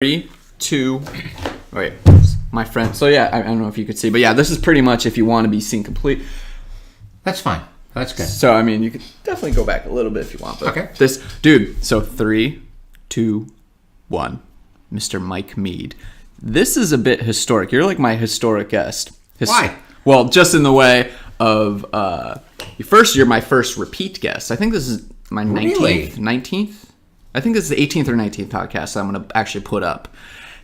3, 2, wait, my friend. So yeah, I don't know if you could see, but yeah, this is pretty much if you want to be seen complete. That's fine. That's good. So I mean, you could definitely go back a little bit if you want. But okay. This dude. So 3, 2, 1. Mr. Mike Meade. This is a bit historic. You're like my historic guest. Why? Well, just in the way of you're my first repeat guest. I think this is my 19th. I think this is the 18th or 19th podcast that I'm going to actually put up.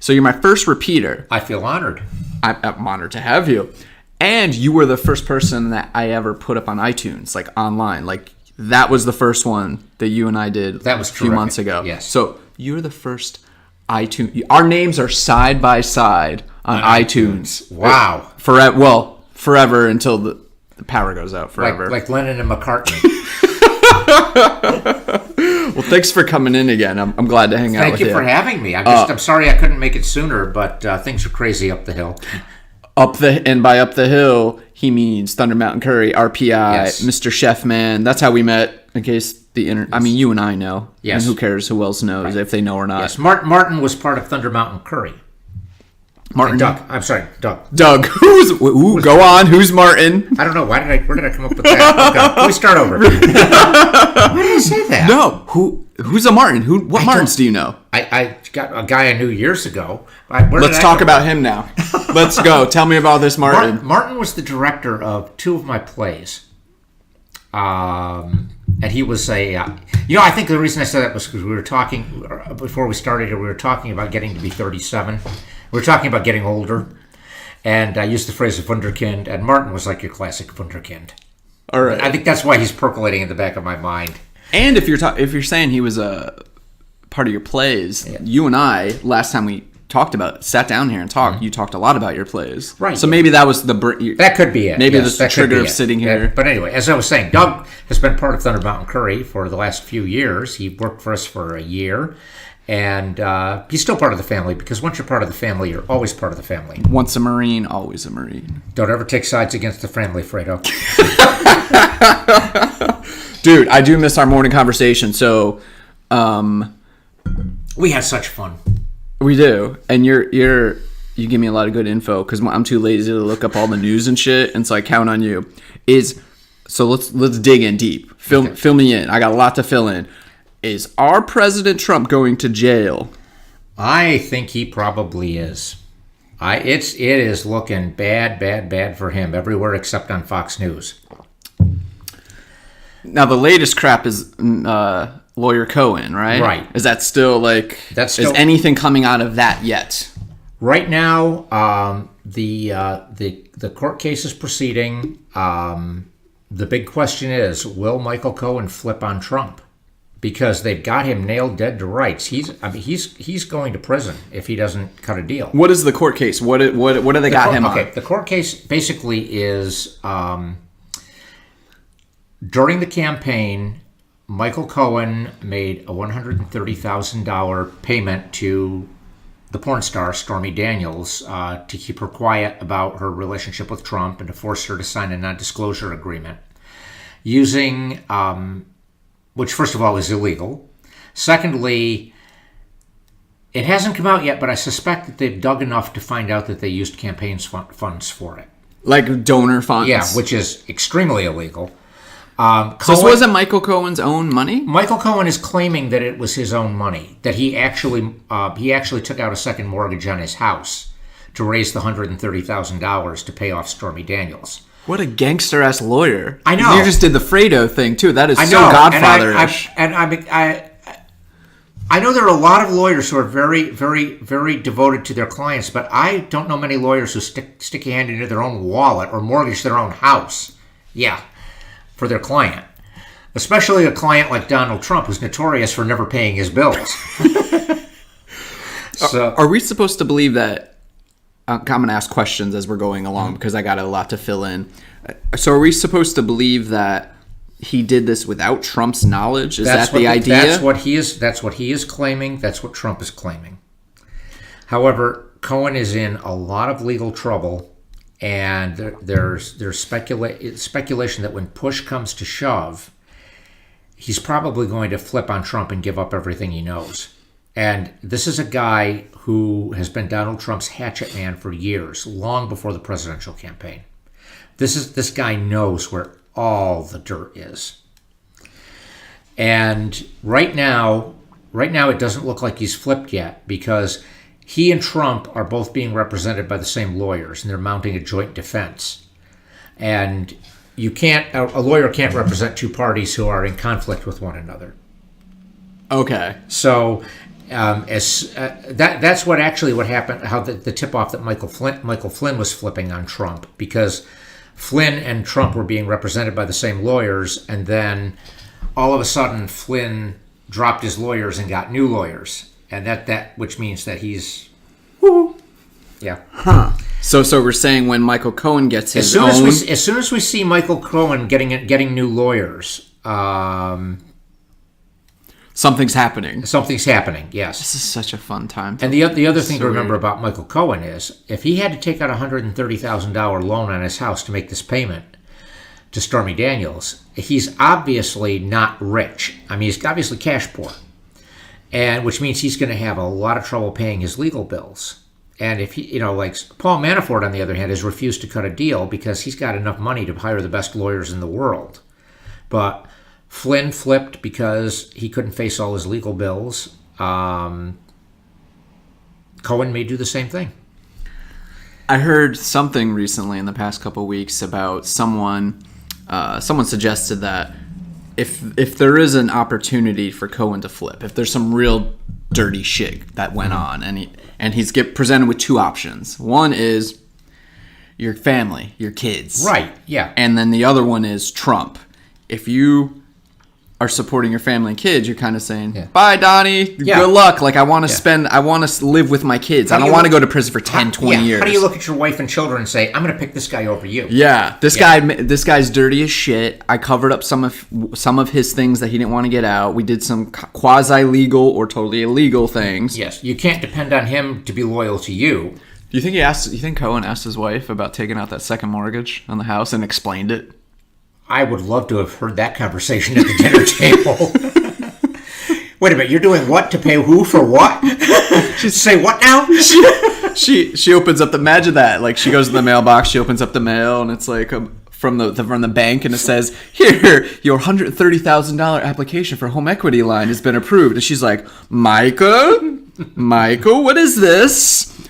So you're my first repeater. I feel honored. I'm honored to have you. And you were the first person that I ever put up on iTunes, like online. Like that was the first one that you and I did that was a few months ago. Yes. So you're the first iTunes. Our names are side by side on iTunes. Wow. Forever until the power goes out. Forever. Like Lennon and McCartney. Well, thanks for coming in again. I'm glad to hang out with you. Thank you for having me. I'm sorry I couldn't make it sooner, but things are crazy up the hill. And by up the hill, he means Thunder Mountain Curry, RPI, yes. Mr. Chef Man. That's how we met. In case I mean, you and I know. Yes. And who cares who else knows if they know or not? Yes. Martin was part of Thunder Mountain Curry. Martin. Doug. I'm sorry, Doug. Doug. Go on. Who's Martin? I don't know. Where did I come up with that? Okay. Let me start over. Why did I say that? No. Who's a Martin? What Martins do you know? I got a guy I knew years ago. Let's talk about him now. Let's go. Tell me about this Martin. Martin was the director of 2 of my plays. And he was I think the reason I said that was because we were talking, before we started here, we were talking about getting to be 37. We were talking about getting older. And I used the phrase of wunderkind, and Martin was like your classic wunderkind. All right. I think that's why he's percolating in the back of my mind. And if you're saying he was a part of your plays, you and I, last time we talked about it, sat down here and talked, you talked a lot about your plays. Right. So maybe that was that could be it. Maybe yes, the trigger of sitting here. But anyway, as I was saying, Doug has been part of Thunder Mountain Curry for the last few years. He worked for us for a year. And he's still part of the family, because once you're part of the family, you're always part of the family. Once a Marine, always a Marine. Don't ever take sides against the family, Fredo. Dude, I do miss our morning conversation. So, we had such fun. We do, and you give me a lot of good info because I'm too lazy to look up all the news and shit, and so I count on you. So let's dig in deep. Fill me in. I got a lot to fill in. Is our President Trump going to jail? I think he probably is. It is looking bad for him everywhere except on Fox News. Now the latest crap is lawyer Cohen, right? Right. Is that still is anything coming out of that yet? Right now, the court case is proceeding. The big question is, will Michael Cohen flip on Trump? Because they've got him nailed dead to rights. He's going to prison if he doesn't cut a deal. What is the court case? What do they got him on? Okay, the court case basically is during the campaign, Michael Cohen made a $130,000 payment to the porn star Stormy Daniels to keep her quiet about her relationship with Trump and to force her to sign a non-disclosure agreement using. Which, first of all, is illegal. Secondly, it hasn't come out yet, but I suspect that they've dug enough to find out that they used campaign funds for it. Like donor funds? Yeah, which is extremely illegal. So this wasn't Michael Cohen's own money? Michael Cohen is claiming that it was his own money, that he actually took out a second mortgage on his house to raise the $130,000 to pay off Stormy Daniels. What a gangster-ass lawyer. I know. You just did the Fredo thing, too. That is so Godfather-ish. I know there are a lot of lawyers who are very, very, very devoted to their clients, but I don't know many lawyers who stick a hand into their own wallet or mortgage their own house. Yeah, for their client. Especially a client like Donald Trump, who's notorious for never paying his bills. Are we supposed to believe that... I'm going to ask questions as we're going along because I got a lot to fill in. So are we supposed to believe that he did this without Trump's knowledge? Is that the idea? That's what he is claiming. That's what Trump is claiming. However, Cohen is in a lot of legal trouble, and there's speculation that when push comes to shove, he's probably going to flip on Trump and give up everything he knows. And this is a guy who has been Donald Trump's hatchet man for years, long before the presidential campaign. This guy knows where all the dirt is. And right now it doesn't look like he's flipped yet, because he and Trump are both being represented by the same lawyers, and they're mounting a joint defense. And a lawyer can't represent two parties who are in conflict with one another. Okay. So that's what happened. How the tip off that Michael Flynn was flipping on Trump, because Flynn and Trump were being represented by the same lawyers, and then all of a sudden Flynn dropped his lawyers and got new lawyers, and which means that he's, yeah. Huh. So we're saying when Michael Cohen gets his own, as soon as we see Michael Cohen getting new lawyers, something's happening. Something's happening. Yes. This is such a fun time. And the other thing to remember about Michael Cohen is, if he had to take out a $130,000 loan on his house to make this payment to Stormy Daniels, he's obviously not rich. I mean, he's obviously cash poor, and which means he's going to have a lot of trouble paying his legal bills. And if he, like Paul Manafort, on the other hand, has refused to cut a deal because he's got enough money to hire the best lawyers in the world. But Flynn flipped because he couldn't face all his legal bills. Cohen may do the same thing. I heard something recently in the past couple of weeks about someone suggested that if there is an opportunity for Cohen to flip, if there's some real dirty shit that went on, and he's presented with two options. One is your family, your kids. Right, yeah. And then the other one is Trump. If you are supporting your family and kids, you're kind of saying, bye, Donnie, good luck. Like, I want to live with my kids. I don't want to go to prison for 10, 20 years. How do you look at your wife and children and say, I'm going to pick this guy over you? Yeah, this guy's dirty as shit. I covered up some of his things that he didn't want to get out. We did some quasi-legal or totally illegal things. Yes, you can't depend on him to be loyal to you. Do you think Cohen asked his wife about taking out that second mortgage on the house and explained it? I would love to have heard that conversation at the dinner table. Wait a minute, you're doing what to pay who for what? She'd say what now? She opens up imagine that. Like, she goes to the mailbox, she opens up the mail, and it's like from the bank, and it says, here, your $130,000 application for home equity line has been approved. And she's like, Michael, what is this?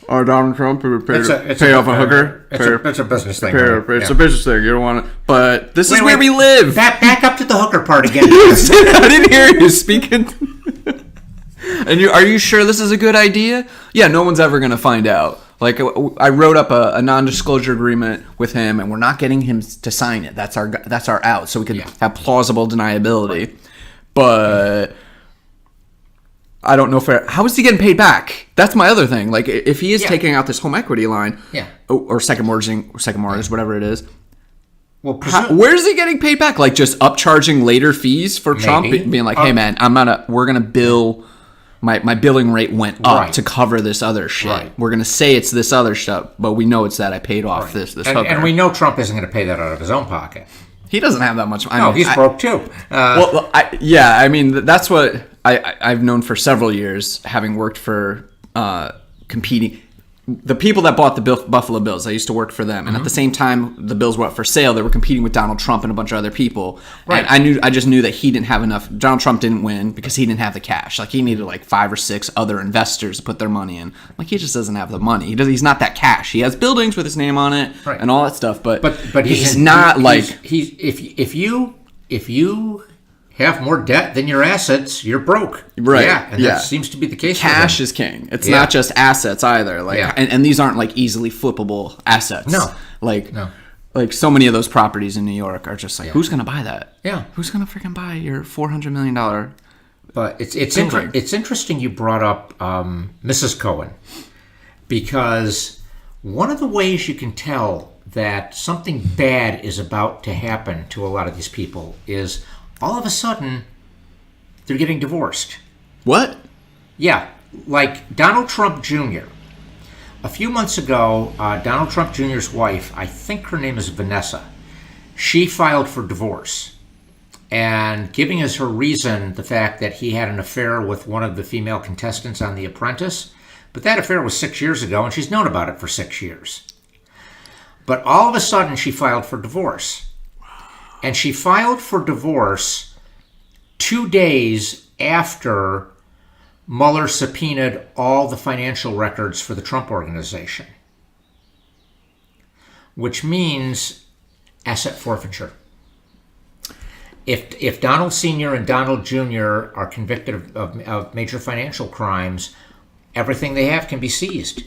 Donald Trump pay off a hooker. It's a business thing. It's a business thing. You don't want to. But this is where we live. Back up to the hooker part again. I didn't hear you speaking. And are you sure this is a good idea? Yeah, no one's ever going to find out. Like, I wrote up a non-disclosure agreement with him, and we're not getting him to sign it. That's our out, so we can have plausible deniability. But I don't know how is he getting paid back? That's my other thing. Like, if he is taking out this home equity line, or second mortgage, whatever it is, well, where is he getting paid back? Like, just upcharging later fees for Trump, being like, hey man, we're gonna bill. My billing rate went up to cover this other shit. Right. We're gonna say it's this other stuff, but we know it's that I paid off this hooker. And we know Trump isn't gonna pay that out of his own pocket. He doesn't have that much. He's broke too. I mean, that's what I've known for several years, having worked for competing. The people that bought the Buffalo Bills, I used to work for them, and at the same time the Bills were up for sale. They were competing with Donald Trump and a bunch of other people. Right. And I just knew that he didn't have enough. Donald Trump didn't win because he didn't have the cash. Like, he needed like 5 or 6 other investors to put their money in. Like, he just doesn't have the money. He's not that cash. He has buildings with his name on it and all that stuff, but he's not if you have more debt than your assets, you're broke. Right. Yeah, and that seems to be the case. Cash is king. It's not just assets either. Like, and these aren't like easily flippable assets. No. Like so many of those properties in New York are just like, who's going to buy that? Yeah. Who's going to freaking buy your $400 million? But it's interesting you brought up Mrs. Cohen, because one of the ways you can tell that something bad is about to happen to a lot of these people is all of a sudden they're getting divorced. What? Yeah, like Donald Trump Jr. A few months ago, Donald Trump Jr.'s wife, I think her name is Vanessa, she filed for divorce. and giving as her reason the fact that he had an affair with one of the female contestants on The Apprentice. But that affair was 6 years ago, and she's known about it for 6 years. But all of a sudden, she filed for divorce. And she filed for divorce 2 days after Mueller subpoenaed all the financial records for the Trump Organization, which means asset forfeiture. If Donald Sr. and Donald Jr. are convicted of major financial crimes, everything they have can be seized.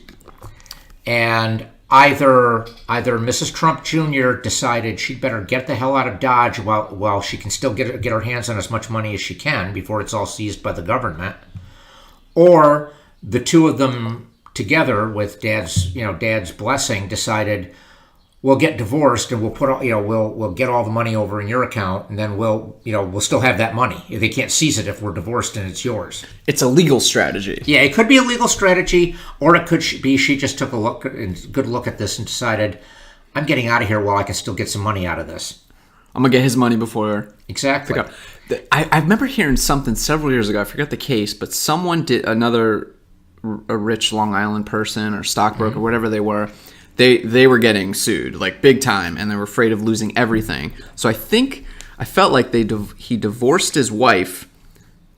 And either Mrs. Trump Jr. decided she'd better get the hell out of Dodge while she can still get her hands on as much money as she can before it's all seized by the government, or the two of them together with Dad's blessing decided, we'll get divorced and we'll put we'll get all the money over in your account, and then we'll still have that money. They can't seize it if we're divorced and it's yours. It's a legal strategy. Yeah, it could be a legal strategy, or it could be she just took a good look at this and decided, I'm getting out of here while I can still get some money out of this. I'm gonna get his money before. Exactly. I remember hearing something several years ago. I forget the case, but someone did a rich Long Island person or stockbroker, whatever they were. They were getting sued like big time, and they were afraid of losing everything. So I felt like he divorced his wife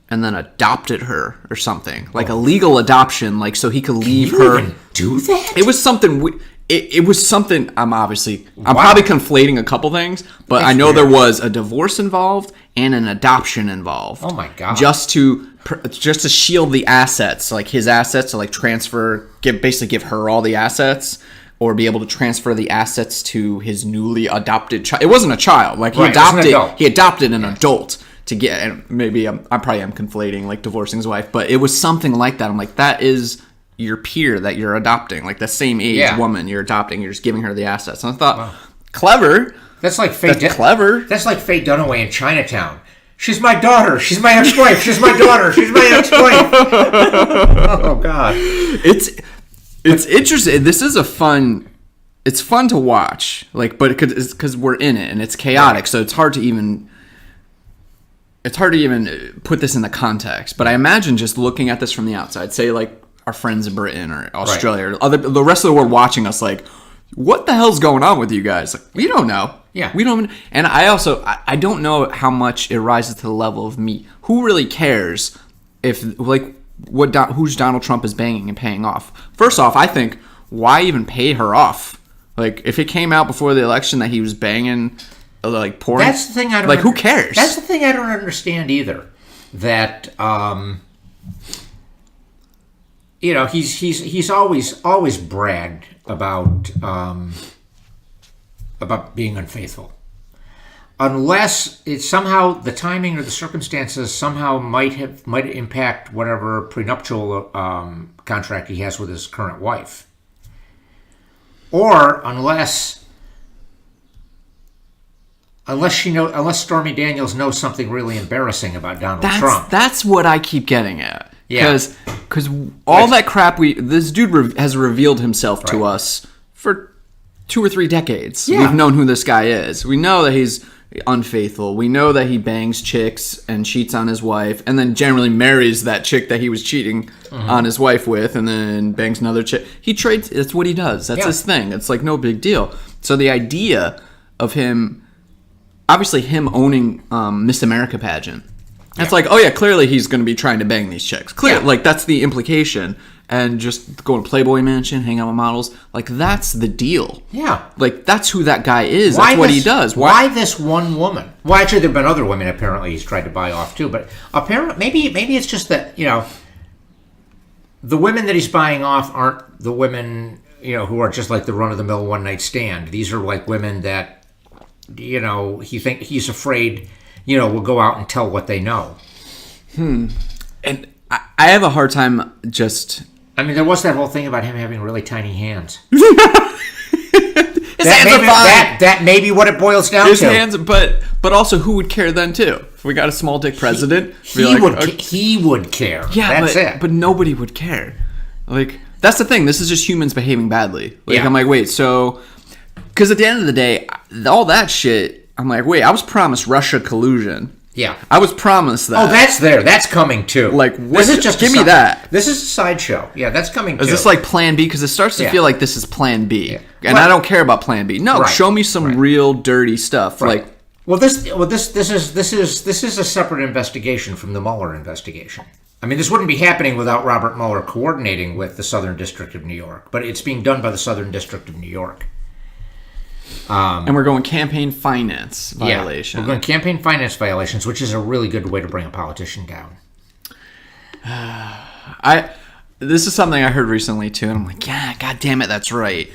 and then adopted her or something, like a legal adoption, like so he could leave her. Even do that? It was something. It was something. I'm probably conflating a couple things, but I know there was a divorce involved and an adoption involved. Oh my god! Just to shield the assets, like his assets, to like transfer, basically give her all the assets, or be able to transfer the assets to his newly adopted child. It wasn't a child, like he adopted an adult to get. And maybe I probably am conflating like divorcing his wife, but it was something like that. I'm like, that is your peer that you're adopting, like the same age woman you're adopting. You're just giving her the assets. And I thought, clever. That's like clever. That's like Faye Dunaway in Chinatown. She's my daughter. She's my ex-wife. She's my daughter. She's my ex-wife. Oh God. It's interesting. This is it's fun to watch, like, but because we're in it and it's chaotic, so it's hard to even put this in the context. But I imagine just looking at this from the outside, say like our friends in Britain or Australia or the rest of the world watching us, like, what the hell's going on with you guys? Like, we don't know. Yeah, we don't. And I don't know how much it rises to the level of me. Who really cares if like who's Donald Trump is banging and paying off? First off, I think, why even pay her off? Like, if it came out before the election that he was banging, like, porn, that's the thing I don't like. Who cares? That's the thing I don't understand either. That he's always bragged about being unfaithful. Unless it's somehow the timing or the circumstances somehow might impact whatever prenuptial contract he has with his current wife, or unless Stormy Daniels knows something really embarrassing about Donald Trump. That's what I keep getting at. Because all that crap this dude has revealed himself to us for 2 or 3 decades. Yeah. We've known who this guy is. We know that he's unfaithful. We know that he bangs chicks and cheats on his wife, and then generally marries that chick that he was cheating on his wife with, and then bangs another chick. He trades. That's what he does. That's his thing. It's like no big deal. So the idea of him, obviously him owning Miss America pageant, it's like, oh yeah, clearly he's going to be trying to bang these chicks. Clear, like that's the implication. And just going to Playboy Mansion, hang out with models, like that's the deal. Yeah, like that's who that guy is. That's what he does. Why this one woman? Well, actually, there've been other women. Apparently, he's tried to buy off too. But apparently, maybe it's just that the women that he's buying off aren't the women who are just like the run of the mill one night stand. These are like women that he's afraid will go out and tell what they know. And I have a hard time just. I mean, there was that whole thing about him having really tiny hands. His hands are fine. That may be what it boils down His to. Hands, but also, who would care then too? If we got a small dick president, he would care. Yeah, that's it. But nobody would care. Like that's the thing. This is just humans behaving badly. Like I'm like, wait, so because at the end of the day, all that shit. I'm like, wait, I was promised Russia collusion. Yeah. I was promised that. Oh, that's there. That's coming too. Like, this is just give me that. This is a sideshow. Yeah, that's coming too. Is this like Plan B? Because it starts to feel like this is Plan B, and I don't care about Plan B. No, show me some real dirty stuff. Right. Like, this is a separate investigation from the Mueller investigation. I mean, this wouldn't be happening without Robert Mueller coordinating with the Southern District of New York, but it's being done by the Southern District of New York. And we're going campaign finance violation. Yeah, we're going campaign finance violations, which is a really good way to bring a politician down. This is something I heard recently too, and I'm like, yeah, god damn it, that's right.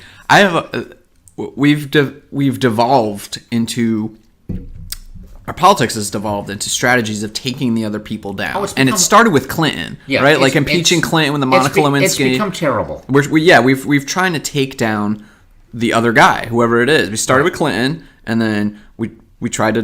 We've devolved into our politics has devolved into strategies of taking the other people down, and it started with Clinton, right? Like impeaching Clinton with the Monica Lewinsky. It's become terrible. We've trying to take down the other guy, whoever it is. We started with Clinton, and then we tried to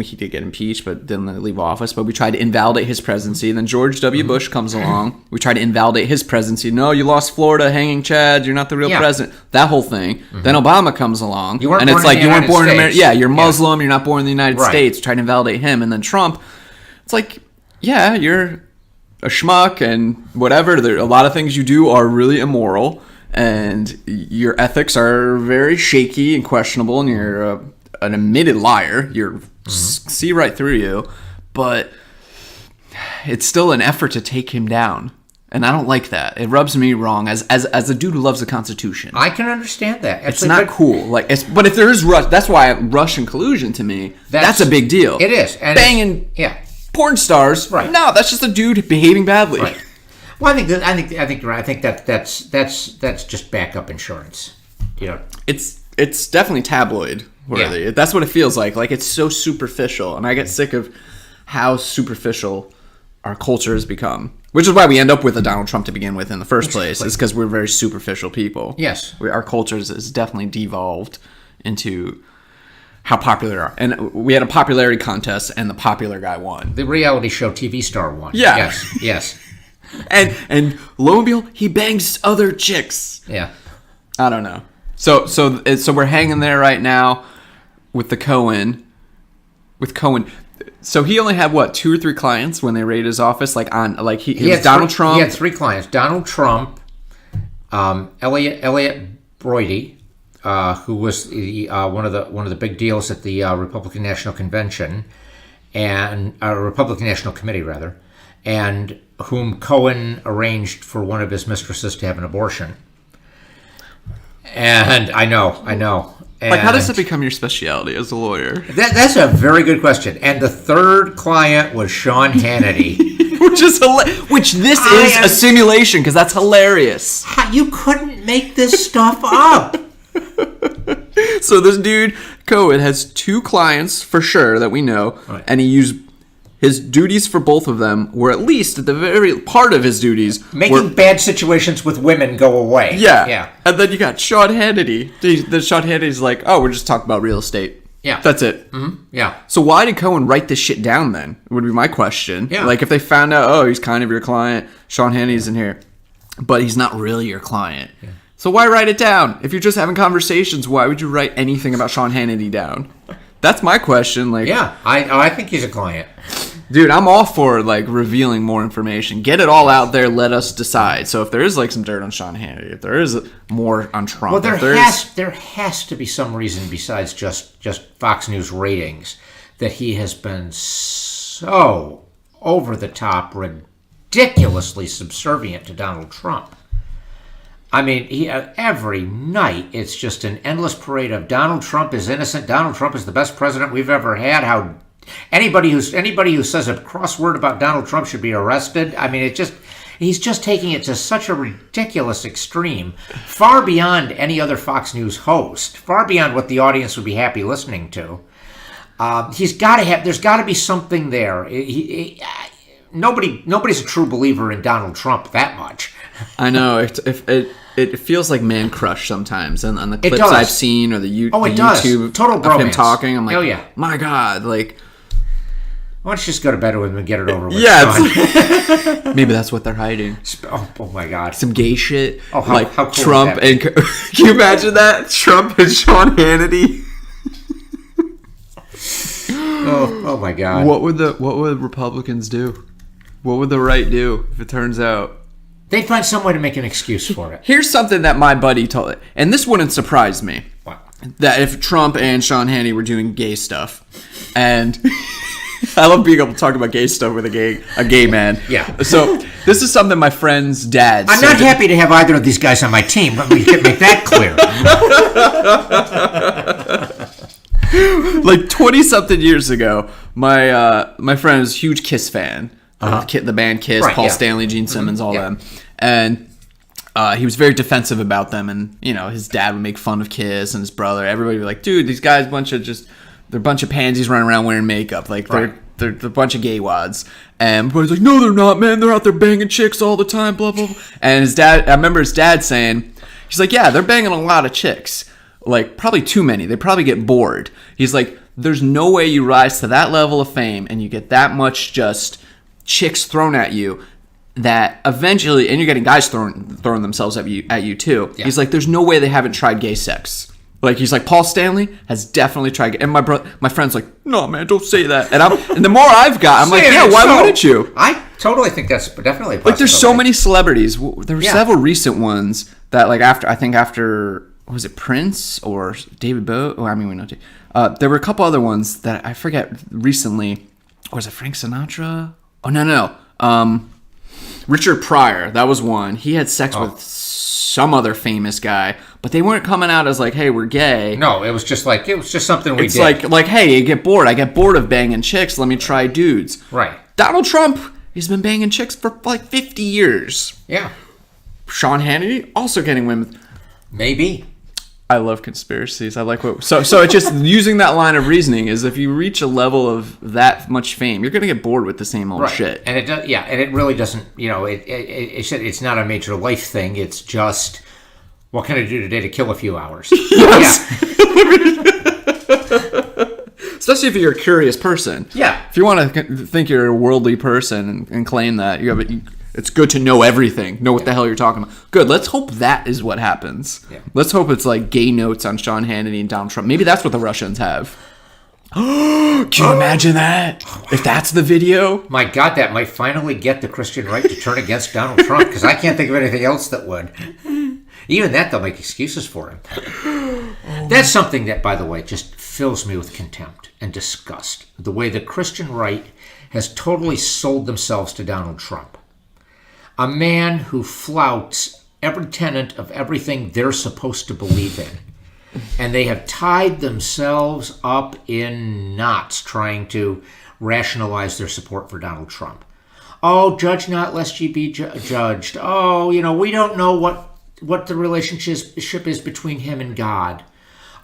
he did get impeached, but didn't leave office. But we tried to invalidate his presidency. Then George W. Bush comes along. We tried to invalidate his presidency. No, you lost Florida, hanging Chad. You're not the real president. That whole thing. Then Obama comes along, and it's like you weren't born in America. Yeah, you're Muslim. You're not born in the United States. Trying to invalidate him, and then Trump. It's like, yeah, you're a schmuck and whatever. A lot of things you do are really immoral. And your ethics are very shaky and questionable, and you're an admitted liar. You're see right through you, but it's still an effort to take him down, and I don't like that. It rubs me wrong as a dude who loves the Constitution. I can understand that. It's not cool. But if there is that's why Russian collusion to me. That's a big deal. It is. And banging porn stars. Right? No, that's just a dude behaving badly. Right. Well, I think that's just backup insurance. You know, it's definitely tabloid worthy. Yeah. That's what it feels like. Like, it's so superficial, and I get sick of how superficial our culture has become. Which is why we end up with a Donald Trump to begin with in the first place. Is because we're very superficial people. Yes, our culture is definitely devolved into how popular they are. And we had a popularity contest, and the popular guy won. The reality show TV star won. Yeah. Yes. And lo and behold, he bangs other chicks. Yeah. I don't know. So we're hanging there right now with the Cohen. With Cohen. So he only had, 2 or 3 clients when they raided his office? He was Donald Trump. He had 3 clients. Donald Trump, Elliot Brody, who was one of the big deals at the Republican National Convention, and Republican National Committee, rather, and whom Cohen arranged for one of his mistresses to have an abortion. And I know. And how does it become your specialty as a lawyer? That's a very good question. And the third client was Sean Hannity. Which this is a simulation, because that's hilarious. You couldn't make this stuff up. So this dude, Cohen, has 2 clients for sure that we know, and he used his duties for both of them were, at least at the very part of his duties, making bad situations with women go away. Yeah. And then you got Sean Hannity. Sean Hannity's like, oh, we're just talking about real estate. Yeah. That's it. Mm-hmm. Yeah. So why did Cohen write this shit down then? Would be my question. Yeah. Like, if they found out, oh, he's kind of your client, Sean Hannity's in here, but he's not really your client. Yeah. So why write it down? If you're just having conversations, why would you write anything about Sean Hannity down? That's my question. I think he's a client. Dude, I'm all for revealing more information. Get it all out there. Let us decide. So if there is some dirt on Sean Hannity, if there is more on Trump, well, there has to be some reason besides just Fox News ratings that he has been so over the top, ridiculously subservient to Donald Trump. I mean, every night it's just an endless parade of Donald Trump is innocent. Donald Trump is the best president we've ever had. How anybody who says a cross word about Donald Trump should be arrested. I mean, he's just taking it to such a ridiculous extreme, far beyond any other Fox News host, far beyond what the audience would be happy listening to. There's got to be something there. Nobody's a true believer in Donald Trump that much. I know. It feels like man crush sometimes, and on the clips I've seen or the YouTube total bromance of him talking, I'm like, oh yeah, my God, why don't you just go to bed with him and get it over with? Yeah, maybe that's what they're hiding. Oh my God, some gay shit. Oh, how cool Trump and can you imagine that? Trump and Sean Hannity. Oh my God. What would Republicans do? What would the right do if it turns out? They'd find some way to make an excuse for it. Here's something that my buddy told, and this wouldn't surprise me. What? That if Trump and Sean Hannity were doing gay stuff, and I love being able to talk about gay stuff with a gay man. Yeah. So this is something my friend's dad I'm not happy to have either of these guys on my team. Let me make that clear. Like 20-something years ago, my friend was a huge Kiss fan. The band Kiss, Right, Paul yeah. Stanley, Gene Simmons, all Yeah. them. And he was very defensive about them. And, his dad would make fun of Kiss and his brother. Everybody would be like, dude, these guys, they're a bunch of pansies running around wearing makeup. Like, they're a bunch of gay wads. And everybody's like, no, they're not, man. They're out there banging chicks all the time, blah, blah, blah. And I remember his dad saying, he's like, yeah, they're banging a lot of chicks. Like, probably too many. They probably get bored. He's like, there's no way you rise to that level of fame and you get that much just chicks thrown at you that eventually, and you're getting guys throwing themselves at you too. Yeah. He's like, there's no way they haven't tried gay sex. Like, he's like, Paul Stanley has definitely tried. And my friend's like, no, man, don't say that. And the more I've got, I'm like, yeah, why wouldn't you? I totally think that's definitely a possibility. Like, there's so many celebrities. There were several recent ones that, like, after was it Prince or David Bowie? Oh, I mean, we know. There were a couple other ones that I forget recently. Or was it Frank Sinatra? Oh, no. Richard Pryor, that was one. He had sex with some other famous guy, but they weren't coming out as like, hey, we're gay. No, it was just something we did. It's like, hey, you get bored. I get bored of banging chicks. Let me try dudes. Right. Donald Trump, he's been banging chicks for like 50 years. Yeah. Sean Hannity, also getting women. Maybe. I love conspiracies. I like what. So it's just using that line of reasoning is if you reach a level of that much fame, you're gonna get bored with the same old shit. And it does, yeah, and it really doesn't. It's not a major life thing. It's just what can I do today to kill a few hours? Yes. Yeah. Especially if you're a curious person. Yeah. If you want to think you're a worldly person and claim that it's good to know everything, know what the hell you're talking about. Good. Let's hope that is what happens. Yeah. Let's hope it's like gay notes on Sean Hannity and Donald Trump. Maybe that's what the Russians have. Can you imagine that? If that's the video? My God, that might finally get the Christian right to turn against Donald Trump, because I can't think of anything else that would. Even that, they'll make excuses for him. That's something that, by the way, just fills me with contempt and disgust. The way the Christian right has totally sold themselves to Donald Trump. A man who flouts every tenet of everything they're supposed to believe in. And they have tied themselves up in knots trying to rationalize their support for Donald Trump. Oh, judge not lest ye be judged. Oh, we don't know what the relationship is between him and God.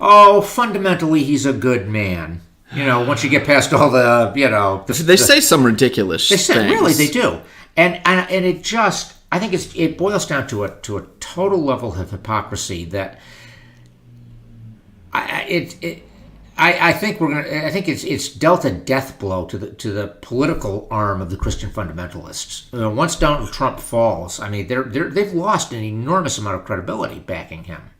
Oh, fundamentally, he's a good man. Once you get past all the, they say some ridiculous things. Really, they do. And it just, I think it boils down to a total level of hypocrisy that I think it's dealt a death blow to the political arm of the Christian fundamentalists. Once Donald Trump falls, I mean they've lost an enormous amount of credibility backing him.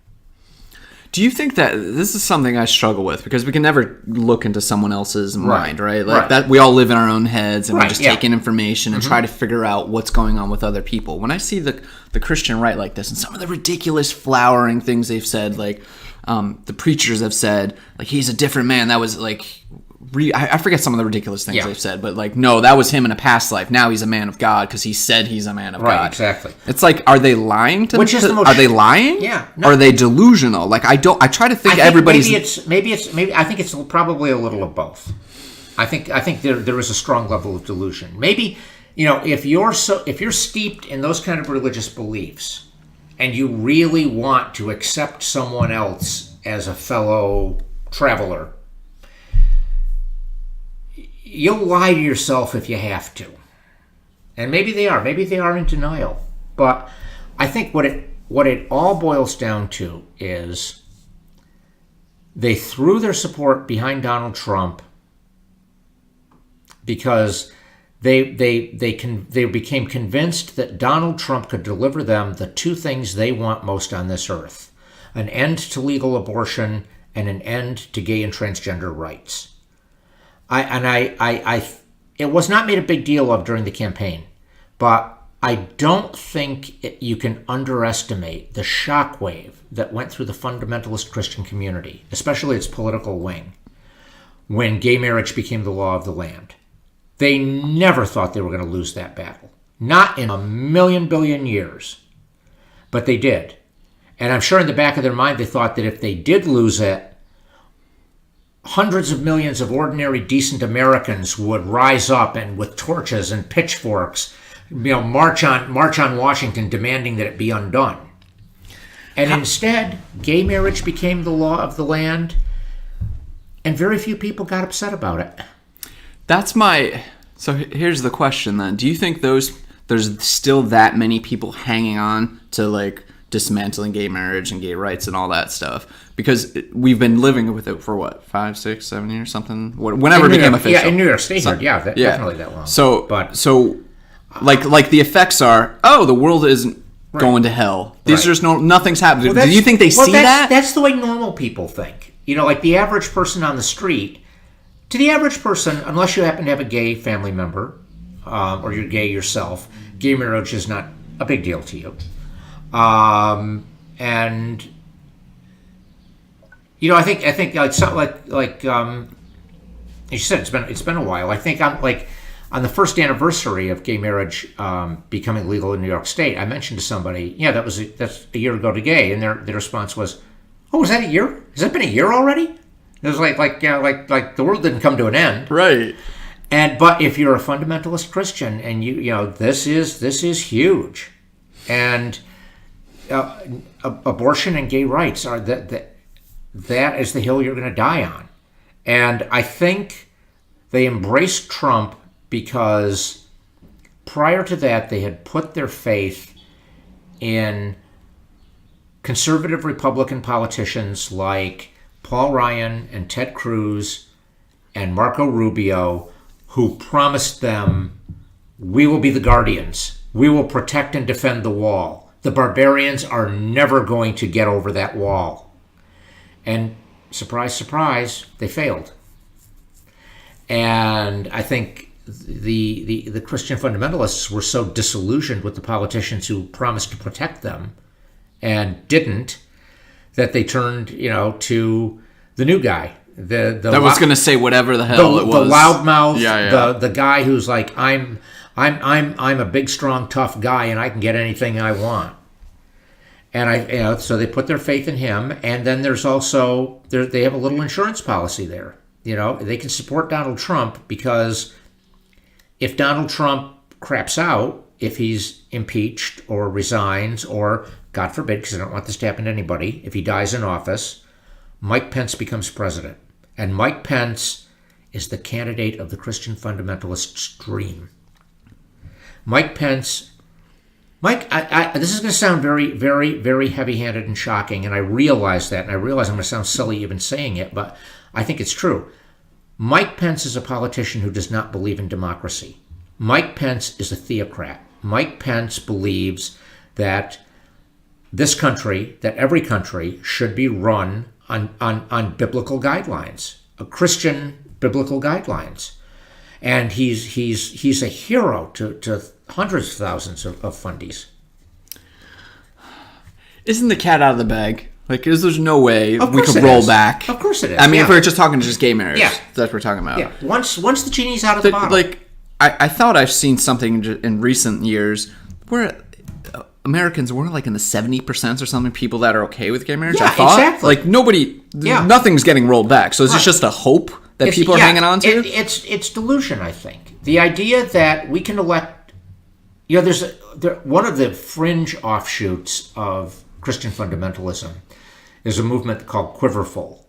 Do you think that this is something I struggle with, because we can never look into someone else's mind, right? Like that, we all live in our own heads and we just take in information and try to figure out what's going on with other people. When I see the Christian right like this and some of the ridiculous flowering things they've said, like the preachers have said, like he's a different man. That was like, I forget some of the ridiculous things they've said, but like, no, that was him in a past life. Now he's a man of God because he said he's a man of God. Right, exactly. It's like, are they lying to? Are they lying? Yeah. No. Are they delusional? Like I try to think everybody's. Maybe I think it's probably a little of both. I think there is a strong level of delusion. Maybe if you're steeped in those kind of religious beliefs, and you really want to accept someone else as a fellow traveler, you'll lie to yourself if you have to. And maybe they are in denial. But I think what it all boils down to is they threw their support behind Donald Trump because they became convinced that Donald Trump could deliver them the two things they want most on this earth: an end to legal abortion and an end to gay and transgender rights. It was not made a big deal of during the campaign, but I don't think you can underestimate the shockwave that went through the fundamentalist Christian community, especially its political wing, when gay marriage became the law of the land. They never thought they were going to lose that battle. Not in a million billion years. But they did. And I'm sure in the back of their mind they thought that if they did lose it, hundreds of millions of ordinary, decent Americans would rise up and with torches and pitchforks, march on Washington demanding that it be undone. And instead, gay marriage became the law of the land, and very few people got upset about it. So here's the question then. Do you think there's still that many people hanging on to like dismantling gay marriage and gay rights and all that stuff? Because we've been living with it for what, 5, 6, 7 years, something? Whenever it became official. Yeah, in New York State, definitely that long. So like the effects are, the world isn't going to hell. Nothing's happening. Do you think they see that? That's the way normal people think. Like the average person on the street. To the average person, unless you happen to have a gay family member, or you're gay yourself, gay marriage is not a big deal to you. And I think like you said, it's been a while. I think on the first anniversary of gay marriage becoming legal in New York State, I mentioned to somebody, that's a year ago today, and their response was, "Oh, was that a year? Has that been a year already?" It was like the world didn't come to an end, right? But if you're a fundamentalist Christian, and this is huge, and abortion and gay rights are that is the hill you're going to die on. And I think they embraced Trump because prior to that they had put their faith in conservative Republican politicians like Paul Ryan and Ted Cruz and Marco Rubio, who promised them, "We will be the guardians. We will protect and defend the wall. The barbarians are never going to get over that wall." And surprise, surprise, they failed. And I think the Christian fundamentalists were so disillusioned with the politicians who promised to protect them and didn't, that they turned, to the new guy. That was going to say whatever the hell it was. The loudmouth, the guy who's like, I'm a big, strong, tough guy, and I can get anything I want. And so they put their faith in him. And then there's also they have a little insurance policy there. They can support Donald Trump because if Donald Trump craps out, if he's impeached or resigns, or God forbid, because I don't want this to happen to anybody, if he dies in office, Mike Pence becomes president. And Mike Pence is the candidate of the Christian fundamentalist's dream. This is going to sound very, very, very heavy-handed and shocking, and I realize that, and I realize I'm going to sound silly even saying it, but I think it's true. Mike Pence is a politician who does not believe in democracy. Mike Pence is a theocrat. Mike Pence believes that this country, that every country, should be run on biblical guidelines, Christian biblical guidelines. And he's a hero to hundreds of thousands of fundies. Isn't the cat out of the bag? Like, there's no way we could roll back. Of course it is. I mean, if we're just talking just gay marriage, that's what we're talking about. Yeah. Once the genie's out of the bottle. Like, I thought I've seen something in recent years where Americans were like in the 70% or something people that are okay with gay marriage. Yeah, I thought. Exactly. Like, nothing's getting rolled back. So is this just a hope that people are hanging on to? It's delusion, I think. The idea that we can elect, there's one of the fringe offshoots of Christian fundamentalism is a movement called Quiverful,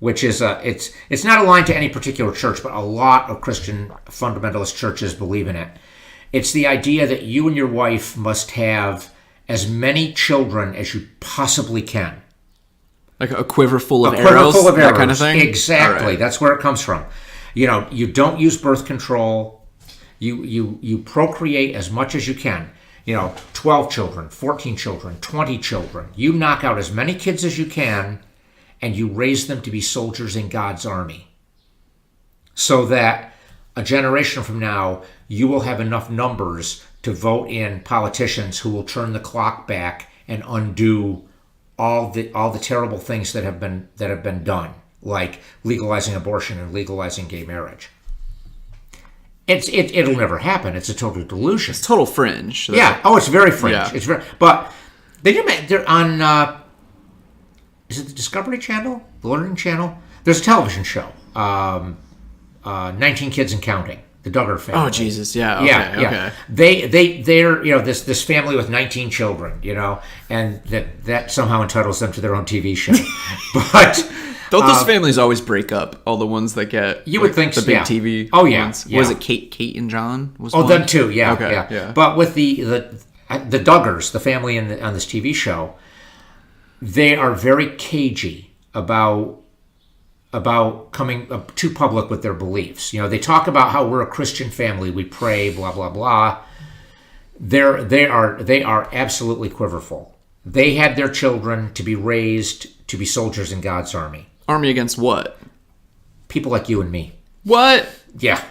which is it's not aligned to any particular church, but a lot of Christian fundamentalist churches believe in it. It's the idea that you and your wife must have as many children as you possibly can. Like a quiver full of arrows? That kind of thing? Exactly. Right. That's where it comes from. You don't use birth control. You procreate as much as you can. 12 children, 14 children, 20 children. You knock out as many kids as you can, and you raise them to be soldiers in God's army. so that a generation from now, you will have enough numbers to vote in politicians who will turn the clock back and undo all the terrible things that have been done, like legalizing abortion and legalizing gay marriage. It'll never happen. It's a total delusion. It's total fringe. Though. Yeah. Oh, it's very fringe. Yeah. It's very. But they're on. Is it the Discovery Channel, the Learning Channel? There's a television show. 19 Kids and Counting. The Duggar family. Oh Jesus, yeah, okay, yeah. Okay. They're this family with 19 children, and that somehow entitles them to their own TV show. But don't those families always break up? All the ones that get you would think the so, big yeah. TV. Oh yeah, ones. yeah. Was it Kate and John? Was oh one? them too? Yeah, okay, yeah. But with the Duggars, the family on this TV show, they are very cagey about coming too public with their beliefs. They talk about how we're a Christian family, we pray, blah blah blah. They are absolutely quiverful. They had their children to be raised to be soldiers in God's army. Army against what? People like you and me. What? Yeah.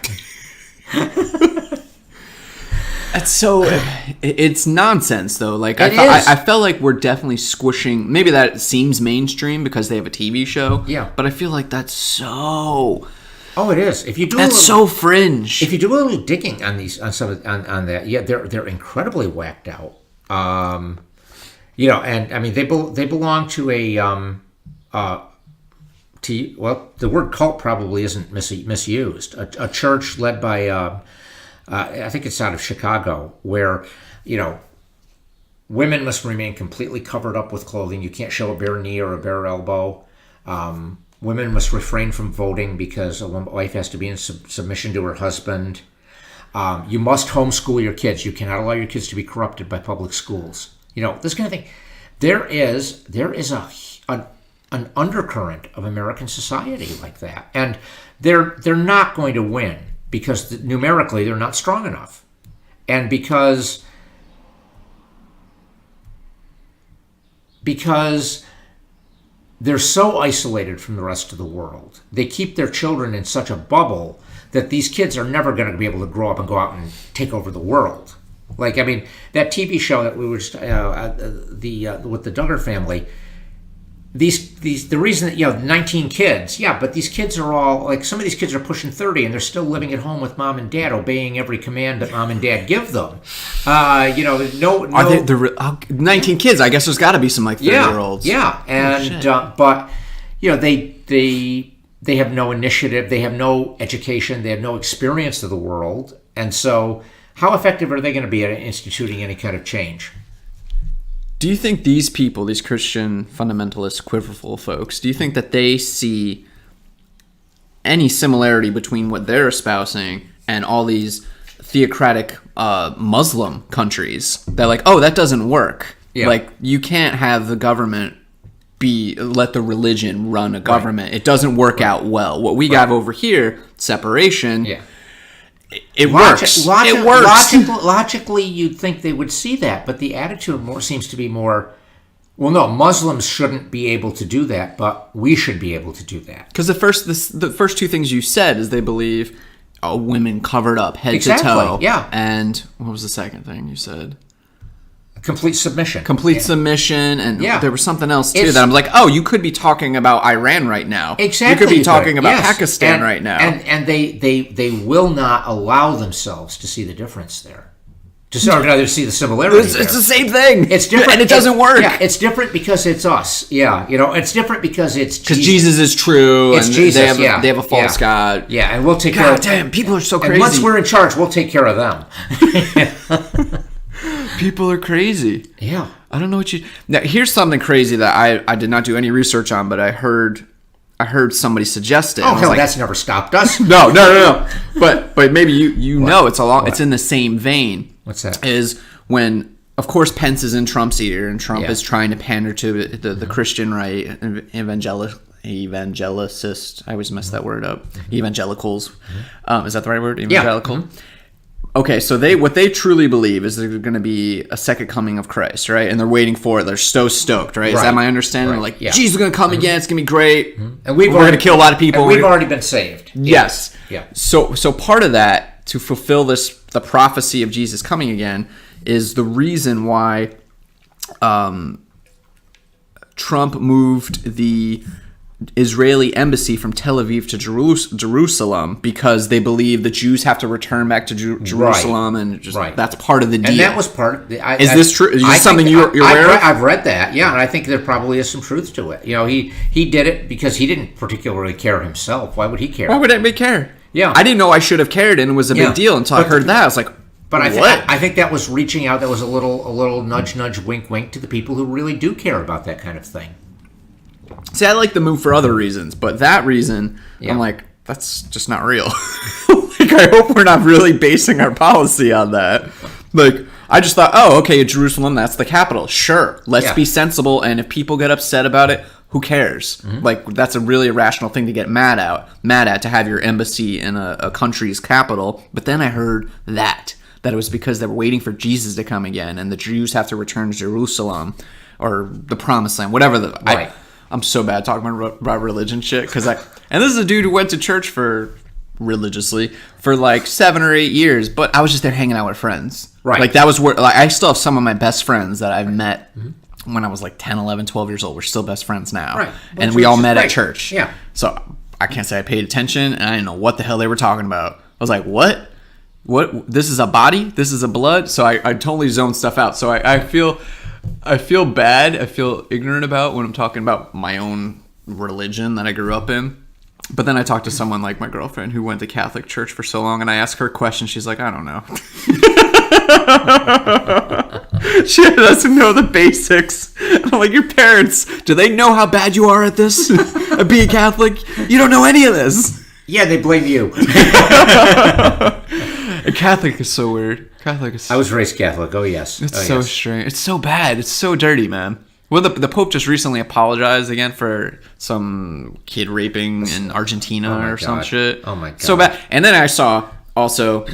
That's so. It's nonsense, though. Like I felt like we're definitely squishing. Maybe that seems mainstream because they have a TV show. Yeah. But I feel like that's so. Oh, it is. If you do, that's so fringe. If you do a little digging on that, yeah, they're incredibly whacked out. And I mean they belong to a the word cult probably isn't misused. A church led by. I think it's out of Chicago, where, women must remain completely covered up with clothing. You can't show a bare knee or a bare elbow. Women must refrain from voting because a wife has to be in submission to her husband. You must homeschool your kids. You cannot allow your kids to be corrupted by public schools. This kind of thing. There is an undercurrent of American society like that, and they're not going to win. Because numerically they're not strong enough, and because they're so isolated from the rest of the world, they keep their children in such a bubble that these kids are never going to be able to grow up and go out and take over the world. Like, I mean, that TV show that we were just, with the Duggar family. The reason that 19 kids, but these kids are all like, some of these kids are pushing 30 and they're still living at home with mom and dad, obeying every command that mom and dad give them. Are they 19 kids? I guess there's got to be some like 30-year-olds. Yeah, and but they have no initiative, they have no education, they have no experience of the world, and so how effective are they going to be at instituting any kind of change? Do you think these people, these Christian fundamentalist quiverful folks, do you think that they see any similarity between what they're espousing and all these theocratic Muslim countries? They're like, oh, that doesn't work. Yeah. Like, you can't have the government let the religion run a government. Right. It doesn't work out well. What we have over here, separation. Yeah. It works. It works. Logically, you'd think they would see that, but the attitude seems to be more, well, no, Muslims shouldn't be able to do that, but we should be able to do that. Because the first two things you said is they believe women covered up head to toe. Yeah. And what was the second thing you said? Complete submission. Submission, and there was something else too that I'm like, oh, you could be talking about Iran right now. Exactly. You could be talking about Pakistan right now. And they will not allow themselves to see the difference there. To see the similarity. It's the same thing. It's different, and it doesn't work. Yeah, it's different because it's us. Yeah, it's different because it's because Jesus is true. It's and Jesus. They have a false God. Yeah, and we'll take care. God damn, people are so crazy. And once we're in charge, we'll take care of them. People are crazy. Yeah. I don't know what you... Now, here's something crazy that I did not do any research on, but I heard somebody suggest it. Oh, hell, that's never stopped us. No. But maybe you know it's in the same vein. What's that? Is when, of course, Pence is in Trump's ear, and Trump is trying to pander to the Christian right, evangelicist. I always mess that word up. Evangelicals. Is that the right word? Evangelical? Yeah. Okay, so what they truly believe is there's going to be a second coming of Christ, right? And they're waiting for it. They're so stoked, right? Is that my understanding? Right. Like, Jesus is going to come again. It's going to be great. And we're going to kill a lot of people. And we've already been saved. Yes. Yeah. So part of that, to fulfill the prophecy of Jesus coming again, is the reason why Trump moved the Israeli embassy from Tel Aviv to Jerusalem, because they believe the Jews have to return back to Jerusalem, and that's part of the deal. And that was part of the... Is this true? Is this something you're aware of? I've read that, yeah, and I think there probably is some truth to it. He did it because he didn't particularly care himself. Why would he care? Why would anybody care? Yeah. I didn't know I should have cared, and it was a big deal until I heard that. I was like, but I think that was reaching out. That was a little nudge, nudge, wink, wink to the people who really do care about that kind of thing. See, I like the move for other reasons, but that reason, I'm like, that's just not real. Like, I hope we're not really basing our policy on that. Like, I just thought, oh, okay, Jerusalem, that's the capital. Sure, let's be sensible, and if people get upset about it, who cares? Mm-hmm. Like, that's a really irrational thing to get mad at, to have your embassy in a country's capital. But then I heard that it was because they were waiting for Jesus to come again, and the Jews have to return to Jerusalem, or the Promised Land, whatever. I'm so bad talking about religion shit, and this is a dude who went to church religiously for like 7 or 8 years, but I was just there hanging out with friends. Right. Like, that was where, like, I still have some of my best friends that I've met when I was like 10, 11, 12 years old. We're still best friends now. Right. And we all met at church. Yeah. So I can't say I paid attention, and I didn't know what the hell they were talking about. I was like, what? This is a body? This is a blood? So I totally zoned stuff out. So I feel bad. I feel ignorant about when I'm talking about my own religion that I grew up in. But then I talked to someone like my girlfriend who went to Catholic church for so long, and I asked her a question. She's like, I don't know. She doesn't know the basics. I'm like, your parents, do they know how bad you are at this? At being Catholic? You don't know any of this. Yeah, they blame you. Catholic is so weird. I was raised Catholic. Oh, yes. It's so strange. It's so bad. It's so dirty, man. Well, the Pope just recently apologized again for some kid raping in Argentina some shit. Oh, my God. So bad. And then I saw also,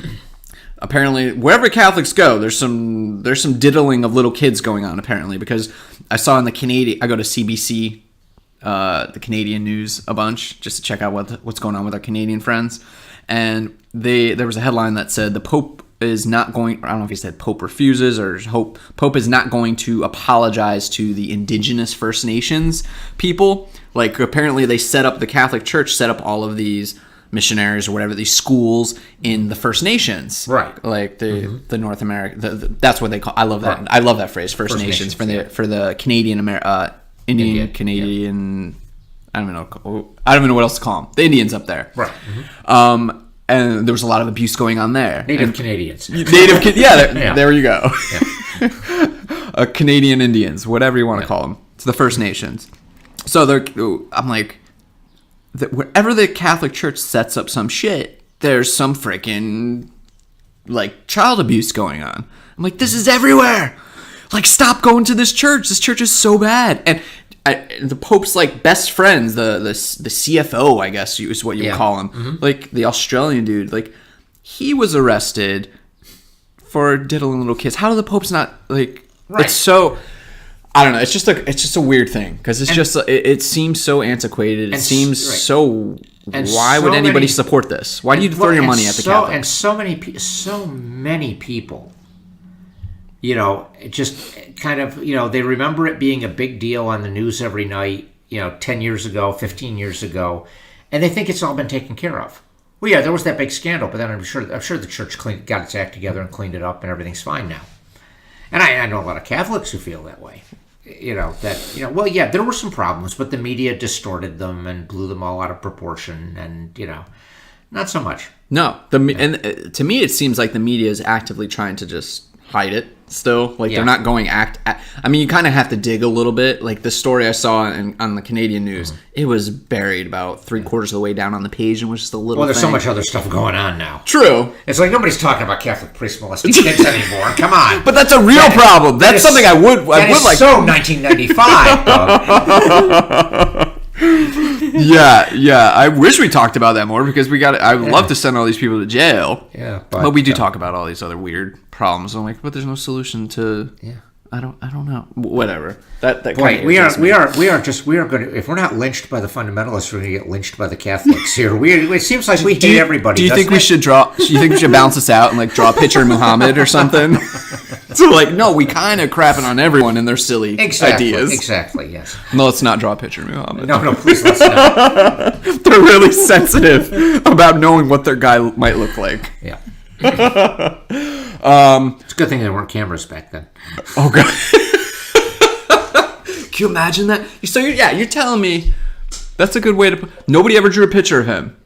apparently, wherever Catholics go, there's some diddling of little kids going on, apparently, because I saw in the Canadian... I go to CBC, the Canadian news, a bunch, just to check out what's going on with our Canadian friends. And there was a headline that said the Pope is not going... I don't know if he said Pope refuses or Pope is not going to apologize to the indigenous First Nations people. Like, apparently they the Catholic Church set up all of these missionaries or whatever, these schools in the First Nations. Right. Like the North America... that's what they call... I love that. Right. I love that phrase, First Nations for the Canadian... Indian, Canadian... Yeah. I don't even know what else to call them. The Indians up there. Right. Mm-hmm. And there was a lot of abuse going on there. Native Canadians. There you go. Yeah. Canadian Indians, whatever you want to call them. It's the First Nations. So I'm like, wherever the Catholic Church sets up some shit, there's some freaking like child abuse going on. I'm like, this is everywhere. Like, stop going to this church. This church is so bad. And the Pope's like best friends, the CFO, I guess is what you would call him, like the Australian dude, like he was arrested for diddling little kids. How do the Popes not like? Right. It's so, I don't know. It's just a weird thing because it seems so antiquated. It seems so. Why would anybody support this? Why do you throw your money at the Catholics? And so many people. Just kind of, they remember it being a big deal on the news every night, 10 years ago, 15 years ago, and they think it's all been taken care of. Well, yeah, there was that big scandal, but then I'm sure the church got its act together and cleaned it up, and everything's fine now. And I know a lot of Catholics who feel that way. There were some problems, but the media distorted them and blew them all out of proportion, and, not so much. No, and to me, it seems like the media is actively trying to just hide it still. Like, they're not going I mean, you kind of have to dig a little bit. Like, the story I saw on the Canadian news, it was buried about 3/4 of the way down on the page and was just a little there's so much other stuff going on now. True. It's like nobody's talking about Catholic priests molesting kids anymore. Come on. But that's a real problem. That's something I would like. So 1995, though. Yeah. I wish we talked about that more because I would love to send all these people to jail. Yeah, but we do talk about all these other weird problems. I'm like, but there's no solution to I don't know. Whatever. That Boy, we are going to, if we're not lynched by the fundamentalists, we're going to get lynched by the Catholics here. It seems like we hate everybody. Do you think we should balance this out and like draw a picture of Muhammad or something? So like, no, we kind of crapping on everyone and their silly ideas. Exactly, yes. No, let's not draw a picture of Muhammad. No, please let's not. They're really sensitive about knowing what their guy might look like. Yeah. It's a good thing there weren't cameras back then. Oh god. Can you imagine that? So you're telling me that's a good way to nobody ever drew a picture of him.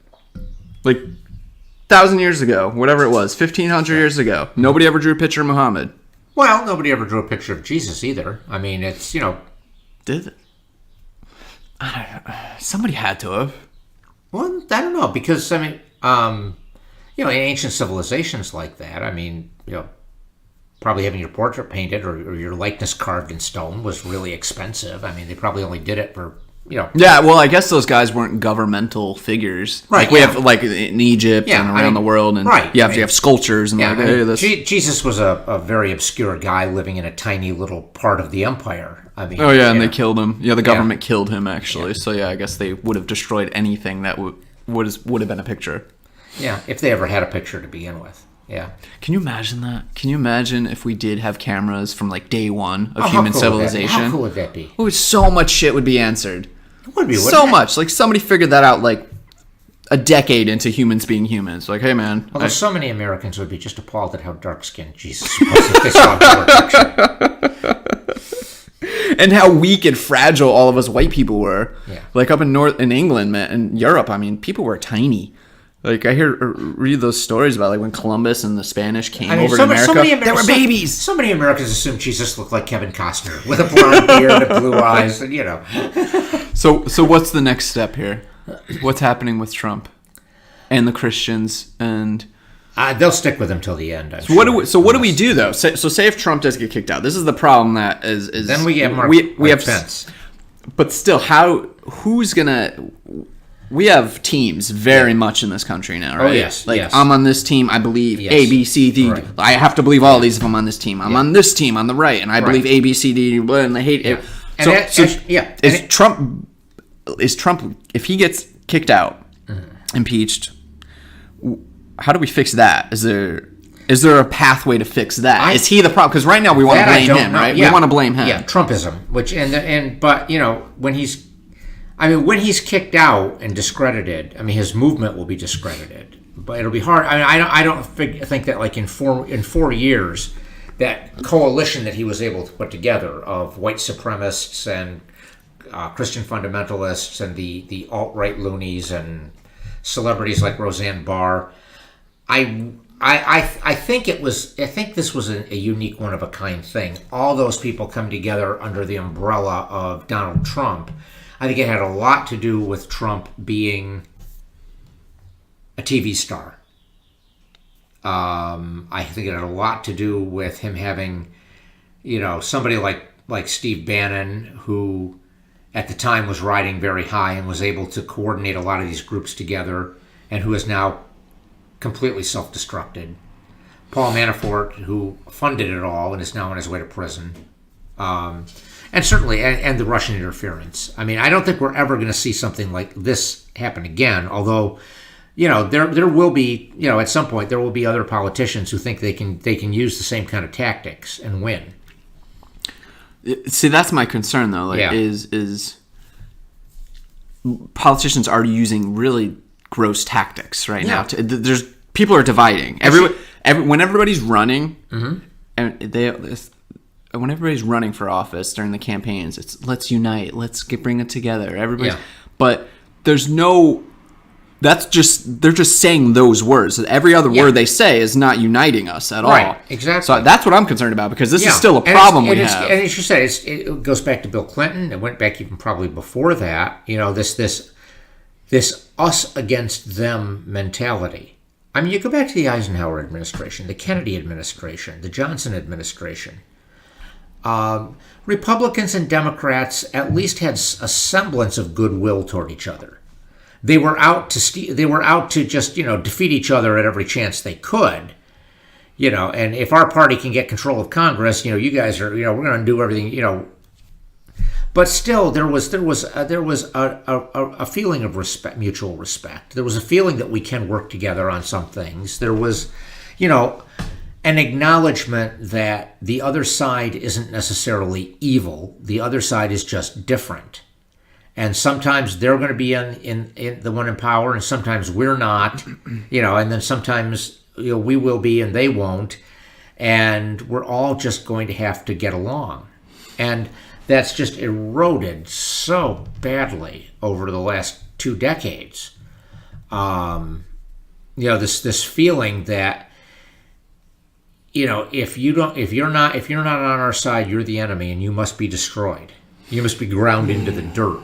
Like 1,000 years ago, whatever it was, 1,500 years ago. Nobody ever drew a picture of Muhammad. Well, nobody ever drew a picture of Jesus either. I mean, it's, Did it? Somebody had to have. Well, I don't know, because, I mean, in ancient civilizations like that, I mean, probably having your portrait painted or your likeness carved in stone was really expensive. I mean, they probably only did it for, Yeah, well, I guess those guys weren't governmental figures. Right. Like we have, like, in Egypt and around the world, and you have sculptures and Jesus was a very obscure guy living in a tiny little part of the empire. I mean, and they killed him. Yeah, the government killed him, actually. Yeah. So, I guess they would have destroyed anything that would have been a picture. Yeah, if they ever had a picture to begin with. Yeah. Can you imagine that? Can you imagine if we did have cameras from like day one of human civilization? How cool would that be? Oh, so much shit would be answered. It would be. So much. Like somebody figured that out like a decade into humans being humans. Like, hey man. Although so many Americans would be just appalled at how dark-skinned Jesus was if they saw a picture. And how weak and fragile all of us white people were. Yeah. Like up in England, man, and Europe, I mean, people were tiny. Like I read those stories about like when Columbus and the Spanish came over to America, they were babies. So many Americans assumed Jesus looked like Kevin Costner with a blonde beard and blue eyes, and So what's the next step here? What's happening with Trump and the Christians and? They'll stick with him till the end. What do we do though? So say if Trump does get kicked out, this is the problem that is. Then we get Mark Pence. But still, who's gonna? We have teams very much in this country now, right? Oh, yes. Like, yes. I'm on this team, I believe A, B, C, D. Right. I have to believe all these if I'm on this team. I'm on this team on the right, and I believe A, B, C, D, and they hate it. Is Trump, if he gets kicked out, impeached, how do we fix that? Is there a pathway to fix that? Is he the problem? Because right now we want to blame him, right? Yeah. We want to blame him. Yeah, Trumpism. But when he's kicked out and discredited, I mean, his movement will be discredited. But it'll be hard. I mean, I don't think that like in 4 years, that coalition that he was able to put together of white supremacists and Christian fundamentalists and the alt-right loonies and celebrities like Roseanne Barr, I think this was a unique, one of a kind thing. All those people come together under the umbrella of Donald Trump. I think it had a lot to do with Trump being a TV star. I think it had a lot to do with him having, somebody like Steve Bannon, who at the time was riding very high and was able to coordinate a lot of these groups together, and who is now completely self-destructed. Paul Manafort, who funded it all and is now on his way to prison. And certainly, and the Russian interference. I mean, I don't think we're ever going to see something like this happen again, although, there will be, at some point, there will be other politicians who think they can use the same kind of tactics and win. See, that's my concern, though, is politicians are using really gross tactics right now. People are dividing. When everybody's running, and when everybody's running for office during the campaigns, it's let's unite, let's bring it together. But there's no. They're just saying those words. Every other word they say is not uniting us at all. Right, exactly. So that's what I'm concerned about, because this is still a problem we have. And as you said, it goes back to Bill Clinton. It went back even probably before that. This us against them mentality. I mean, you go back to the Eisenhower administration, the Kennedy administration, the Johnson administration. Republicans and Democrats at least had a semblance of goodwill toward each other. They were out to just defeat each other at every chance they could. And if our party can get control of Congress, you guys are, we're going to do everything, But still, there was a feeling of respect, mutual respect. There was a feeling that we can work together on some things. There was, an acknowledgement that the other side isn't necessarily evil. The other side is just different. And sometimes they're going to be in the one in power, and sometimes we're not, and then sometimes we will be and they won't. And we're all just going to have to get along. And that's just eroded so badly over the last 2 decades. This feeling that, if you're not on our side, you're the enemy, and you must be destroyed. You must be ground into the dirt.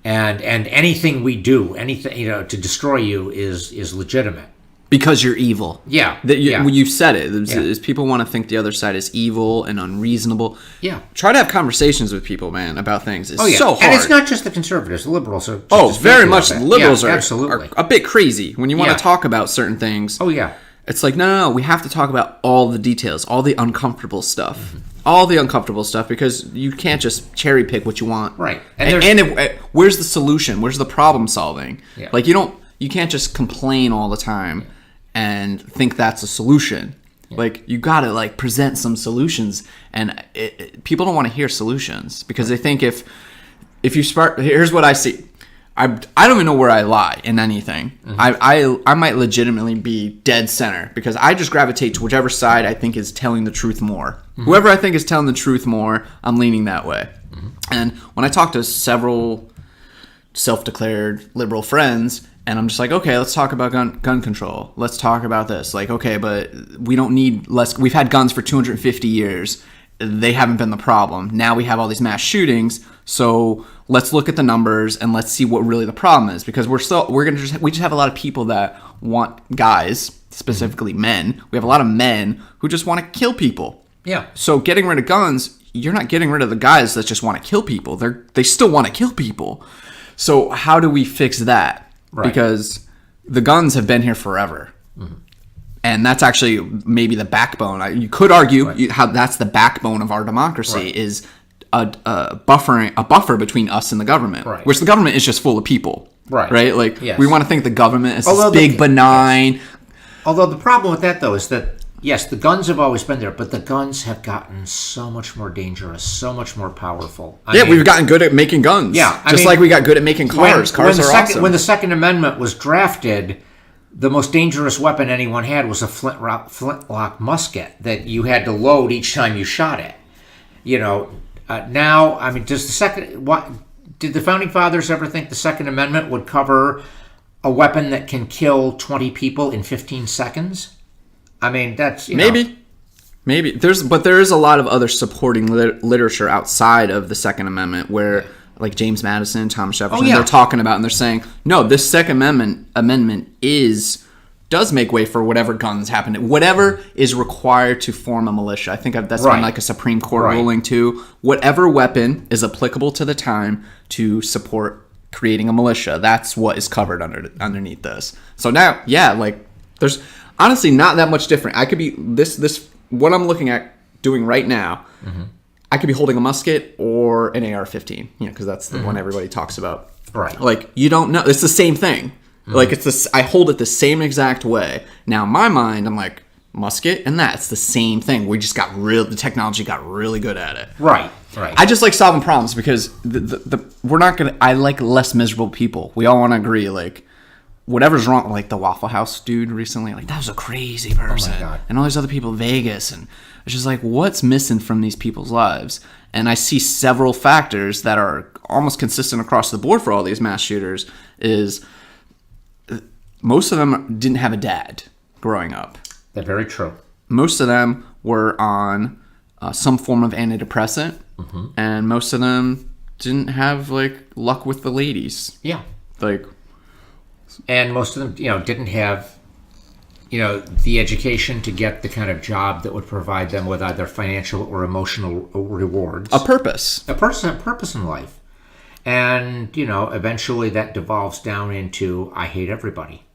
And anything we do, to destroy you is legitimate. Because you're evil. Yeah. You've said it. Is people want to think the other side is evil and unreasonable. Yeah. Try to have conversations with people, man, about things. It's so hard. And it's not just the conservatives. The liberals are very much. The liberals are absolutely a bit crazy when you want to talk about certain things. Oh, yeah. It's like, no, we have to talk about all the details, all the uncomfortable stuff. Mm-hmm. All the uncomfortable stuff, because you can't just cherry pick what you want. Right. And where's the solution? Where's the problem solving? Yeah. Like, you can't just complain all the time and think that's a solution. Yeah. Like, you gotta present some solutions, and people don't want to hear solutions because they think if you spark. Here's what I see. I don't even know where I lie in anything. Mm-hmm. I might legitimately be dead center because I just gravitate to whichever side I think is telling the truth more. Mm-hmm. Whoever I think is telling the truth more, I'm leaning that way. Mm-hmm. And when I talk to several self-declared liberal friends, and I'm just like, okay, let's talk about gun control. Let's talk about this. Like, okay, but we don't need less. We've had guns for 250 years. They haven't been the problem. Now we have all these mass shootings. So let's look at the numbers and let's see what really the problem is, because we just have a lot of people that want guys, specifically men. We have a lot of men who just want to kill people. Yeah. So getting rid of guns, you're not getting rid of the guys that just want to kill people. They still want to kill people. So how do we fix that? Right. Because the guns have been here forever. Mm-hmm. And that's actually maybe the backbone. You could argue how that's the backbone of our democracy is a buffer between us and the government, which the government is just full of people, right? Like we want to think the government is this big benign. Yes. Although the problem with that though is that yes, the guns have always been there, but the guns have gotten so much more dangerous, so much more powerful. I mean, we've gotten good at making guns. Yeah, like we got good at making cars. Cars are awesome. When the Second Amendment was drafted, the most dangerous weapon anyone had was a flintlock musket that you had to load each time you shot it. Now, I mean, did the Founding Fathers ever think the Second Amendment would cover a weapon that can kill 20 people in 15 seconds? I mean, that's maybe there is a lot of other supporting literature outside of the Second Amendment where. Like James Madison, Thomas Jefferson, they're talking about, and they're saying, no, this Second Amendment does make way for whatever guns happen, whatever is required to form a militia. I think that's been like a Supreme Court ruling too. Whatever weapon is applicable to the time to support creating a militia, that's what is covered underneath this. So now, there's honestly not that much different. I could be this what I'm looking at doing right now. Mm-hmm. I could be holding a musket or an AR-15, because that's the one everybody talks about. Right. Like, you don't know. It's the same thing. Mm-hmm. Like, I hold it the same exact way. Now, in my mind, I'm like, musket and that's the same thing. We just the technology got really good at it. Right. I just like solving problems because we're not going to, I like less miserable people. We all want to agree, like, whatever's wrong, like the Waffle House dude recently, like, that was a crazy person. Oh my God. And all these other people in Vegas, and it's just like, what's missing from these people's lives? And I see several factors that are almost consistent across the board for all these mass shooters is most of them didn't have a dad growing up. That's very true. Most of them were on some form of antidepressant, and most of them didn't have, like, luck with the ladies. Yeah. Like... And most of them, didn't have, the education to get the kind of job that would provide them with either financial or emotional rewards. A purpose. A purpose in life. And, eventually that devolves down into, I hate everybody.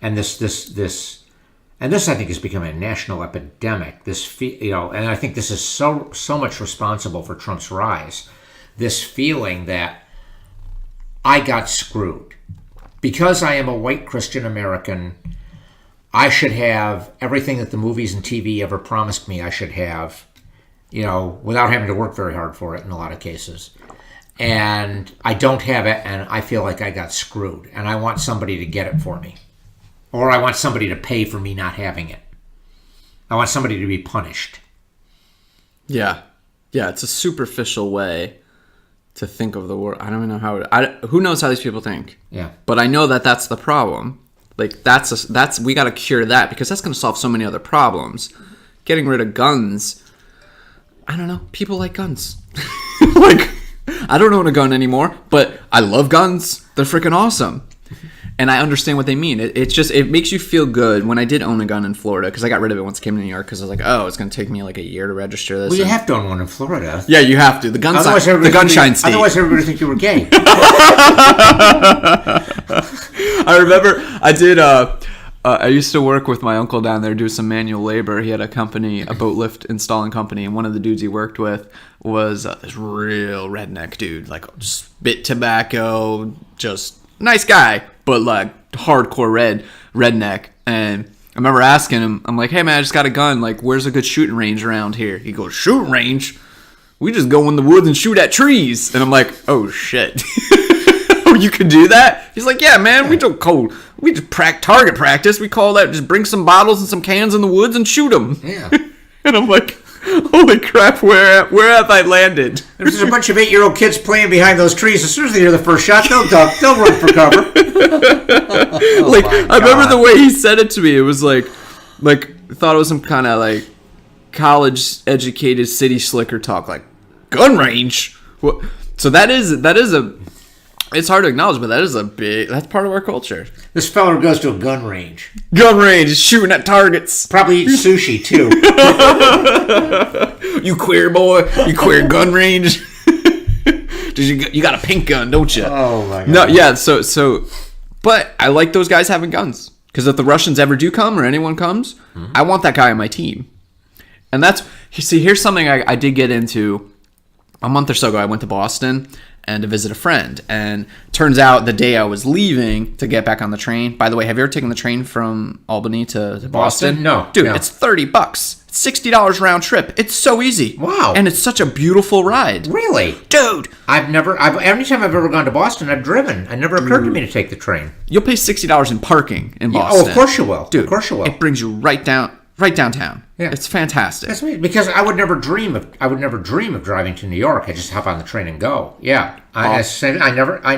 And this and this I think is becoming a national epidemic. And I think this is so much responsible for Trump's rise. This feeling that I got screwed because I am a white Christian American. I should have everything that the movies and TV ever promised me I should have, without having to work very hard for it in a lot of cases. And I don't have it, and I feel like I got screwed, and I want somebody to get it for me. Or I want somebody to pay for me not having it. I want somebody to be punished. Yeah. Yeah, it's a superficial way to think of the world. I don't even know how who knows how these people think. Yeah. But I know that that's the problem. Like, we got to cure that, because that's going to solve so many other problems. Getting rid of guns, I don't know. People like guns. Like, I don't own a gun anymore, but I love guns. They're freaking awesome. And I understand what they mean. It makes you feel good. When I did own a gun in Florida, because I got rid of it once I came to New York, because I was like, oh, it's going to take me like a year to register this. Well, you have to own one in Florida. Yeah, you have to. The gunshine state. Otherwise, everybody would think you were gay. I remember I did. I used to work with my uncle down there, do some manual labor. He had a company, a boat lift installing company, and one of the dudes he worked with was this real redneck dude, like just spit tobacco, just nice guy, but like hardcore redneck. And I remember asking him, I'm like, hey man, I just got a gun. Like, where's a good shooting range around here? He goes, shooting range? We just go in the woods and shoot at trees. And I'm like, oh shit. You can do that? He's like, yeah, man, we just target practice. We call that just bring some bottles and some cans in the woods and shoot them. Yeah. And I'm like, holy crap, where have I landed? There's a bunch of 8-year-old kids playing behind those trees. As soon as they hear the first shot, they'll duck. They'll run for cover. I remember the way he said it to me. It was like I thought it was some kind of like college-educated city slicker talk, like gun range. So that is a. It's hard to acknowledge, but that's part of our culture. This fella goes to a gun range. Gun range, shooting at targets. Probably eats sushi, too. You queer boy. You queer gun range. You got a pink gun, don't you? Oh, my God. No, yeah, so but I like those guys having guns. Because if the Russians ever do come, or anyone comes, I want that guy on my team. And here's something I did get into a month or so ago. I went to Boston and to visit a friend, and turns out the day I was leaving to get back on the train. By the way, have you ever taken the train from Albany to Boston? No, dude, no. It's $30. It's $60 round trip. It's so easy. Wow, and it's such a beautiful ride. Really, dude? Every time I've ever gone to Boston, I've driven. It never occurred to me to take the train. You'll pay $60 in parking in Boston. Oh, of course you will, dude. Of course you will. It brings you right downtown. Yeah, it's fantastic. That's me, because I would never dream of driving to New York. I just hop on the train and go. Yeah, I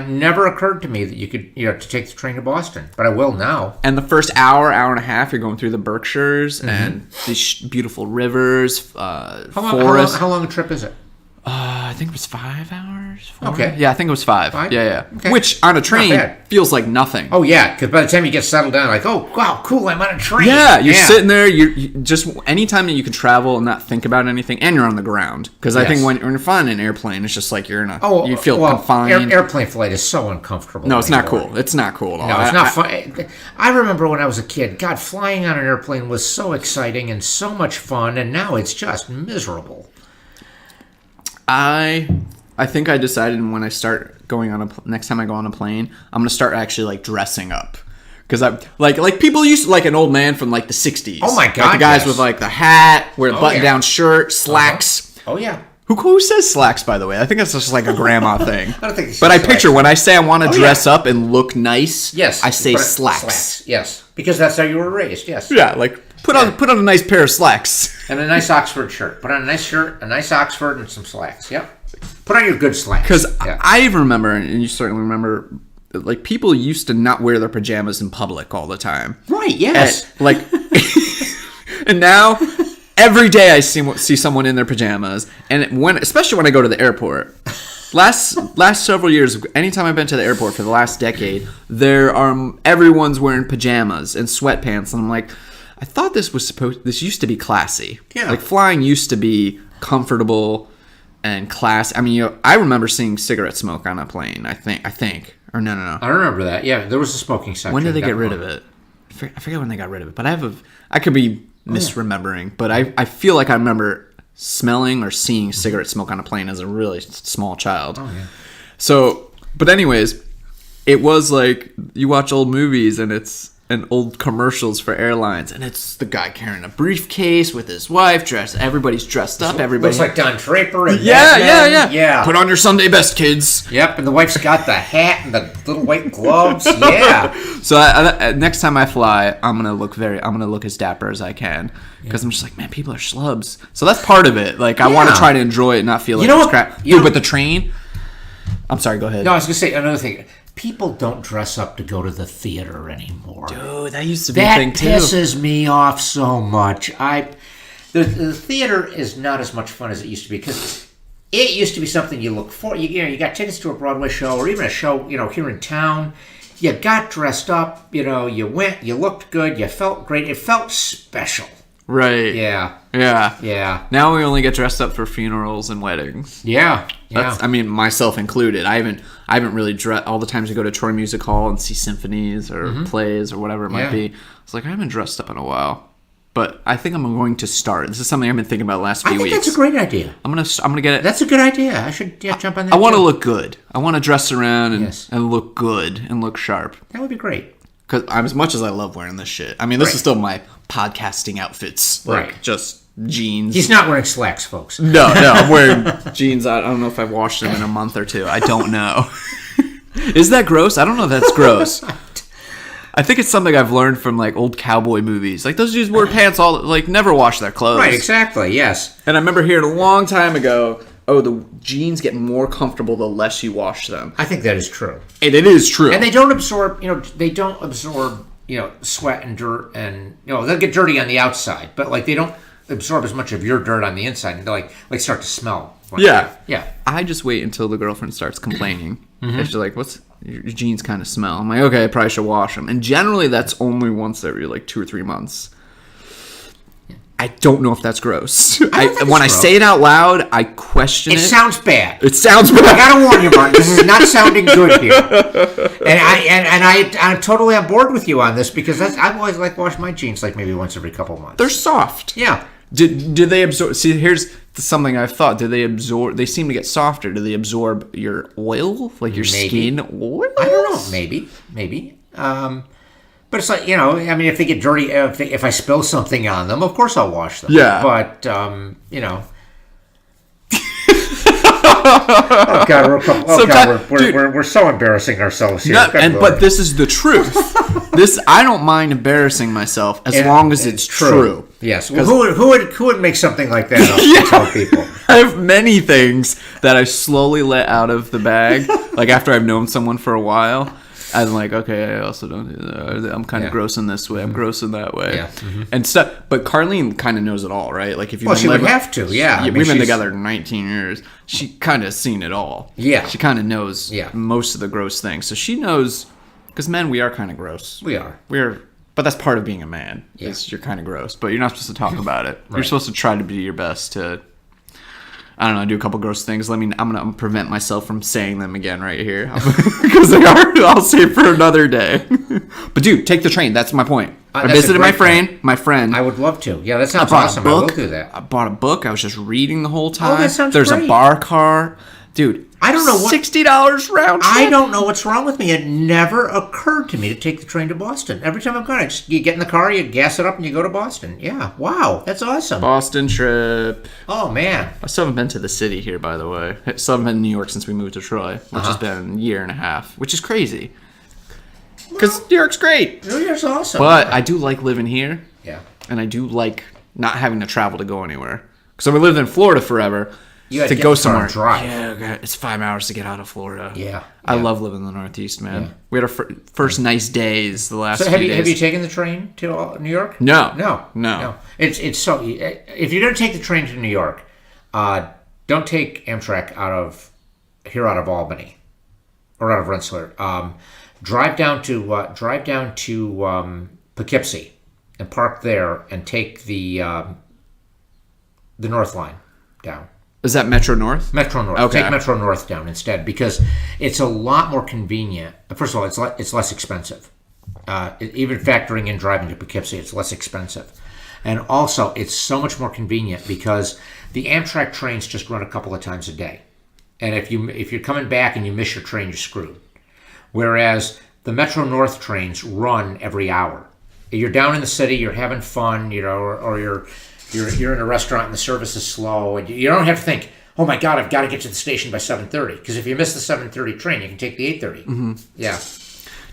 never occurred to me that you could to take the train to Boston, but I will now. And the first hour and a half, you're going through the Berkshires and these beautiful rivers, forests. How long a trip is it? I think it was 5 hours. 4? Okay. Yeah, I think it was 5. Yeah. Okay. Which on a train feels like nothing. Oh yeah, because by the time you get settled down, like, oh wow, cool, I'm on a train. Yeah, you're sitting there. You just anytime that you can travel and not think about anything, and you're on the ground. Because I think when you're flying an airplane, it's just like you're in a. You feel confined. Airplane flight is so uncomfortable. No, it's not cool. It's not cool at all. No, it's not fun. I remember when I was a kid. God, flying on an airplane was so exciting and so much fun, and now it's just miserable. I think I decided when I start going on next time I go on a plane, I'm gonna start actually like dressing up, because I like people used to, like an old man from like the 60s. Oh my God, like the guys with like the hat, wear the button-down shirt, slacks. Oh yeah. Who says slacks, by the way? I think that's just like a grandma thing. I don't think. But I picture when I say I want to dress up and look nice. Yes, I say slacks. Yes, because that's how you were raised. Yes. Yeah, like put on a nice pair of slacks and a nice Oxford shirt. Put on a nice shirt, a nice Oxford, and some slacks. Yep. Put on your good slacks. Because I remember, and you certainly remember, like people used to not wear their pajamas in public all the time. Right. Yes. And now. Every day I see someone in their pajamas, and especially when I go to the airport. Last several years, anytime I've been to the airport for the last decade, everyone's wearing pajamas and sweatpants, and I'm like, I thought this used to be classy. Yeah. Like flying used to be comfortable and class. I mean, I remember seeing cigarette smoke on a plane. I think, or no. I remember that. Yeah, there was a smoking section. When did they get rid of it? I forget when they got rid of it, but I could be misremembering, but I feel like I remember smelling or seeing cigarette smoke on a plane as a really small child. Oh, yeah. So, but anyways, it was like you watch old movies and it's and old commercials for airlines, and it's the guy carrying a briefcase with his wife, everybody's dressed up, everybody looks like Don Draper and yeah. Put on your Sunday best, kids. Yep, and the wife's got the hat and the little white gloves. Yeah. So next time I fly, I'm gonna look as dapper as I can, because I'm just like, man, people are schlubs. So that's part of it. Like I want to try to enjoy it, and not feel like it's crap. Dude, but the train. I'm sorry. Go ahead. No, I was gonna say another thing. People don't dress up to go to the theater anymore. Dude, that used to be a thing too. That pisses me off so much. The theater is not as much fun as it used to be, because it used to be something you look for. You got tickets to a Broadway show or even a show, here in town. You got dressed up, you went, you looked good, you felt great. It felt special. Right. Yeah. Now we only get dressed up for funerals and weddings. Yeah. I mean, myself included. I haven't really dressed all the times I go to Troy Music Hall and see symphonies or plays or whatever it might be. It's like I haven't dressed up in a while, but I think I'm going to start. This is something I've been thinking about the last few weeks. I think that's a great idea. I'm gonna get it. That's a good idea. I should jump on that. I want to look good. I want to dress around and look good and look sharp. That would be great. Because as much as I love wearing this shit, I mean, this is still my podcasting outfits. Like, just jeans. He's not wearing slacks, folks. No, I'm wearing jeans. I don't know if I've washed them in a month or two. I don't know. Is that gross? I don't know if that's gross. I think it's something I've learned from, like, old cowboy movies. Like, those dudes wear pants never wash their clothes. Right, exactly, yes. And I remember hearing a long time ago, the jeans get more comfortable the less you wash them. I think that is true. And it is true. And they don't absorb, sweat and dirt, and, they'll get dirty on the outside, but, like, they don't absorb as much of your dirt on the inside, and they'll, like start to smell. Yeah. Yeah. I just wait until the girlfriend starts complaining. And she's like, your jeans kind of smell. I'm like, okay, I probably should wash them. And generally, that's only once every, 2 or 3 months. I don't know if that's gross. When I say it out loud, I question it. It sounds bad. It sounds bad. I gotta warn you, Martin. This is not sounding good here. And I'm totally on board with you on this, because I've always wash my jeans maybe once every couple months. They're soft. Yeah. Do they absorb? See, here's something I've thought. Do they absorb? They seem to get softer. Do they absorb your oil, your skin oil? I don't know. Maybe. But it's if they get dirty, if I spill something on them, of course I'll wash them. Yeah. But, oh God, we're so embarrassing ourselves here. But this is the truth. I don't mind embarrassing myself as long as it's true. Yes. Well, who would make something like that up to tell people? I have many things that I slowly let out of the bag, after I've known someone for a while. I'm like, okay, I also don't do that. I'm kind of gross in this way. I'm gross in that way. Yeah. And stuff. But Carlene kind of knows it all, right? If you she would have to, yeah. We've been together 19 years. She kind of seen it all. Yeah. She kind of knows most of the gross things. So she knows, because men, we are kind of gross. We are. But that's part of being a man. Yeah. Is you're kind of gross, but you're not supposed to talk about it. Right. You're supposed to try to do your best to, I don't know, do a couple gross things. I'm gonna prevent myself from saying them again right here, because I'll save for another day. But dude, take the train. That's my point. I visited my friend. I would love to. Yeah, that sounds awesome. I will do that. I bought a book. I was just reading the whole time. Oh, that sounds There's great. a bar car. Dude, I don't know $60 round trip. I don't know what's wrong with me. It never occurred to me to take the train to Boston. Every time I've gone, you get in the car, you gas it up, and you go to Boston. Yeah, wow, that's awesome. Boston trip. Oh, man. I still haven't been to the city here, by the way. I still haven't been in New York since we moved to Troy, which has been a year and a half, which is crazy. Because New York's great. New York's awesome. But I do like living here. Yeah. And I do like not having to travel to go anywhere. So we lived in Florida forever. You had to go somewhere. Drive. Yeah, it's 5 hours to get out of Florida. Yeah. I love living in the Northeast, man. Yeah. We had our first nice days the last few days. Have you taken the train to New York? No. It's so, if you're going to take the train to New York, don't take Amtrak out of Albany or out of Rensselaer. Drive down to Poughkeepsie and park there and take the North Line down. Is that Metro North? Metro North. Okay. Take Metro North down instead, because it's a lot more convenient. First of all, it's less expensive. Even factoring in driving to Poughkeepsie, it's less expensive. And also, it's so much more convenient because the Amtrak trains just run a couple of times a day. And if you're coming back and you miss your train, you're screwed. Whereas the Metro North trains run every hour. You're down in the city, you're having fun, or you're in a restaurant and the service is slow, and you don't have to think, oh my God, I've got to get to the station by 7:30. Because if you miss the 7:30 train, you can take the 8:30. Mm-hmm. Yeah.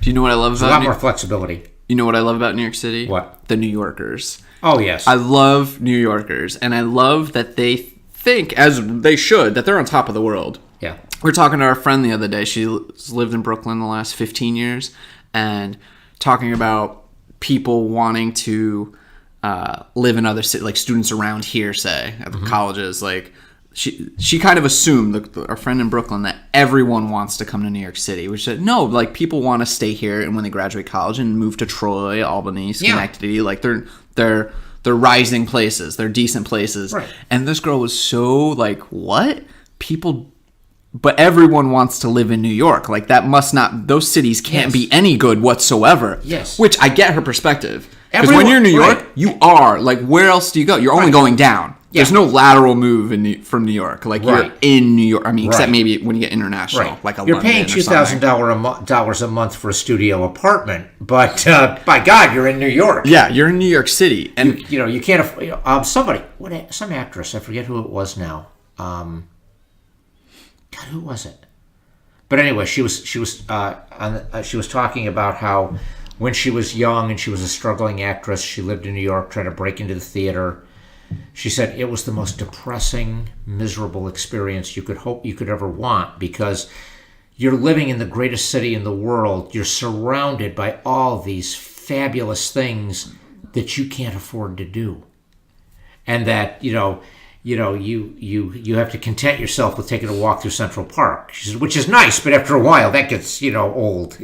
Do you know what I love about a lot more flexibility. You know what I love about New York City? What? The New Yorkers. Oh, yes. I love New Yorkers, and I love that they think, as they should, that they're on top of the world. Yeah. We were talking to our friend the other day. She's lived in Brooklyn the last 15 years, and talking about people wanting to live in other cities, like students around here, say, at the colleges. Like, she kind of assumed, our friend in Brooklyn, that everyone wants to come to New York City. Which said, no, like, people want to stay here, and when they graduate college and move to Troy, Albany, Schenectady, like, they're rising places. They're decent places. Right. And this girl was so like, what? But everyone wants to live in New York. Like, that must not, those cities can't be any good whatsoever. Yes. Which I get her perspective. Because when you're in New York, you are. Like, where else do you go? You're only going down. Yeah. There's no lateral move from New York. Like, you're in New York. I mean, except maybe when you get international. Like a You're London paying $2,000 a month for a studio apartment, but by God, you're in New York. Yeah, you're in New York City. And you can't afford, some actress, I forget who it was now. God, who was it? But anyway, she was talking about how when she was young and she was a struggling actress, she lived in New York, trying to break into the theater. She said it was the most depressing, miserable experience you could ever want, because you're living in the greatest city in the world. You're surrounded by all these fabulous things that you can't afford to do, and that you have to content yourself with taking a walk through Central Park. She said, which is nice, but after a while that gets old.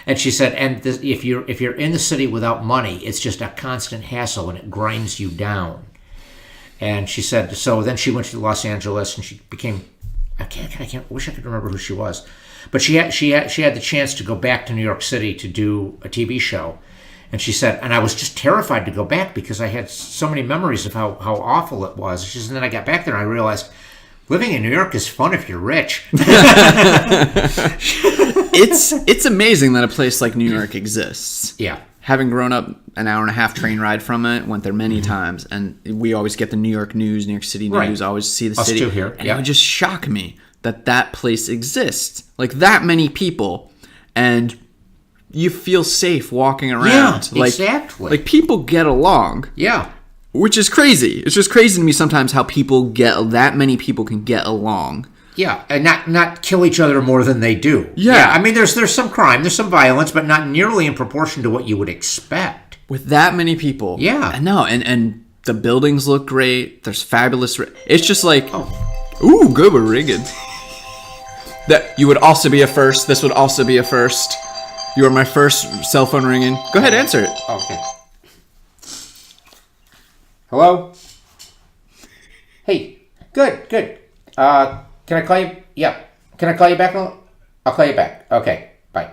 And she said, if you're in the city without money, it's just a constant hassle and it grinds you down. And she said, so then she went to Los Angeles and she became, I wish I could remember who she was, but she had the chance to go back to New York City to do a TV show. And she said, and I was just terrified to go back because I had so many memories of how awful it was. She said, and then I got back there and I realized living in New York is fun if you're rich. It's amazing that a place like New York exists. Yeah. Having grown up an hour and a half train ride from it, went there many times, and we always get the New York news, New York City news. I always see the city. Us too here. And it would just shock me that place exists. Like, that many people, and you feel safe walking around. Yeah, exactly. Like, people get along. Yeah. Which is crazy. It's just crazy to me sometimes how that many people can get along. Yeah, and not kill each other more than they do. Yeah. I mean, there's some crime, there's some violence, but not nearly in proportion to what you would expect. With that many people. Yeah. I know, and the buildings look great. There's fabulous. It's just like, ooh, good, we're rigged. That you would also be a first. This would also be a first. You are my first cell phone ringing. Go ahead, answer it. Okay. Hello? Hey, good. Can I call you? Yeah. Can I call you back? I'll call you back. Okay, bye.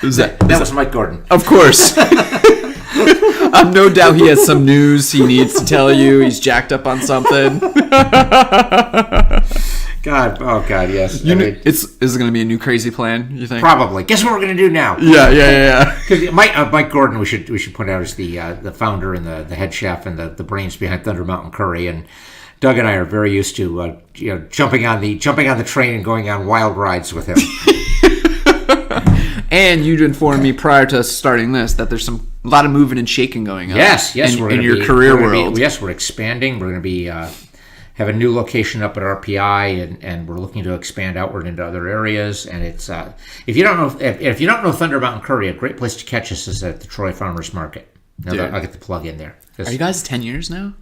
That was Mike Gordon. Of course. I've no doubt he has some news he needs to tell you. He's jacked up on something. God, yes. Is it going to be a new crazy plan, you think? Probably. Guess what we're going to do now? Yeah. Because Mike Gordon, we should point out, is the founder and the head chef and the brains behind Thunder Mountain Curry, and Doug and I are very used to jumping on the train and going on wild rides with him. And you'd informed me prior to us starting this that there's a lot of moving and shaking going on. Yes, in your career world. Yes, we're expanding. We're going to be have a new location up at RPI, and we're looking to expand outward into other areas. And it's if you don't know Thunder Mountain Curry, a great place to catch us is at the Troy Farmers Market. Now, I'll get the plug in there. Are you guys 10 years now?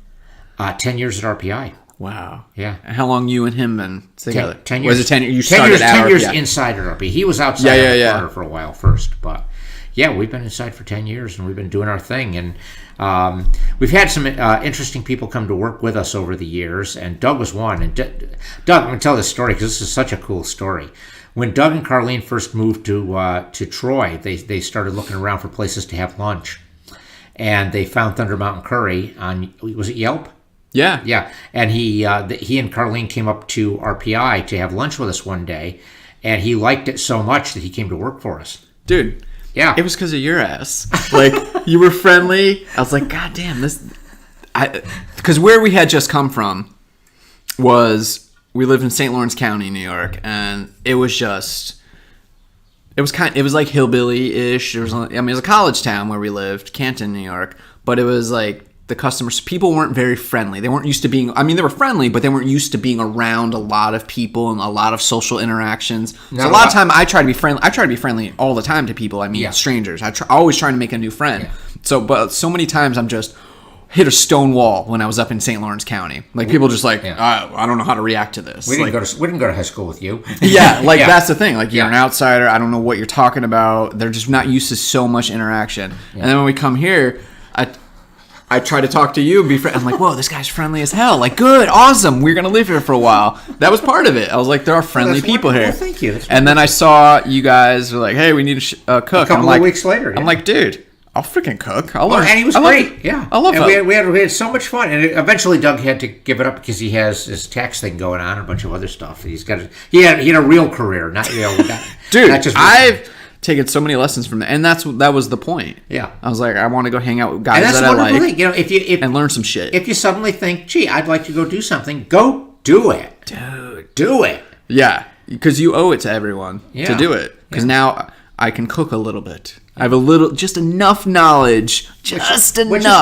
10 years at RPI. Wow. Yeah. And how long you and him been together? 10 years. Was it 10 years? You started 10 years inside at RPI. He was outside of the corner for a while first, but Yeah, we've been inside for 10 years, and we've been doing our thing. And we've had some interesting people come to work with us over the years, and Doug was one. And Doug, I'm going to tell this story because this is such a cool story. When Doug and Carlene first moved to Troy, they started looking around for places to have lunch. And they found Thunder Mountain Curry on, was it Yelp? Yeah. Yeah. And he and Carlene came up to RPI to have lunch with us one day, and he liked it so much that he came to work for us. Dude. Yeah. It was because of your ass. Like, you were friendly. I was like, God damn, because where we had just come from was, we lived in St. Lawrence County, New York, and it was like hillbilly-ish. It was a college town where we lived, Canton, New York, but it was like, the customers, people weren't very friendly. They weren't used to being, they were friendly, but they weren't used to being around a lot of people and a lot of social interactions. So a lot of time I try to be friendly. I try to be friendly all the time to people. I mean, strangers. Always trying to make a new friend. Yeah. But so many times I'm just hit a stone wall when I was up in St. Lawrence County. Like, people just like, I don't know how to react to this. We didn't go to high school with you. Yeah, that's the thing. Like, you're an outsider. I don't know what you're talking about. They're just not used to so much interaction. Yeah. And then when we come here, I try to talk to you and be friendly. I'm like, whoa, this guy's friendly as hell. Like, good, awesome. We're going to live here for a while. That was part of it. I was like, there are friendly people here. Well, thank you. And then I saw you guys were like, hey, we need to cook. A couple of weeks later. I'm like, dude, I'll freaking cook. I'll learn. And he was great. Yeah. I love it. We had so much fun. And eventually Doug had to give it up because he has his tax thing going on and a bunch of other stuff. He had a real career. Dude, not just I've taken so many lessons from that, and that was the point. Yeah, I was like, I want to go hang out with guys that I like, thing. And learn some shit. If you suddenly think, gee, I'd like to go do something, go do it, dude. Do it. Yeah, because you owe it to everyone to do it. Because now I can cook a little bit. I have just enough knowledge, which is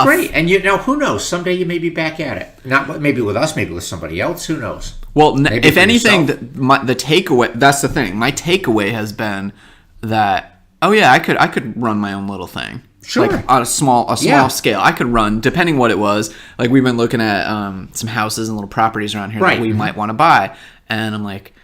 great. And who knows? Someday you may be back at it. Not maybe with us, maybe with somebody else. Who knows? Well, if anything, the takeaway. That's the thing. My takeaway has been that, I could run my own little thing. Sure. Like on a small scale. I could run, depending what it was. Like, we've been looking at some houses and little properties around here that we might want to buy. And I'm like,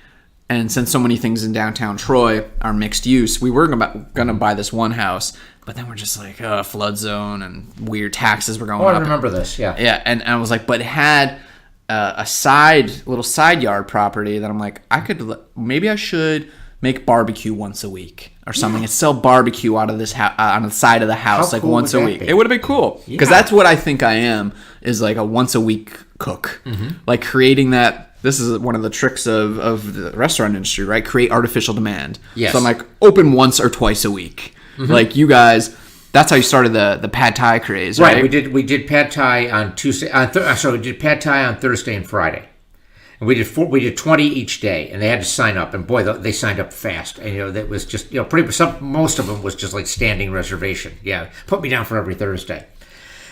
and since so many things in downtown Troy are mixed use, we were going to buy this one house, but then we're just like, flood zone and weird taxes were going up. I remember this, yeah. Yeah, and I was like, but it had a little side yard property that I'm like, maybe I should make barbecue once a week or something and sell barbecue out of this on the side of the house. How like cool once a week. It would have been cool because that's what I think I am, is like a once a week cook. Like, creating that. This is one of the tricks of the restaurant industry, right? Create artificial demand. Yes. So I'm like, open once or twice a week. Like, you guys, that's how you started the pad thai craze, right? We did pad thai on Tuesday. We did pad thai on Thursday and Friday. And we did 20 each day, and they had to sign up. And boy, they signed up fast. And that was just most of them was just like standing reservation. Yeah, put me down for every Thursday.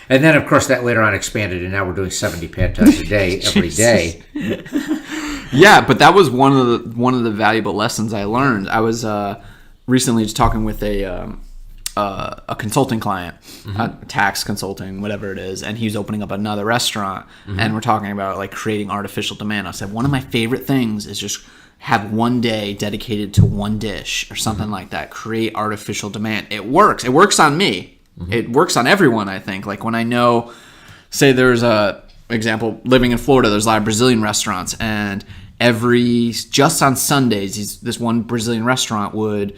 And then, of course, that later on expanded, and now we're doing 70 pad thais a day every day. Yeah, but that was one of the valuable lessons I learned. I was recently just talking with a consulting client, tax consulting, whatever it is, and he's opening up another restaurant, and we're talking about like creating artificial demand. I said, one of my favorite things is just have one day dedicated to one dish or something like that. Create artificial demand. It works. It works on me. It works on everyone, I think. Like, when I know, say there's example, living in Florida, there's a lot of Brazilian restaurants, and just on Sundays, this one Brazilian restaurant would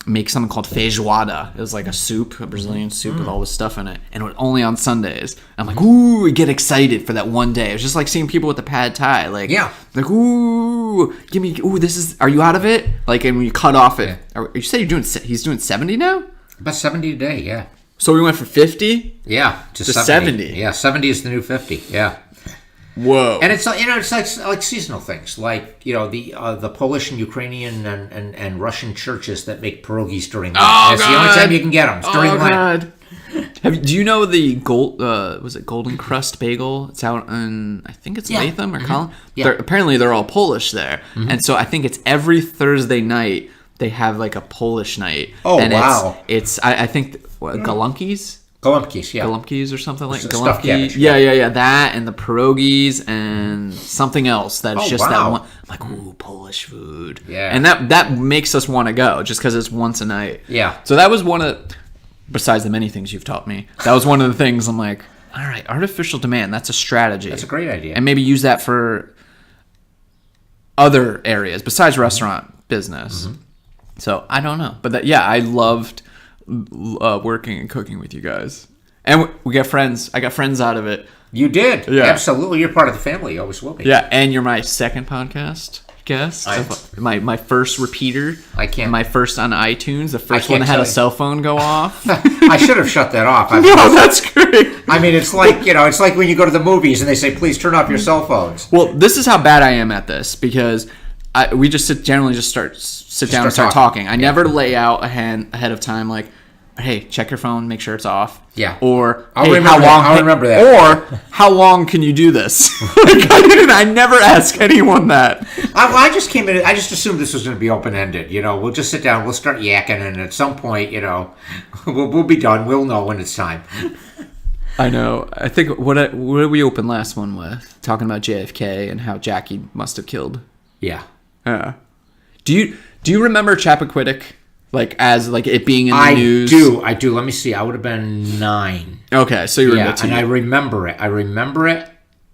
make something called feijoada. It was like a Brazilian soup with all this stuff in it, and it was only on Sundays. I'm like, ooh, we get excited for that one day. It was just like seeing people with the pad thai, like, ooh, are you out of it? Like, and when you cut off it, you say he's doing 70 now? About 70 a day, yeah. So we went from 50? Yeah, to 70. Yeah, 70 is the new 50, yeah. Whoa. And it's like seasonal things, like the Polish and Ukrainian and Russian churches that make pierogies during Lent. That's the only time you can get them. It's during Lent. Do you know the Golden Crust Bagel? It's out in, I think it's Latham or Collin. Yeah. Apparently they're all Polish there, and so I think it's every Thursday night they have like a Polish night. Oh, and wow! It's I think Galunki's. Golumpkies, yeah. Golumpkies or something like Stuffed Golumpki. cabbage, Yeah. That and the pierogies and something else that's just that wow. one. I'm like, ooh, Polish food. Yeah. And that makes us want to go just because it's once a night. Yeah. So that was one of, besides the many things you've taught me, that was one of the things I'm like, all right, artificial demand, that's a strategy. That's a great idea. And maybe use that for other areas besides restaurant business. So I don't know. But I loved working and cooking with you guys. And we got friends. I got friends out of it. You did. Yeah. Absolutely. You're part of the family. You always will be. Yeah, and you're my second podcast guest. My first repeater. I can't. My first on iTunes. The first can't one that had tell a you. cell phone go off. I should have shut that off. No, that's great. I mean, it's like, it's like when you go to the movies and they say, please turn off your cell phones. Well, this is how bad I am at this because we just sit down and start talking. I never lay out ahead of time like, hey, check your phone, make sure it's off. Yeah. Or I'll remember that. Or how long can you do this? I never ask anyone that. I just came in. I just assumed this was going to be open ended. We'll just sit down. We'll start yakking, and at some point, we'll be done. We'll know when it's time. I know. I think what did we open last one with? Talking about JFK and how Jackie must have killed. Yeah. Do you remember Chappaquiddick? Like as like it being in the news? I do. Let me see. I would have been 9. Okay, so you were and I remember it.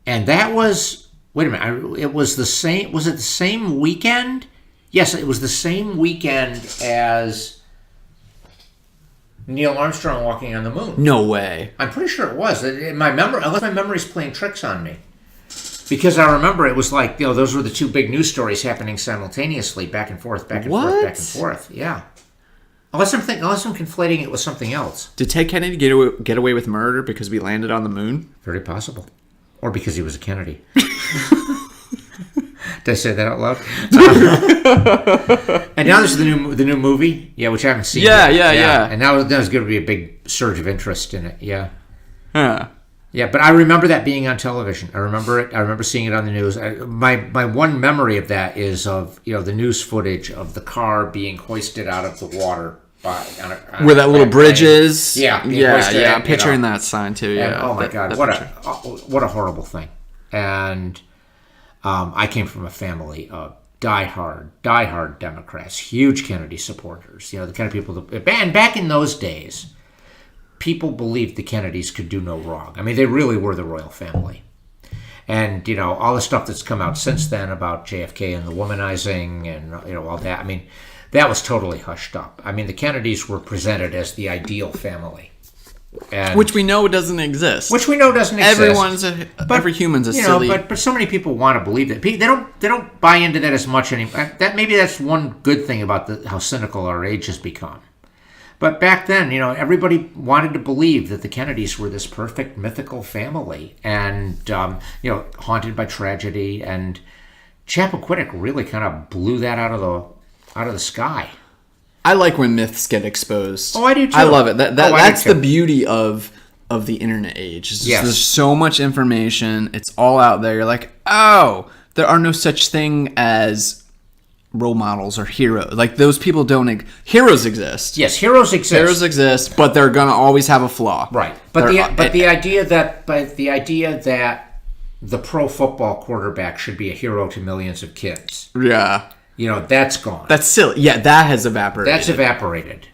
And that was, wait a minute. It was the same. Was it the same weekend? Yes, it was the same weekend as Neil Armstrong walking on the moon. No way. I'm pretty sure it was. Unless my memory's playing tricks on me. Because I remember it was like, those were the two big news stories happening simultaneously, back and forth, back and forth, back and forth. Yeah. Unless I'm conflating it with something else. Did Ted Kennedy get away with murder because we landed on the moon? Very possible. Or because he was a Kennedy. Did I say that out loud? And now there's the new movie, which I haven't seen. Yeah. And now there's going to be a big surge of interest in it. Yeah. Huh. Yeah, but I remember that being on television. I remember it. I remember seeing it on the news. My one memory of that is of the news footage of the car being hoisted out of the water where that little bridge is. Yeah. I'm picturing that sign too. Yeah. And, oh my God, what a horrible thing. And I came from a family of diehard Democrats, huge Kennedy supporters. The kind of people that, and back in those days, people believed the Kennedys could do no wrong. I mean, they really were the royal family. And, all the stuff that's come out since then about JFK and the womanizing and, all that, I mean, that was totally hushed up. I mean, the Kennedys were presented as the ideal family. Which we know doesn't exist. Every human's a silly. But so many people want to believe that. They don't buy into that as much anymore. Maybe that's one good thing about how cynical our age has become. But back then, everybody wanted to believe that the Kennedys were this perfect mythical family, and haunted by tragedy. And Chappaquiddick really kind of blew that out of the sky. I like when myths get exposed. Oh, I do too. I love it. That's the beauty of the internet age. There's so much information. It's all out there. You're like, oh, there are no such thing as role models or heroes. Like those people don't. Heroes exist. Yes, heroes exist. Heroes exist, but they're gonna always have a flaw. Right. But the idea that the pro football quarterback should be a hero to millions of kids. Yeah. That's gone. That's silly. Yeah, that has evaporated. That's evaporated.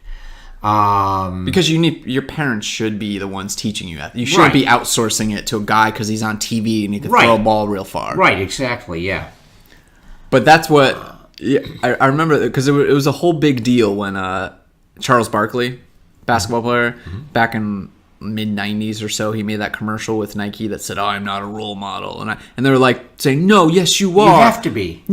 Because your parents should be the ones teaching you that. You shouldn't be outsourcing it to a guy because he's on TV and he can throw a ball real far. Right. Exactly. Yeah. But that's what. Yeah, I remember because it was a whole big deal when Charles Barkley, basketball player, back in mid 90s or so, he made that commercial with Nike that said, "Oh, I'm not a role model," and they were like saying, "No, yes, you are. You have to be."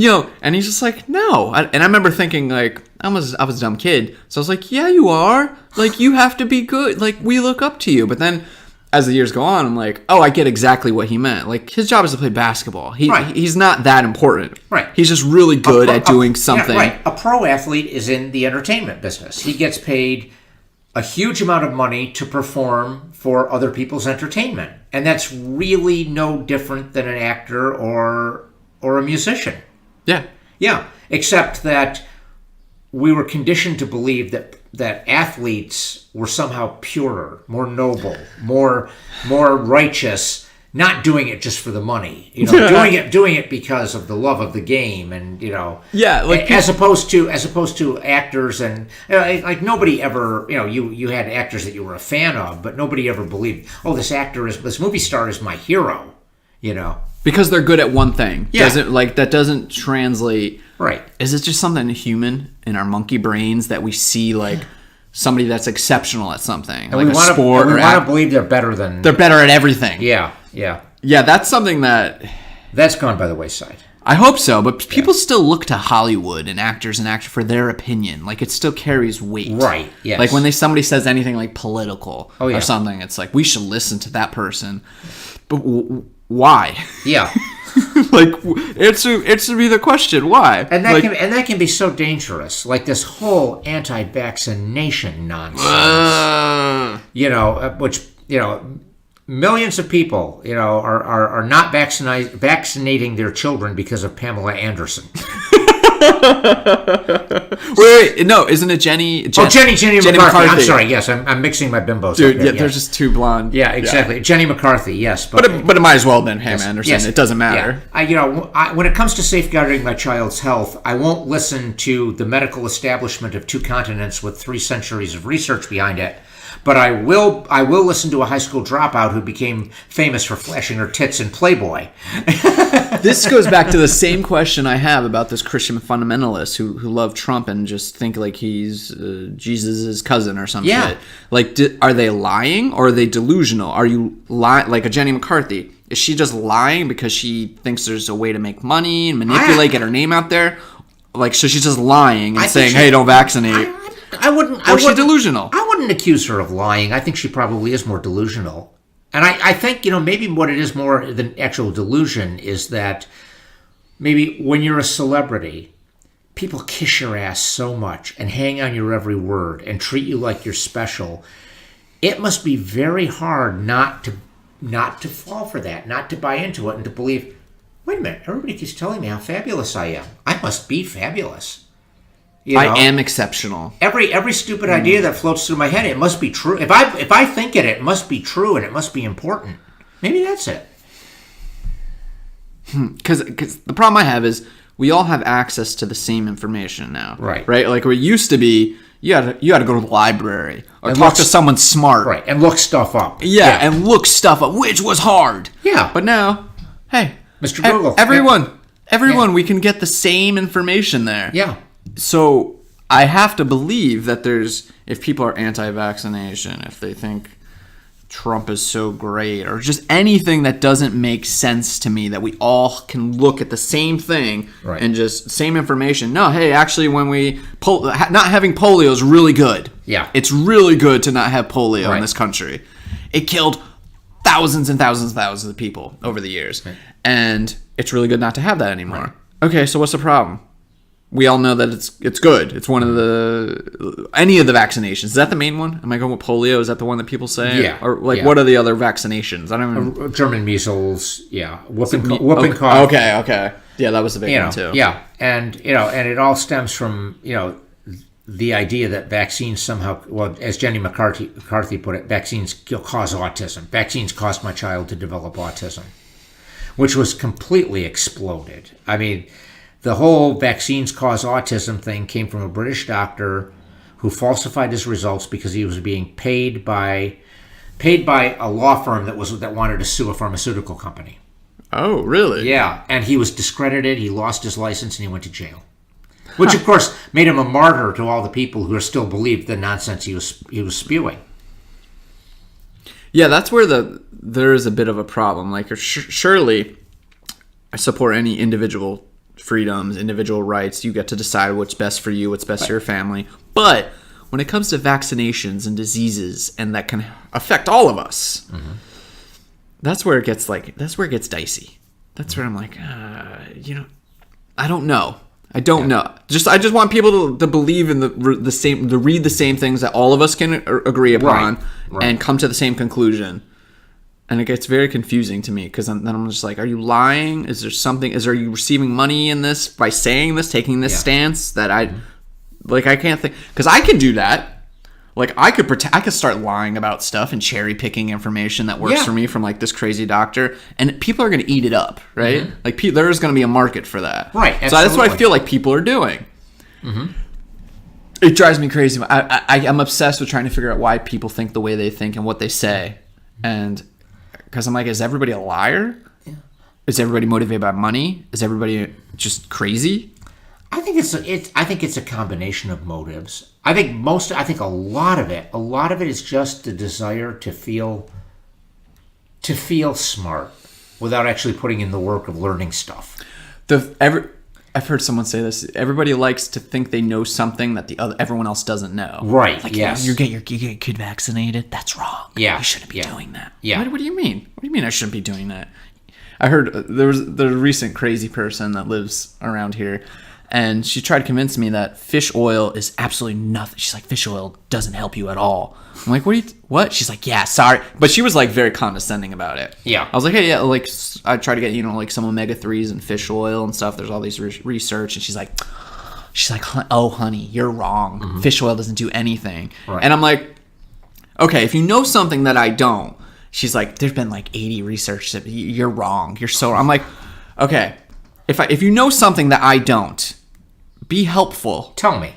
And he's just like, "No," and I remember thinking like, I was a dumb kid, so I was like, "Yeah, you are. Like, you have to be good. Like, we look up to you." But then, as the years go on, I'm like, oh, I get exactly what he meant. Like, his job is to play basketball. He's not that important. Right. He's just really good at doing something. Yeah, right. A pro athlete is in the entertainment business. He gets paid a huge amount of money to perform for other people's entertainment. And that's really no different than an actor or a musician. Yeah. Yeah. Except that we were conditioned to believe that athletes were somehow purer, more noble, more righteous, not doing it just for the money, doing it because of the love of the game, and as opposed to actors, and like nobody ever, you had actors that you were a fan of, but nobody ever believed, oh, this movie star is my hero, because they're good at one thing. Yeah. That doesn't translate. Right. Is it just something human in our monkey brains that we see like somebody that's exceptional at something, and like a sport? We want to believe they're better at everything. Yeah. Yeah, that's something that's gone by the wayside. I hope so, but people still look to Hollywood and actors for their opinion. Like, it still carries weight. Right, yes. Like, when somebody says anything, like, political or something, it's like, we should listen to that person. But why? Yeah. Like, answer me the question, why? And that can be so dangerous. Like, this whole anti-vaccination nonsense. Which, millions of people, are not vaccinating their children because of Pamela Anderson. wait, no, isn't it Jenny McCarthy. I'm sorry, yes, I'm mixing my bimbos. Dude, yeah, they're just two blonde. Yeah, exactly. Yeah. Jenny McCarthy, yes, but it might as well have been Pam Anderson. Yes, it doesn't matter. Yeah. When it comes to safeguarding my child's health, I won't listen to the medical establishment of 2 continents with 3 centuries of research behind it. But I will listen to a high school dropout who became famous for flashing her tits in Playboy. This goes back to the same question I have about this Christian fundamentalist who love Trump and just think like he's Jesus' cousin or some shit. Like, are they lying or are they delusional? Are you lying? Like a Jenny McCarthy, is she just lying because she thinks there's a way to make money and manipulate, get her name out there? Like, so she's just lying and saying, hey, don't vaccinate. Or is she delusional? I wouldn't accuse her of lying. I think she probably is more delusional. And I think, maybe what it is more than actual delusion is that maybe when you're a celebrity, people kiss your ass so much and hang on your every word and treat you like you're special. It must be very hard not to fall for that, not to buy into it and to believe, wait a minute, everybody keeps telling me how fabulous I am. I must be fabulous. I am exceptional. Every stupid idea that floats through my head, it must be true. If I think it must be true and it must be important. Maybe that's it. Because the problem I have is we all have access to the same information now. Right. Like it used to be, you had to go to the library or talk to someone smart. Right, and look stuff up. Yeah, and look stuff up, which was hard. Yeah. But now, hey, Mr. Google. Everyone, we can get the same information there. Yeah. So I have to believe that if people are anti-vaccination, if they think Trump is so great, or just anything that doesn't make sense to me, that we all can look at the same thing and just same information. No, hey, actually, when not having polio is really good. Yeah. It's really good to not have polio in this country. It killed thousands and thousands and thousands of people over the years. Right. And it's really good not to have that anymore. Right. Okay, so what's the problem? We all know that it's good. It's one of any of the vaccinations. Is that the main one? Am I going with polio? Is that the one that people say? Yeah. Or what are the other vaccinations? I don't even... German measles. Yeah. Whooping cough. Okay. Yeah, that was the big one too. Yeah, and it all stems from the idea that vaccines somehow, well, as Jenny McCarthy put it, vaccines cause autism. Vaccines caused my child to develop autism, which was completely exploded. I mean, the whole vaccines cause autism thing came from a British doctor who falsified his results because he was being paid by a law firm that wanted to sue a pharmaceutical company. Oh, really? Yeah, and he was discredited. He lost his license and he went to jail. Which, of course, made him a martyr to all the people who still believed the nonsense he was spewing. Yeah, that's where there is a bit of a problem. Like, surely, I support any individual freedoms, individual rights. You get to decide what's best for you, what's best for your family. But when it comes to vaccinations and diseases, and that can affect all of us, that's where it gets dicey. That's where I'm like, I don't know. I don't know. I just want people to believe in the same, to read the same things that all of us can agree upon, and come to the same conclusion. And it gets very confusing to me because then I'm just like, are you lying? Is there something? Are you receiving money in this by saying this, taking this stance that I can't think, because I can do that. Like, I could start lying about stuff and cherry picking information that works for me from like this crazy doctor, and people are going to eat it up, right? Mm-hmm. Like, there's going to be a market for that, right? Absolutely. So that's what I feel like people are doing. Mm-hmm. It drives me crazy. I'm obsessed with trying to figure out why people think the way they think and what they say, and because I'm like, is everybody a liar? Yeah. Is everybody motivated by money? Is everybody just crazy? I think it's a combination of motives. I think a lot of it is just the desire to feel smart without actually putting in the work of learning stuff. I've heard someone say this. Everybody likes to think they know something that everyone else doesn't know. Right. Like, yes. You get your kid vaccinated. That's wrong. Yeah. You shouldn't be doing that. Yeah. What do you mean? What do you mean I shouldn't be doing that? I heard there's a recent crazy person that lives around here, and she tried to convince me that fish oil is absolutely nothing. She's like, fish oil doesn't help you at all. I'm like, what? She's like, yeah, sorry. But she was like very condescending about it. Yeah. I was like, hey, yeah, like I try to get, like some omega-3s and fish oil and stuff. There's all these research. And she's like, oh, honey, you're wrong. Mm-hmm. Fish oil doesn't do anything. Right. And I'm like, okay, if you know something that I don't. She's like, there's been like 80 research that you're wrong. You're so wrong. I'm like, okay, if you know something that I don't, be helpful. Tell me.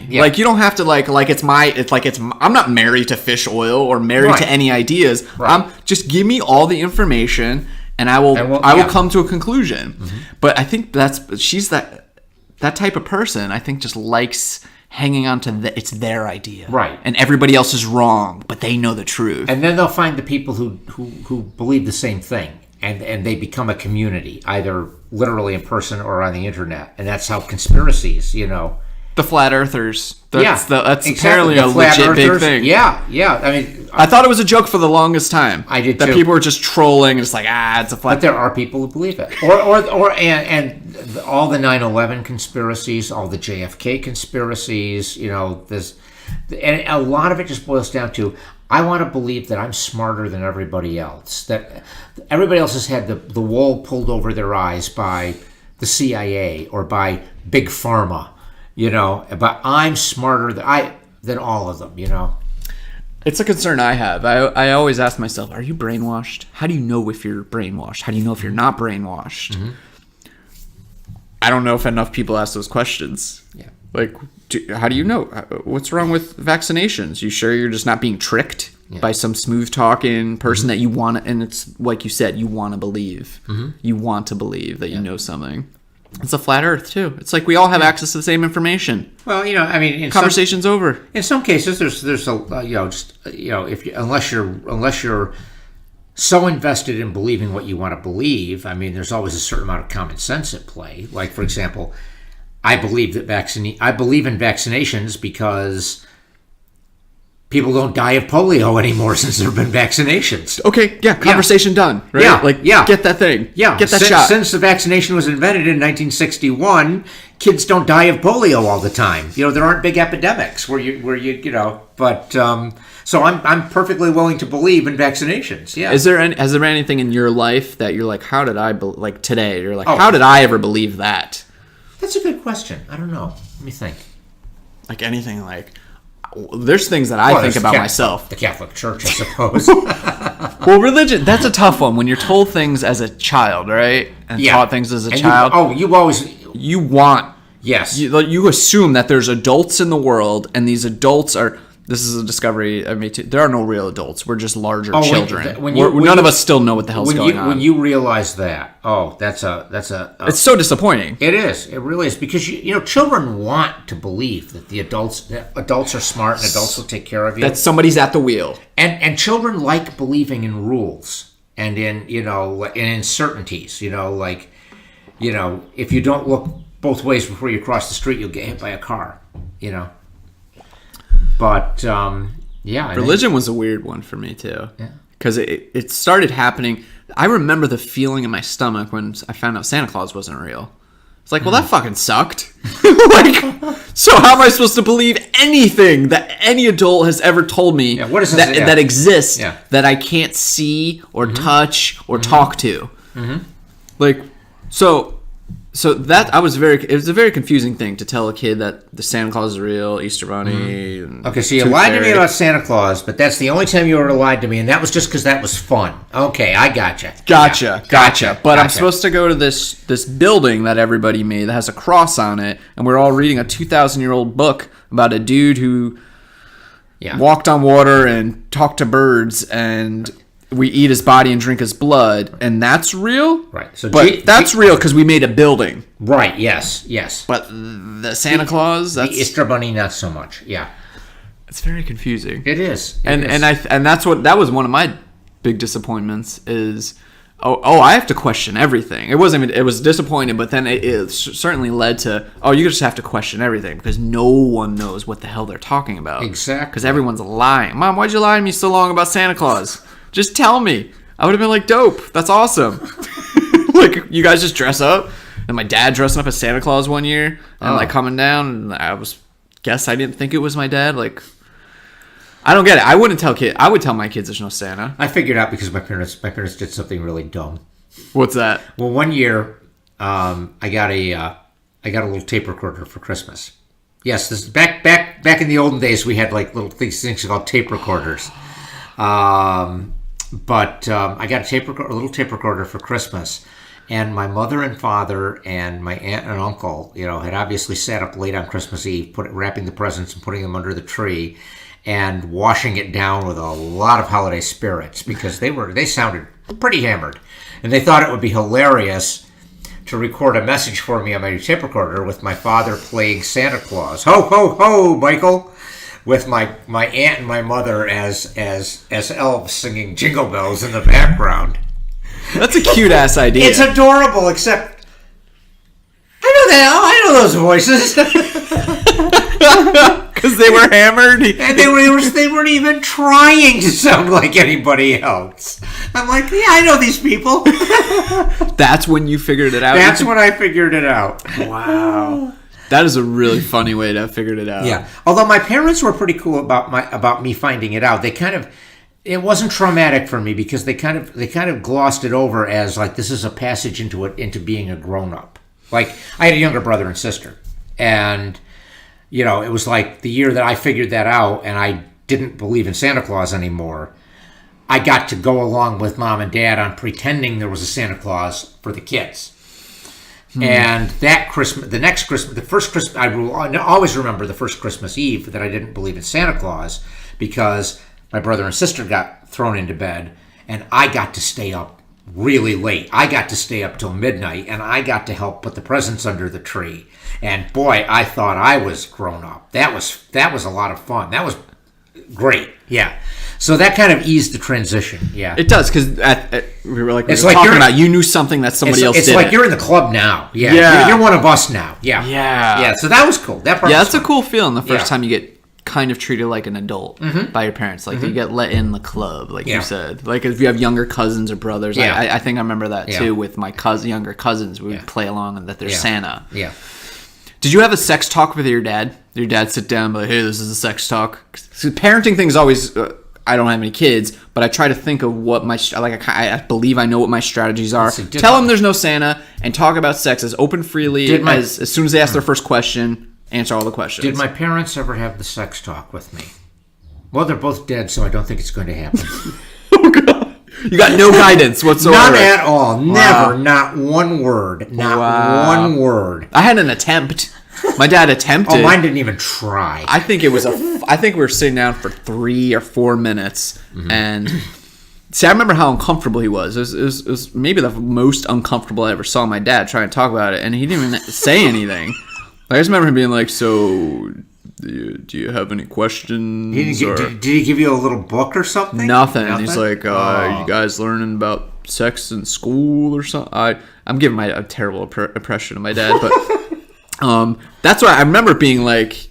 Yeah. Like, you don't have to like I'm not married to fish oil or married to any ideas. Right. Just give me all the information and I will come to a conclusion. Mm-hmm. But I think she's that type of person. I think just likes hanging on to it's their idea. Right. And everybody else is wrong, but they know the truth. And then they'll find the people who believe the same thing. And they become a community, either literally in person or on the internet. And that's how conspiracies, The flat earthers. That's exactly. apparently a legit big thing. Yeah, yeah. I mean, I thought it was a joke for the longest time. I did too. That people were just trolling. It's like, it's a flat. But there are people who believe it. And all the 9/11 conspiracies, all the JFK conspiracies, and a lot of it just boils down to, I want to believe that I'm smarter than everybody else. That everybody else has had the wool pulled over their eyes by the CIA or by Big Pharma, but I'm smarter than all of them, It's a concern I have. I always ask myself, are you brainwashed? How do you know if you're brainwashed? How do you know if you're not brainwashed? Mm-hmm. I don't know if enough people ask those questions. Yeah. Like, how do you know? What's wrong with vaccinations? You sure you're just not being tricked by some smooth-talking person that you want to, and it's like you said, you want to believe. Mm-hmm. You want to believe that you know something. It's a flat earth, too. It's like we all have access to the same information. Well, I mean... Conversation's over. In some cases, there's a, unless you're so invested in believing what you want to believe, I mean, there's always a certain amount of common sense at play. Like, for example... I believe in vaccinations because people don't die of polio anymore since there have been vaccinations. Okay, conversation done, right? Get that thing. Yeah. Get that shot. Since the vaccination was invented in 1961, kids don't die of polio all the time. There aren't big epidemics where you but so I'm perfectly willing to believe in vaccinations. Yeah. Has there been anything in your life that you're like, how did I today? You're like, how did I ever believe that? That's a good question. I don't know. Let me think. Like anything, there's things that I think about myself. The Catholic Church, I suppose. Well, religion, that's a tough one. When you're told things as a child, right? And taught things as a child. You want. Yes. You assume that there's adults in the world, and these adults are... This is a discovery I made too. There are no real adults. We're just larger children. None of us still know what the hell's going on. When you realize that, that's it's so disappointing. It is. It really is, because children want to believe that the adults are smart and adults will take care of you. That somebody's at the wheel. And children like believing in rules and in certainties. If you don't look both ways before you cross the street, you'll get hit by a car. But, religion was a weird one for me, too. Yeah. Because it started happening. I remember the feeling in my stomach when I found out Santa Claus wasn't real. It's like, well, that fucking sucked. So how am I supposed to believe anything that any adult has ever told me that exists that I can't see or touch or talk to? Mm-hmm. So that it was a very confusing thing to tell a kid that the Santa Claus is real, Easter Bunny. And Okay, so you lied to me about Santa Claus, but that's the only time you ever lied to me, and that was just because that was fun. Okay, I gotcha. Gotcha. But I'm supposed to go to this building that everybody made that has a cross on it, and we're all reading a 2,000-year-old book about a dude who walked on water and talked to birds, and we eat his body and drink his blood, and that's real? Right. So that's real because we made a building. Right, yes. But the Santa Claus, the Easter Bunny, not so much. Yeah. It's very confusing. It is. And that was one of my big disappointments is I have to question everything. It was disappointing, but then it certainly led to you just have to question everything because no one knows what the hell they're talking about. Exactly. Because everyone's lying. Mom, why'd you lie to me so long about Santa Claus? Just tell me. I would have been like, dope. That's awesome. Like, you guys just dress up. And my dad dressing up as Santa Claus one year. And, like, coming down. And I didn't think it was my dad. Like, I don't get it. I would tell my kids there's no Santa. I figured out because my parents did something really dumb. What's that? Well, one year, I got a little tape recorder for Christmas. Yes, this is back in the olden days. We had, like, little things called tape recorders. But I got a little tape recorder for Christmas, and my mother and father and my aunt and uncle, had obviously sat up late on Christmas Eve, wrapping the presents and putting them under the tree, and washing it down with a lot of holiday spirits because they sounded pretty hammered, and they thought it would be hilarious to record a message for me on my tape recorder with my father playing Santa Claus, ho ho ho, Michael. With my aunt and my mother as elves singing Jingle Bells in the background. That's a cute ass idea. It's adorable, except I know those voices. Because they were hammered, and they weren't even trying to sound like anybody else. I'm like, yeah, I know these people. That's when you figured it out. That's when I figured it out. Wow. That is a really funny way to have figured it out. Yeah. Although my parents were pretty cool about me finding it out. It wasn't traumatic for me because they kind of glossed it over as like this is a passage into being a grown up. Like I had a younger brother and sister, and it was like the year that I figured that out and I didn't believe in Santa Claus anymore. I got to go along with mom and dad on pretending there was a Santa Claus for the kids. And that Christmas, the first Christmas, I always remember the first Christmas Eve that I didn't believe in Santa Claus because my brother and sister got thrown into bed and I got to stay up really late. I got to stay up till midnight and I got to help put the presents under the tree. And boy, I thought I was grown up. That was a lot of fun. That was great. Yeah. So that kind of eased the transition. Yeah, it does because we were talking about you knew something that somebody else did. It's like you're in the club now. Yeah. You're one of us now. Yeah. So that was cool. That's a cool feeling. The first time you get kind of treated like an adult by your parents, like you get let in the club, like you said. Like if you have younger cousins or brothers, I think I remember that too with my younger cousins. We would play along and that there's Santa. Yeah. Did you have a sex talk with your dad? Did your dad sit down and be like, hey, this is a sex talk? So parenting thing is always... I don't have any kids, but I try to think of what I believe I know what my strategies are. Tell them there's no Santa and talk about sex as open freely as soon as they ask their first question, answer all the questions. Did my parents ever have the sex talk with me? Well, they're both dead, so I don't think it's going to happen. Oh, God. You got no guidance whatsoever. Not at all. Never. Not one word. Not one word. I had an attempt. My dad attempted. Mine didn't even try. I think we were sitting down for 3 or 4 minutes, and see, I remember how uncomfortable he was. It was maybe the most uncomfortable I ever saw my dad trying to talk about it, and he didn't even say anything. I just remember him being like, "So, do you have any questions?" Did he give you a little book or something? Nothing. He's like, "Are you guys learning about sex in school or something?" I'm giving a terrible impression of my dad, but. That's why I remember being like,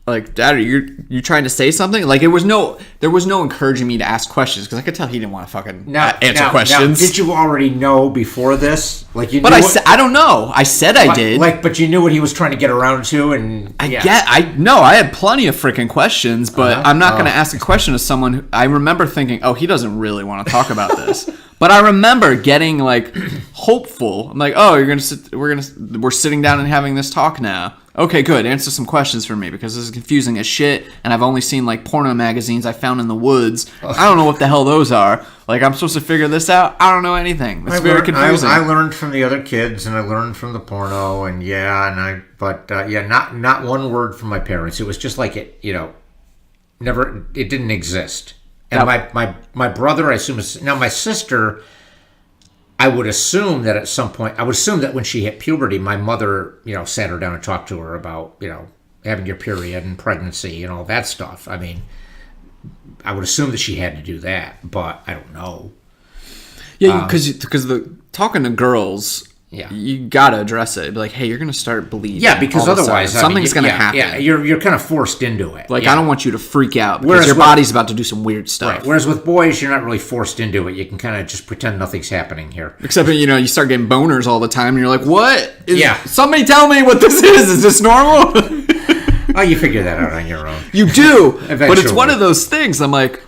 Dad, are you trying to say something? Like there was no encouraging me to ask questions because I could tell he didn't want to fucking answer questions. Now, did you already know before this? Like you? But I don't know. I said I did. But you knew what he was trying to get around to, and I had plenty of freaking questions, but I'm not going to ask a question to someone who I remember thinking, oh, he doesn't really want to talk about this. But I remember getting like hopeful. I'm like, oh, we're sitting down and having this talk now. Okay, good. Answer some questions for me because this is confusing as shit, and I've only seen like porno magazines I found in the woods. I don't know what the hell those are. Like, I'm supposed to figure this out. I don't know anything. It's very confusing. I learned from the other kids, and I learned from the porno, and not one word from my parents. It was just like it didn't exist. And my brother, I assume, now my sister, I would assume that at some point, when she hit puberty, my mother, sat her down and talked to her about, having your period and pregnancy and all that stuff. I mean, I would assume that she had to do that, but I don't know. Yeah, because talking to girls, yeah, you gotta address it. Be like, hey, you're gonna start bleeding. Yeah, because otherwise something's gonna happen. Yeah, you're kind of forced into it. Like, I don't want you to freak out because your body's about to do some weird stuff. Right. Whereas with boys, you're not really forced into it. You can kind of just pretend nothing's happening here. Except you start getting boners all the time, and you're like, what? Somebody tell me what this is. Is this normal? Oh, you figure that out on your own. You do, but it's one of those things. I'm like,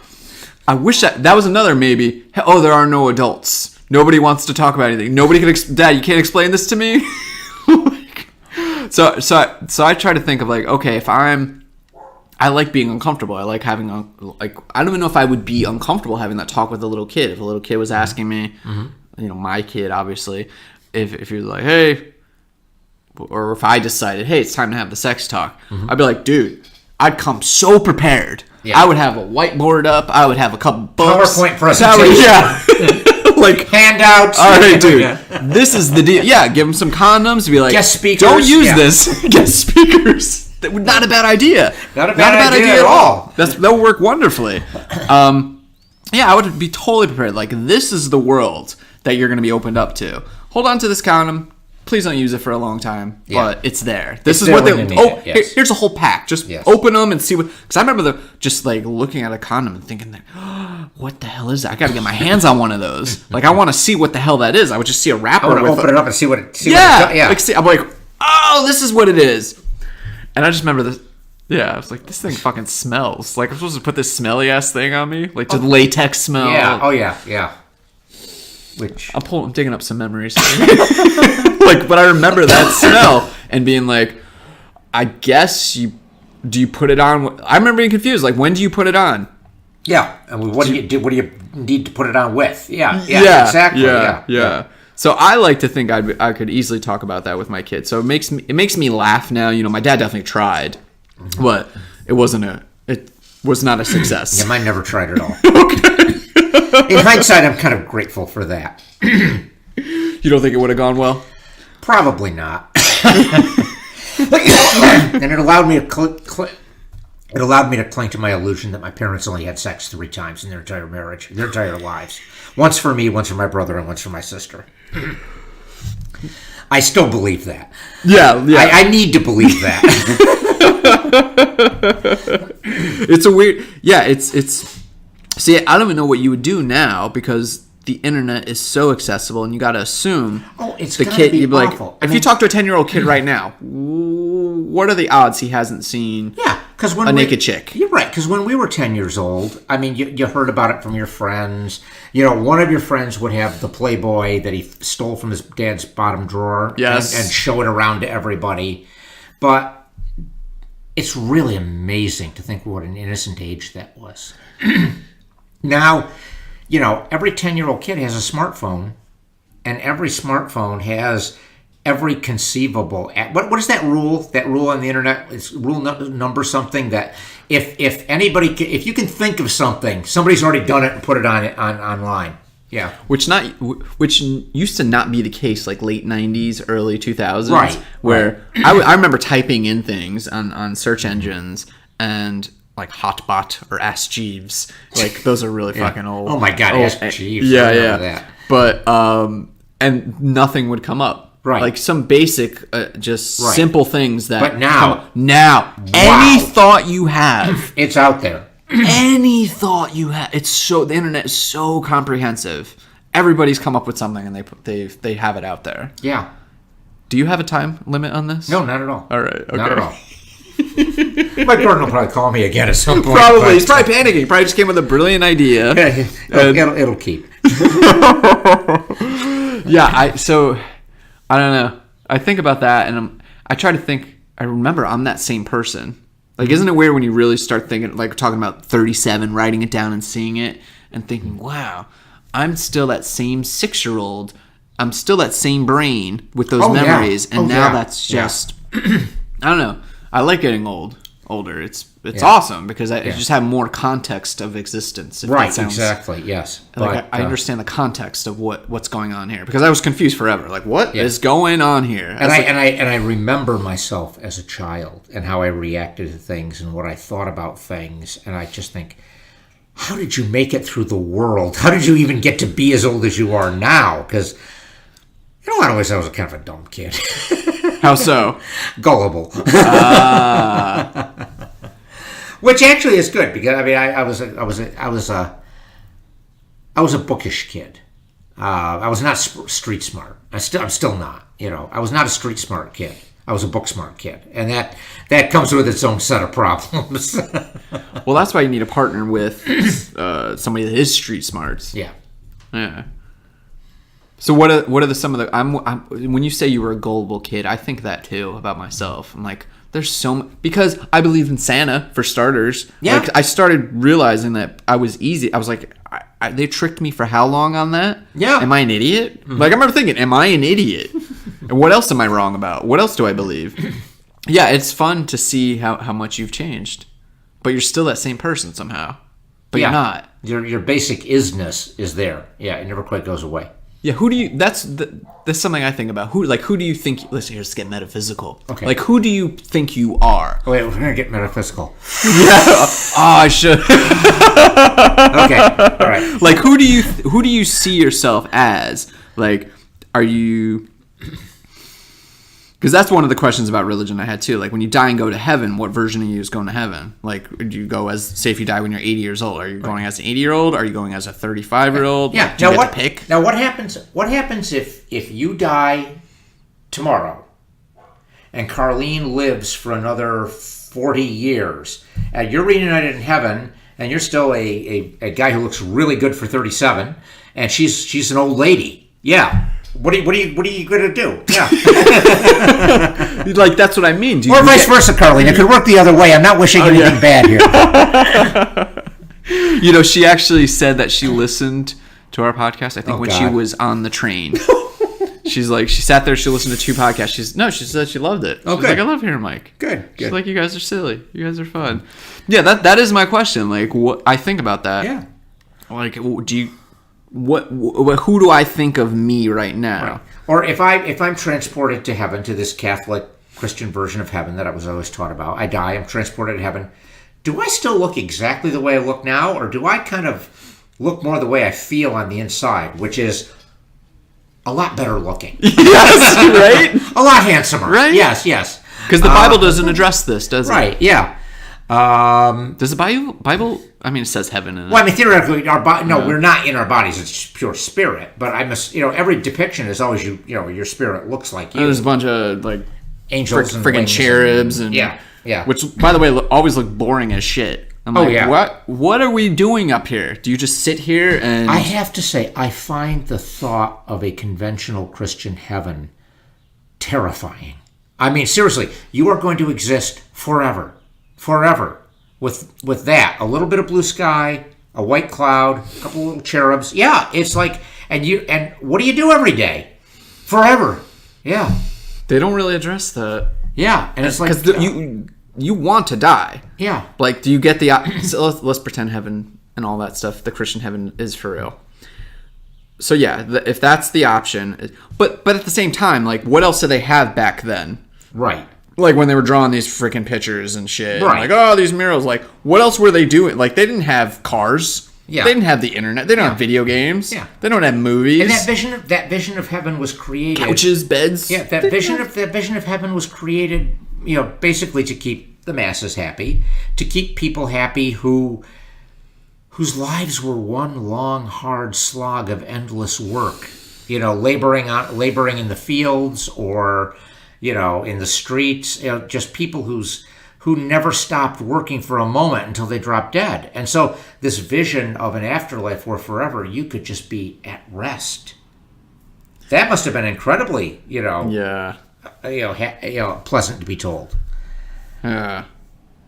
I wish that was another maybe. Oh, there are no adults. Nobody wants to talk about anything. Nobody can. Dad, you can't explain this to me. So I try to think of like, okay, if I like being uncomfortable. I like having I don't even know if I would be uncomfortable having that talk with a little kid. If a little kid was asking me, my kid, obviously, if you're like, hey, or if I decided, hey, it's time to have the sex talk, I'd be like, dude, I'd come so prepared. Yeah. I would have a whiteboard up. I would have a couple books. PowerPoint presentation. Yeah. Like handouts. All right, dude. This is the deal. Yeah, give them some condoms. Be like, guest speakers. Don't use this. Guest speakers. Not a bad idea. Not a bad idea at all. That'll work wonderfully. Yeah, I would be totally prepared. Like, this is the world that you're going to be opened up to. Hold on to this condom. Please don't use it for a long time, but it's there. This is what they. Here's a whole pack. Just open them and see what. Because I remember just like looking at a condom and thinking, what the hell is that? I got to get my hands on one of those. Like, I want to see what the hell that is. I would just see a wrapper. I want to open it up and see what it. I'm like, oh, this is what it is. And I just remember this. Yeah, I was like, this thing fucking smells. Like, I'm supposed to put this smelly ass thing on me, like the latex smell. Yeah. Oh yeah. Which I'm digging up some memories. But I remember that smell and being like, I guess do you put it on? I remember being confused. Like, when do you put it on? Yeah. And what do you do? What do you need to put it on with? Yeah. Exactly. Yeah. So I like to think I could easily talk about that with my kids. So it makes me laugh now. My dad definitely tried, but it was not a success. Yeah, mine never tried at all. Okay. In hindsight, I'm kind of grateful for that. You don't think it would have gone well? Probably not. And it allowed me to cling to my illusion that my parents only had sex 3 times in their entire marriage, their entire lives. Once for me, once for my brother, and once for my sister. I still believe that. Yeah. I need to believe that. It's a weird. Yeah, it's. See, I don't even know what you would do now because the internet is so accessible, and you got to assume it's the kid. You'd be awful. If you talk to a 10-year-old kid right now, what are the odds he hasn't seen? A naked chick. You're right, because when we were 10 years old, I mean, you heard about it from your friends. One of your friends would have the Playboy that he stole from his dad's bottom drawer, and show it around to everybody. But it's really amazing to think what an innocent age that was. Now, every 10-year-old kid has a smartphone, and every smartphone has every conceivable what is that rule? That rule on the internet? It's rule number something that if you can think of something, somebody's already done it and put it on online. Yeah. Which used to not be the case, like late 90s, early 2000s. Right. Where I remember typing in things on search engines and like Hotbot or Ask Jeeves. Like, those are really fucking old. Oh my God, Ask Jeeves. Yeah. That. But, and nothing would come up. Right. Like some basic, simple things that. But now. Wow. Any thought you have. It's out there. Any thought you have. The internet is so comprehensive. Everybody's come up with something and they have it out there. Yeah. Do you have a time limit on this? No, not at all. All right. Okay. Not at all. My partner will probably call me again at some point. Probably. He's probably panicking. He probably just came with a brilliant idea. It'll keep. Yeah, I don't know. I think about that, and I try to think. I remember I'm that same person. Like, isn't it weird when you really start thinking, like, talking about 37, writing it down and seeing it, and thinking, wow, I'm still that same 6-year-old. I'm still that same brain with those memories, and now that's just, I don't know. I like getting older. It's awesome because I just have more context of existence. Right, exactly, yes. Like, I understand the context of what's going on here because I was confused forever. Like, what is going on here? And I remember myself as a child and how I reacted to things and what I thought about things, and I just think, how did you make it through the world? How did you even get to be as old as you are now? Because, in a lot of ways, I was kind of a dumb kid. How so? Gullible. Which actually is good because I mean I was a bookish kid. I was not street smart. I'm still not. I was not a street smart kid. I was a book smart kid, and that comes with its own set of problems. Well, that's why you need a partner with somebody that is street smart. Yeah. So what are some of the? When you say you were a gullible kid, I think that too about myself. I'm like, there's because I believe in Santa for starters. Yeah. Like, I started realizing that I was easy. I was like, they tricked me for how long on that? Yeah. Am I an idiot? Mm-hmm. Like, I remember thinking, am I an idiot? And what else am I wrong about? What else do I believe? Yeah, it's fun to see how much you've changed, but you're still that same person somehow. But you're not. Your basic isness is there. Yeah, it never quite goes away. Yeah, who do you? That's something I think about. Who do you think? Listen, let's get metaphysical. Okay. Like, who do you think you are? Oh, wait, we're gonna get metaphysical. Yeah. I should. Okay. All right. Like, who do you see yourself as? Like, are you? Because that's one of the questions about religion I had too. Like, when you die and go to heaven, what version of you is going to heaven? Like, do you go as, say, if you die when you're 80 years old, are you going as an 80-year-old? Are you going as a 35-year-old? Yeah. Like, do you get to pick? Now, what happens? What happens if you die tomorrow, and Carlene lives for another 40 years, and you're reunited in heaven, and you're still a guy who looks really good for 37, and she's an old lady? Yeah. What are you gonna do? Yeah. Like, that's what I mean. Or vice versa, Carlene. It could work the other way. I'm not wishing anything bad here. She actually said that she listened to our podcast, I think, when she was on the train. She's like, she sat there, she listened to 2 podcasts. She said she loved it. She's like, I love hearing Mike. Good. She's like, you guys are silly. You guys are fun. Yeah, that is my question. Like, what I think about that. Yeah. Like, do you... who do I think of me right now? Right. Or if I'm transported to heaven, to this Catholic Christian version of heaven that I was always taught about, I die, I'm transported to heaven. Do I still look exactly the way I look now, or do I kind of look more the way I feel on the inside, which is a lot better looking? Yes, right? A lot handsomer. Right? Yes. Because the Bible doesn't address this, does it? Right, yeah. Does the Bible? I mean, it says heaven in it. Well, I mean, theoretically, we're not in our bodies. It's pure spirit. But every depiction is always your spirit looks like you. There's a bunch of like angels, and freaking cherubs, and yeah. Which, by the way, always look boring as shit. I'm like, what are we doing up here? Do you just sit here and? I have to say, I find the thought of a conventional Christian heaven terrifying. I mean, seriously, you are going to exist forever. With that, a little bit of blue sky, a white cloud, a couple of little cherubs. Yeah, it's like, and what do you do every day? Forever. Yeah. They don't really address that. Yeah, and it's like because you want to die. Yeah. Like, do you get the? So let's pretend heaven and all that stuff. The Christian heaven is for real. So yeah, if that's the option, but at the same time, like, what else did they have back then? Right. Like, when they were drawing these freaking pictures and shit. Right. And like, oh, these murals. Like, what else were they doing? Like, they didn't have cars. Yeah. They didn't have the internet. They don't have video games. Yeah. They don't have movies. And that vision of heaven was created. Couches, beds. Yeah, that vision of heaven was created, basically to keep the masses happy, to keep people happy whose lives were one long, hard slog of endless work. Laboring in the fields or in the streets, just people whose who never stopped working for a moment until they dropped dead. And so this vision of an afterlife where forever you could just be at rest. That must have been incredibly, pleasant to be told. I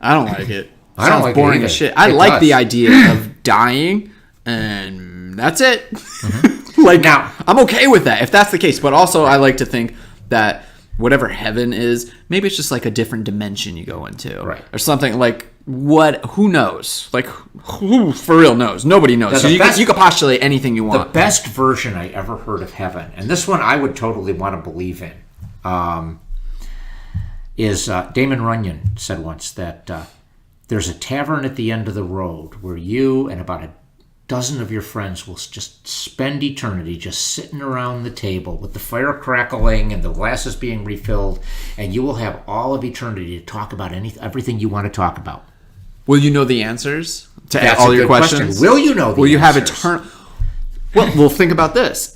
don't like it. I don't like boring it as shit. I like the idea of dying, and that's it. Mm-hmm. Now, I'm okay with that if that's the case. But also, I like to think that whatever heaven is, maybe it's just like a different dimension you go into, right? Or something like what? Who knows? Like who for real knows? Nobody knows. So you could postulate anything you want. The best version I ever heard of heaven, and this one I would totally want to believe in. Is Damon Runyon said once that there's a tavern at the end of the road where you and about a dozen of your friends will just spend eternity just sitting around the table with the fire crackling and the glasses being refilled, and you will have all of eternity to talk about everything you want to talk about. Will you know the answers to That's all a your good questions? Question. Will you know the Will you answers? have eternal... Well, think about this.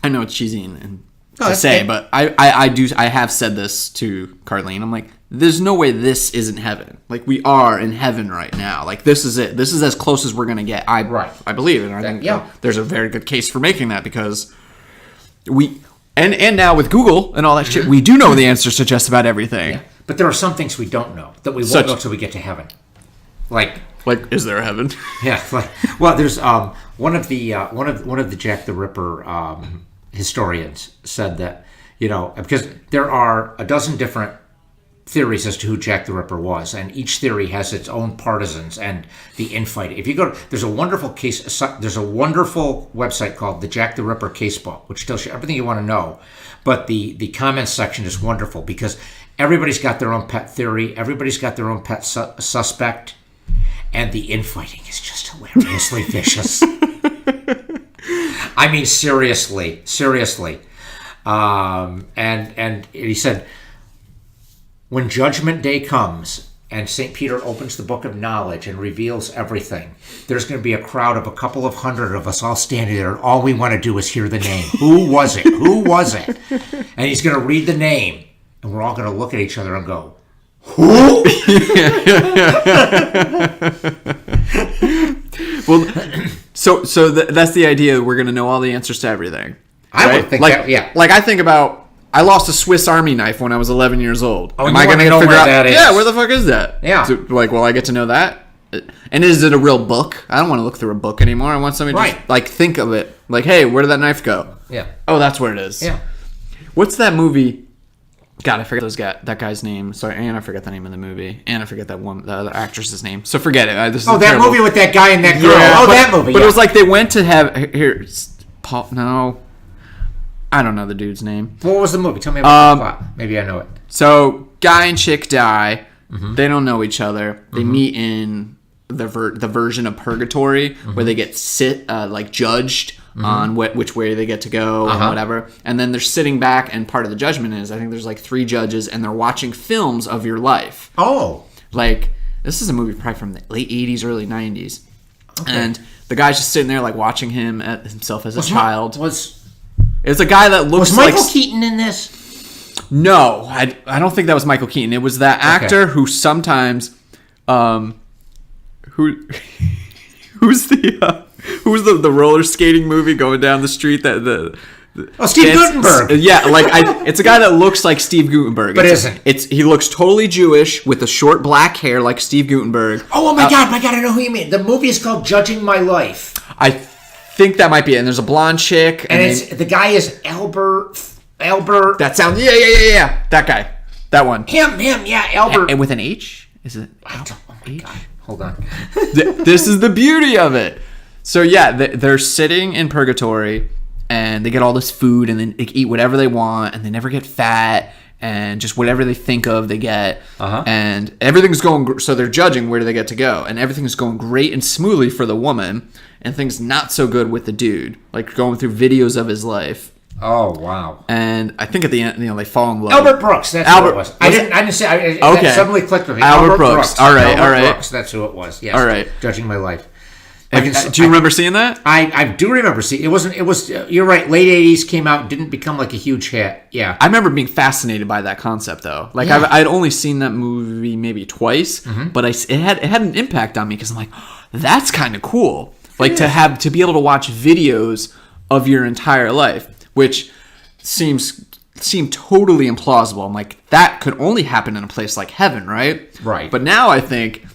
I know it's cheesy and to say, but I have said this to Carlene. I'm like, there's no way this isn't heaven. Like, we are in heaven right now. Like, this is it. This is as close as we're going to get. I believe it. And I think there's a very good case for making that, because we... And now with Google and all that shit, we do know the answers to just about everything. Yeah. But there are some things we don't know that we won't know until we get to heaven. Like, is there a heaven? Yeah. Well, there's one of the Jack the Ripper historians said that, because there are a dozen different theories as to who Jack the Ripper was, and each theory has its own partisans and the infighting. If you go, there's a wonderful website called the Jack the Ripper Casebook, which tells you everything you want to know. But the comments section is wonderful because everybody's got their own pet theory, everybody's got their own pet suspect, and the infighting is just hilariously vicious. I mean, seriously. And he said, when Judgment Day comes and St. Peter opens the book of knowledge and reveals everything, there's going to be a crowd of a couple of hundred of us all standing there, and all we want to do is hear the name. Who was it? Who was it? And he's going to read the name, and we're all going to look at each other and go, who? Well, so that's the idea. We're going to know all the answers to everything. I would think that, yeah. Like, I think about, I lost a Swiss Army knife when I was 11 years old. Oh, am I going to figure out that is? Yeah, where the fuck is that? Yeah. So, will I get to know that? And is it a real book? I don't want to look through a book anymore. I want somebody to just, think of it. Like, hey, where did that knife go? Yeah. Oh, that's where it is. Yeah. What's that movie? God, I forget that guy's name. Sorry, and I forget the name of the movie. And I forget the other actress's name. So forget it. This is that terrible movie with that guy and that girl. Yeah, that movie. But it was like they went to have... Here, Paul... No... I don't know the dude's name. What was the movie? Tell me about the plot. Maybe I know it. So, guy and chick die. Mm-hmm. They don't know each other. They meet in the version of purgatory where they get judged on which way they get to go and whatever. And then they're sitting back, and part of the judgment is, I think there's 3 judges, and they're watching films of your life. Oh. This is a movie probably from the late 80s, early 90s. Okay. And the guy's just sitting there watching himself as a child. It's a guy that looks like... Was Michael Keaton in this? No, I don't think that was Michael Keaton. It was that actor who sometimes... who's the roller skating movie going down the street Steve Guttenberg. Yeah, it's a guy that looks like Steve Guttenberg. But isn't. He looks totally Jewish with the short black hair like Steve Guttenberg. Oh my God, I know who you mean. The movie is called Judging My Life. I think that might be it. And there's a blonde chick. And the guy is Albert. That sounds... Yeah. That guy. That one. Him, yeah, Albert. And with an H? Is it... Oh my God. Hold on. This is the beauty of it. So yeah, they're sitting in purgatory, and they get all this food, and then they eat whatever they want, and they never get fat, and just whatever they think of, they get. And everything's going... So they're judging where do they get to go, and everything's going great and smoothly for the woman, and things not so good with the dude, going through videos of his life. Oh wow! And I think at the end, they fall in love. Albert Brooks. That's who it was. I didn't say. That suddenly clicked with me. Albert Brooks. All right. Brooks. That's who it was. Yes. All right. Judging My Life. Do you remember seeing that? I do remember seeing it. It was. You're right. Late '80s came out, didn't become like a huge hit. Yeah, I remember being fascinated by that concept though. Like I'd only seen that movie maybe twice, but it had an impact on me because I'm like, that's kind of cool. Like to be able to watch videos of your entire life, which seemed totally implausible. I'm like, that could only happen in a place like heaven, right? Right. But now I think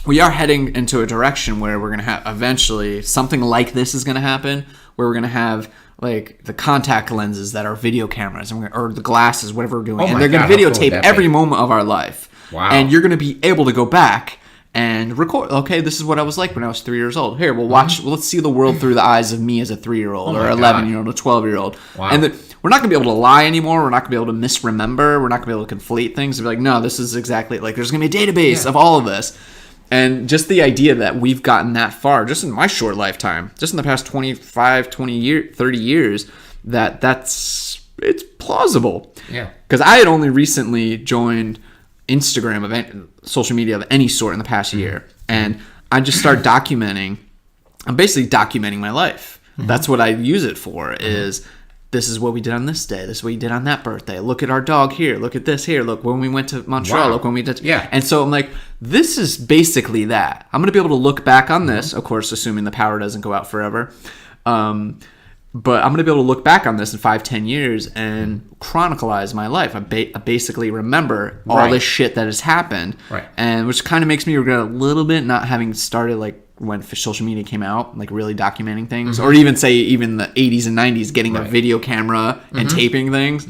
we are heading into a direction where we're going to have eventually something like this is going to happen, where we're going to have like the contact lenses that are video cameras or the glasses, whatever we're doing. And they're going to videotape every moment of our life. Wow. And you're going to be able to go back and record. Okay, this is what I was like when I was 3 years old. Here, we'll watch. Let's see the world through the eyes of me as a 3-year-old or 11-year-old or 12-year-old. Wow. And we're not going to be able to lie anymore. We're not going to be able to misremember. We're not going to be able to conflate things. And be like, no, this is exactly like there's going to be a database of all of this. And just the idea that we've gotten that far, just in my short lifetime, just in the past 25, 30 years, it's plausible. Yeah. Because I had only recently joined Instagram, social media of any sort in the past year. And I just started documenting. I'm basically documenting my life. That's what I use it for, is this is what we did on this day. This is what we did on that birthday. Look at our dog here. Look at this here. Look when we went to Montreal. Wow. Look when we did. Yeah. And so I'm like, this is basically that. I'm going to be able to look back on this, of course, assuming the power doesn't go out forever. But I'm going to be able to look back on this in 5-10 years and chronicleize my life. I basically remember all this shit that has happened. Right. And which kind of makes me regret a little bit not having started like when social media came out, like really documenting things, or even the 80s and 90s, getting a video camera and taping things.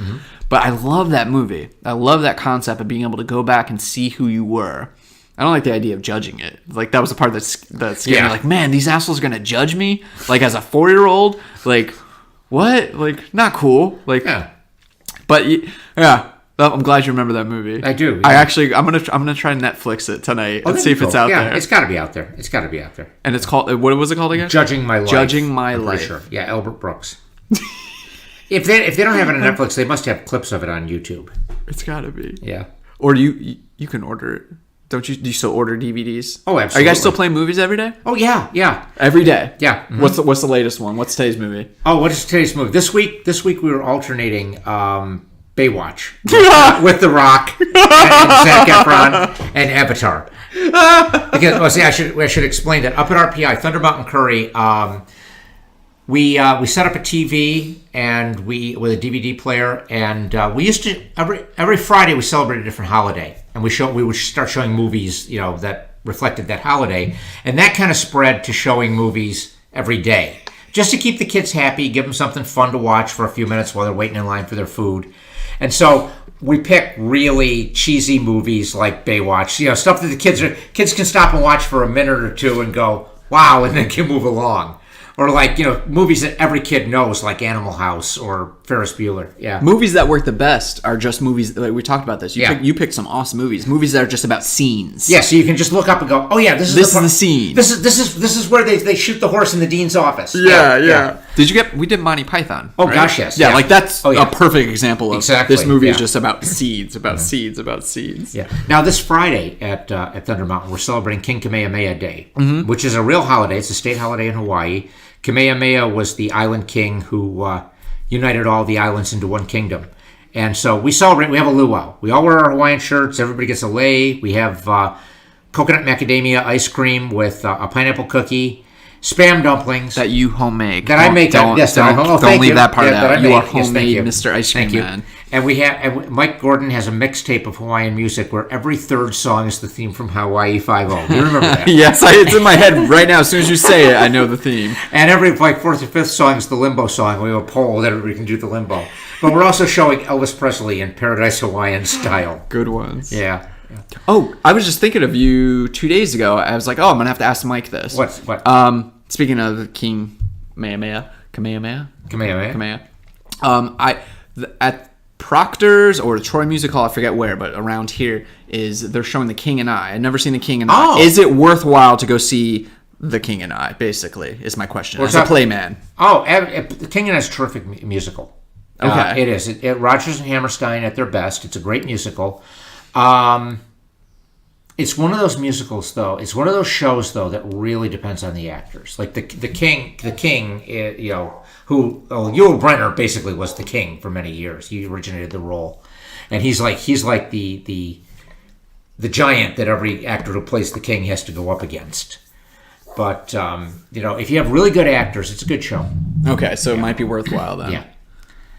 But I love that movie. I love that concept of being able to go back and see who you were. I don't like the idea of judging it. Like that was the part that scared me. Like, man, these assholes are gonna judge me. Like as a 4-year-old, like what? Like not cool. Like, but yeah. I'm glad you remember that movie. I do. Yeah. I'm gonna try Netflix it tonight and see if it's out there. It's got to be out there. It's got to be out there. And it's called, what was it called again? Judging My Life. Judging My I'm Life. pretty sure. Yeah, Albert Brooks. If they don't have it on Netflix, they must have clips of it on YouTube. It's got to be. Yeah. Or you can order it. Don't you? Do you still order DVDs? Oh, absolutely. Are you guys still playing movies every day? Oh yeah. Every day. Yeah. Mm-hmm. What's the latest one? What's today's movie? Oh, what is today's movie? This week we were alternating Baywatch with The Rock and Zac Efron and Avatar. Because I should explain that up at RPI Thunder Mountain Curry, we set up a TV and with a DVD player, and we used to every Friday we celebrate a different holiday, and we would start showing movies that reflected that holiday, and that kind of spread to showing movies every day just to keep the kids happy, give them something fun to watch for a few minutes while they're waiting in line for their food. And so we pick really cheesy movies like Baywatch, stuff that the kids can stop and watch for a minute or two and go, wow, and then can move along. Or like, movies that every kid knows, like Animal House or Ferris Bueller. Yeah. Movies that work the best are just movies, like we talked about this. You picked some awesome movies. Movies that are just about scenes. Yeah, so you can just look up and go, oh yeah, this is the scene. This is where they shoot the horse in the dean's office. Yeah. We did Monty Python. Oh right? gosh, yes. Yeah, like that's a perfect example of this movie is just about seeds, about seeds. Yeah. Now this Friday at Thunder Mountain, we're celebrating King Kamehameha Day, which is a real holiday. It's a state holiday in Hawaii. Kamehameha was the island king who united all the islands into one kingdom. And so we celebrate. We have a luau. We all wear our Hawaiian shirts. Everybody gets a lei. We have coconut macadamia ice cream with a pineapple cookie, spam dumplings. That you homemade. That I make. Don't leave that part out. You are homemade, Mr. Ice Cream Man. And Mike Gordon has a mixtape of Hawaiian music where every third song is the theme from Hawaii Five-0. Do you remember that? Yes, it's in my head right now. As soon as you say it, I know the theme. And every fourth or fifth song is the limbo song. We have a poll that everybody can do the limbo. But we're also showing Elvis Presley in Paradise Hawaiian style. Good ones. Yeah. Oh, I was just thinking of you 2 days ago. I was like, I'm gonna have to ask Mike this. What? Speaking of King Kamehameha. At Proctor's or Troy Music Hall, I forget where, but around here they're showing The King and I. I've never seen The King and I. Is it worthwhile to go see The King and I? Basically, is my question. As a playman. The King and I is a terrific musical. Okay, it is. Rodgers and Hammerstein at their best. It's a great musical. It's one of those musicals, though. It's one of those shows, though, that really depends on the actors. Like the king, who Yul Brynner basically was the king for many years. He originated the role, and he's like the giant that every actor who plays the king has to go up against. But if you have really good actors, it's a good show. Okay, so it might be worthwhile then. Yeah,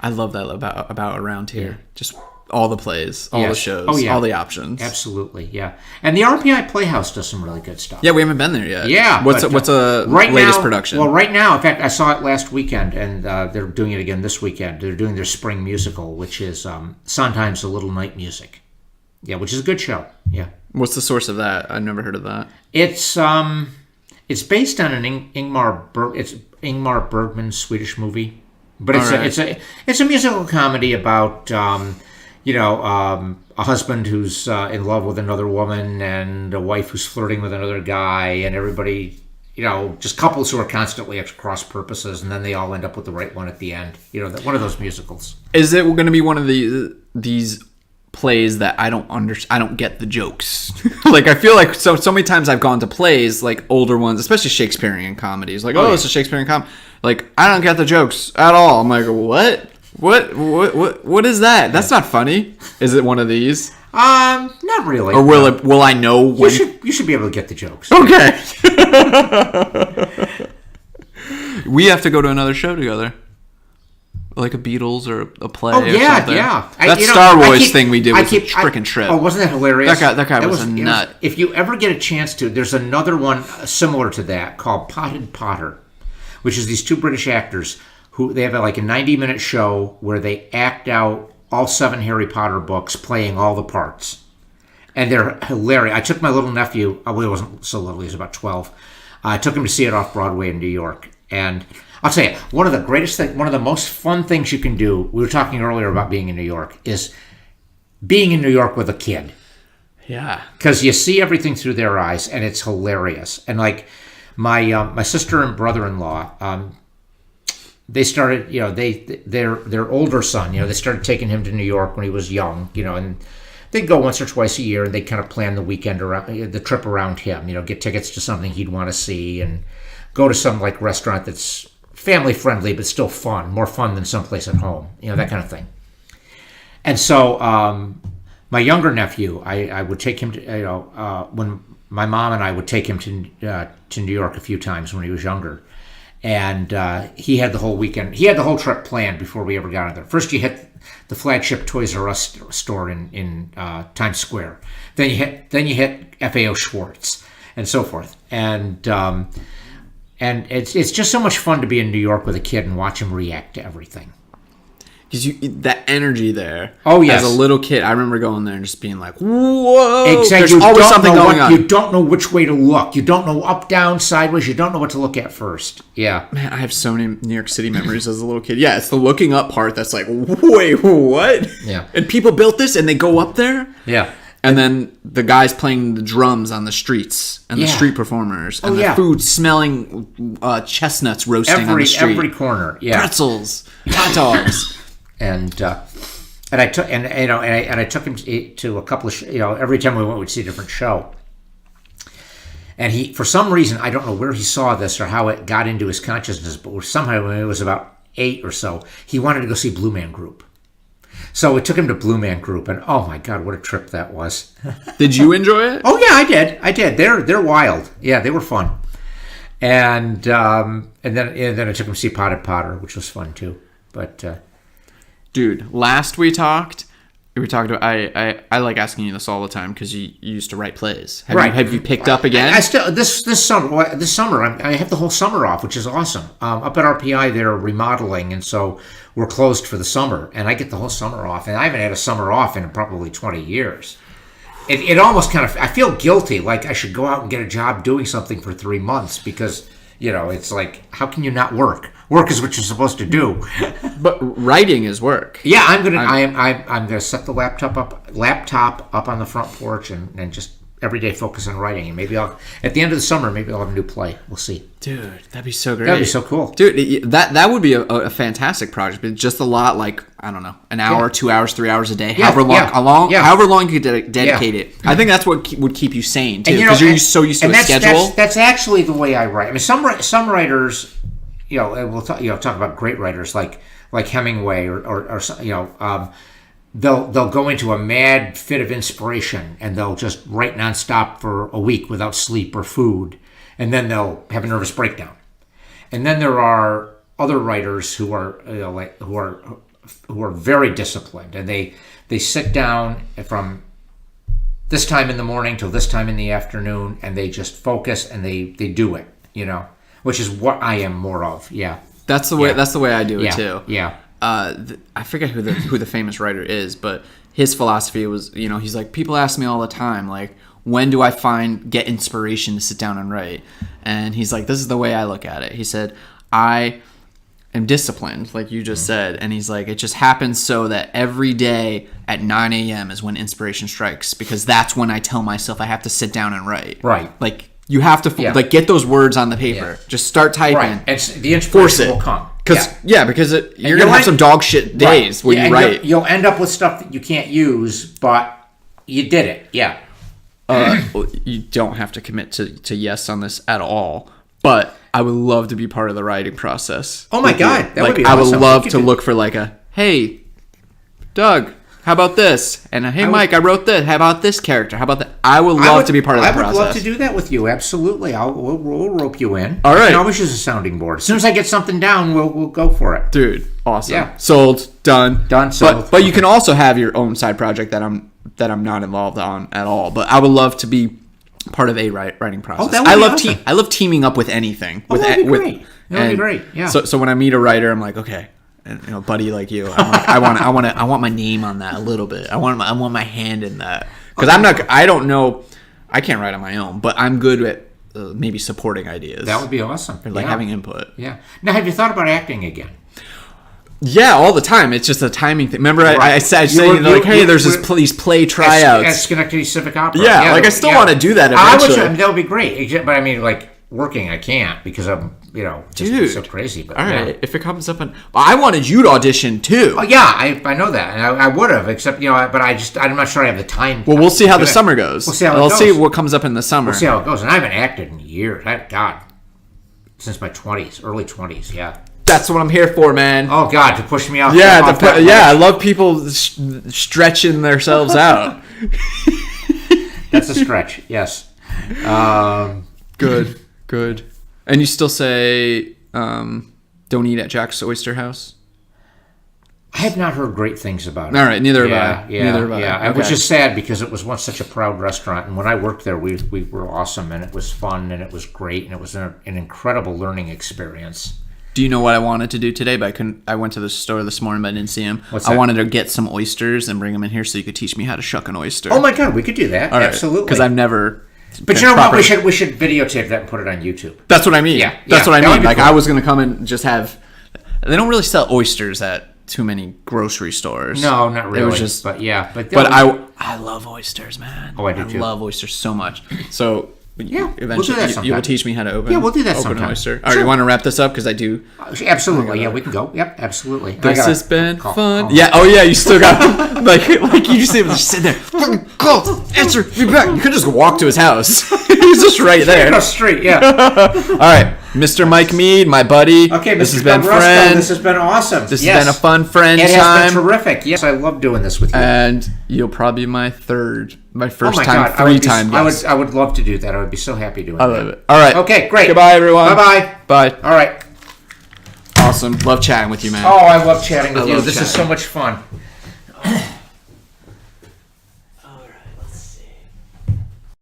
I love that about around here. Just all the plays, all the shows, all the options. Absolutely, yeah. And the RPI Playhouse does some really good stuff. Yeah, we haven't been there yet. Yeah. What's a latest production? Well, right now, in fact, I saw it last weekend, and they're doing it again this weekend. They're doing their spring musical, which is Sondheim's The Little Night Music. Yeah, which is a good show. Yeah. What's the source of that? I've never heard of that. It's based on an Ingmar Bergman Swedish movie, but it's a musical comedy about a husband who's in love with another woman and a wife who's flirting with another guy, and everybody, just couples who are constantly at cross purposes, and then they all end up with the right one at the end. One of those musicals. Is it going to be one of these plays that I don't get the jokes? Like, I feel like so many times I've gone to plays, like older ones, especially Shakespearean comedies, like, it's a Shakespearean comedy. Like, I don't get the jokes at all. I'm like, what? What is that? That's not funny. Is it one of these? Not really. Or will I know when? You should be able to get the jokes. Okay. We have to go to another show together. Like a Beatles or a play or something. Yeah. That Star Wars thing we did was a freaking trip. Oh, wasn't that hilarious? That guy was a nut. If you ever get a chance to, there's another one similar to that called Potted Potter, which is these two British actors who they have like a 90-minute show where they act out all 7 Harry Potter books, playing all the parts. And they're hilarious. I took my little nephew, he wasn't so little, he was about 12. I took him to see it off Broadway in New York. And I'll tell you, one of the most fun things you can do, we were talking earlier about being in New York, is being in New York with a kid. Yeah. Because you see everything through their eyes, and it's hilarious. And like my sister and brother-in-law, they started, their older son, they started taking him to New York when he was young, and they'd go once or twice a year, and they'd kind of plan the weekend around, the trip around him, get tickets to something he'd want to see, and go to some like restaurant that's family friendly but still fun, more fun than someplace at home, that kind of thing. And so my younger nephew, I would take him to, when my mom and I would take him to New York a few times when he was younger. And he had the whole weekend, he had the whole trip planned before we ever got there. First, you hit the flagship Toys R Us store in Times Square. Then you hit FAO Schwartz, and so forth. And it's just so much fun to be in New York with a kid and watch him react to everything. Because that energy there. Oh, yes. As a little kid, I remember going there and just being like, whoa. Exactly. There's always something going on. You don't know which way to look. You don't know up, down, sideways. You don't know what to look at first. Yeah. Man, I have so many New York City memories as a little kid. Yeah, it's the looking up part that's like, wait, what? Yeah. And people built this and they go up there? Yeah. And then the guys playing the drums on the streets and the street performers and the food smelling chestnuts roasting on the street. Every corner. Yeah. Pretzels, hot dogs. And I took him to a couple of every time we went we'd see a different show. And he, for some reason, I don't know where he saw this or how it got into his consciousness, but somehow when he was about 8 or so, he wanted to go see Blue Man Group. So we took him to Blue Man Group, and oh my God, what a trip that was! Did you enjoy it? Oh yeah, I did. They're wild. Yeah, they were fun. And then I took him to see Potted Potter, which was fun too. But dude, last we talked about I like asking you this all the time because you used to write plays. Have you picked up again? I still this summer I have the whole summer off, which is awesome. Up at RPI they're remodeling, and so we're closed for the summer, and I get the whole summer off, and I haven't had a summer off in probably 20 years. It almost kind of, I feel guilty, like I should go out and get a job doing something for 3 months because it's like, how can you not work? Work is what you're supposed to do. But writing is work. Yeah, I'm gonna set the laptop up on the front porch and just every day focus on writing. And maybe at the end of the summer, maybe I'll have a new play. We'll see. Dude, that'd be so great. That'd be so cool. Dude, that would be a fantastic project. But just a lot, like, I don't know, an hour, 2 hours, 3 hours a day, however long you could dedicate it. I think that's what would keep you sane, too, because you're so used to a schedule. That's actually the way I write. I mean, some writers, we'll talk about great writers like Hemingway or they'll go into a mad fit of inspiration and they'll just write nonstop for a week without sleep or food, and then they'll have a nervous breakdown. And then there are other writers who are very disciplined, and they sit down from this time in the morning till this time in the afternoon, and they just focus and they do it, which is what I am more of. Yeah, that's the way. That's the way I do it too. Yeah. I forget who the famous writer is, but his philosophy was, he's like, people ask me all the time, like, when do I get inspiration to sit down and write? And he's like, this is the way I look at it. He said, I am disciplined, like you just said. And he's like, it just happens so that every day at 9 a.m. is when inspiration strikes, because that's when I tell myself I have to sit down and write. Right. Like, you have to get those words on the paper. Yeah. Just start typing. Right. And the inspiration will come. Because you're going to have some dog shit days when you write. You'll end up with stuff that you can't use, but you did it. Yeah. You don't have to commit to yes on this at all, but I would love to be part of the writing process. Oh my God. That would be awesome. I would love to look for hey, Doug, how about this? And hey, Mike, I wrote this. How about this character? How about that? I would love to be part of that process. I would love to do that with you. Absolutely. We'll rope you in. All right. I can always use a sounding board. As soon as I get something down, we'll go for it. Dude, awesome. Yeah. Sold. Done. Sold. But you can also have your own side project that I'm not involved on at all. But I would love to be part of a writing process. Oh, that would be awesome. I love teaming up with anything. That'd be great. That'd be great. Yeah. So when I meet a writer, I'm like, okay. And buddy like you, I'm like, I want my name on that a little bit. I want my hand in that, because I don't know, I can't write on my own, but I'm good at maybe supporting ideas. That would be awesome. Or having input. Yeah. Now, have you thought about acting again? Yeah, all the time. It's just a timing thing. Remember, I said hey, there's these play tryouts at Schenectady Civic Opera. Yeah, I still want to do that eventually. That would be great. But I mean, like, working, I can't, because I'm, just so crazy. But all right, if it comes up, I wanted you to audition too. Oh yeah, I know that, and I would have, except but I'm not sure I have the time. Well, we'll see how the summer goes. We'll see how it goes. We'll see what comes up in the summer. We'll see how it goes, and I haven't acted in years. God, since my early 20s. Yeah. That's what I'm here for, man. Oh God, to push me out. Yeah, I love people stretching themselves out. That's a stretch. Yes. Good. And you still say, don't eat at Jack's Oyster House? I have not heard great things about it. All right, neither have I. Okay. Which is sad, because it was once such a proud restaurant, and when I worked there, we were awesome, and it was fun, and it was great, and it was an incredible learning experience. Do you know what I wanted to do today? But I went to the store this morning, but I didn't see him. What's that? I wanted to get some oysters and bring them in here so you could teach me how to shuck an oyster. Oh my God, we could do that. Right. Absolutely. Because I've never. But you know what? We should videotape that and put it on YouTube. That's what I mean. Yeah. That's what I mean. Like, cool. I was going to come and just have. They don't really sell oysters at too many grocery stores. No, not really. It was just. But yeah. But I love oysters, man. Oh, I do too. I love oysters so much. So. Yeah, eventually we'll do that sometime. You will teach me how to open. Yeah, we'll do that open sometime. An oyster. All right, you want to wrap this up because I do. Absolutely. Yeah, we can go. Yep, absolutely. This has been fun. Yeah. Oh yeah, you still got like you just sit there. Call, answer, be back. You could just walk to his house. He's just right there. Across the street. Yeah. All right, Mr. Mike Meade, my buddy. Okay, this Mr. has been friend. This has been awesome. This has been a fun friend time. It has been time. terrific. Yes, I love doing this with you. And you'll probably be my first God, time, three-time guest. I would love to do that. I would be so happy doing that. I love it. All right. Okay, great. Goodbye, everyone. Bye-bye. Bye. All right. Awesome. Love chatting with you, man. Oh, I love chatting with you. This is so much fun.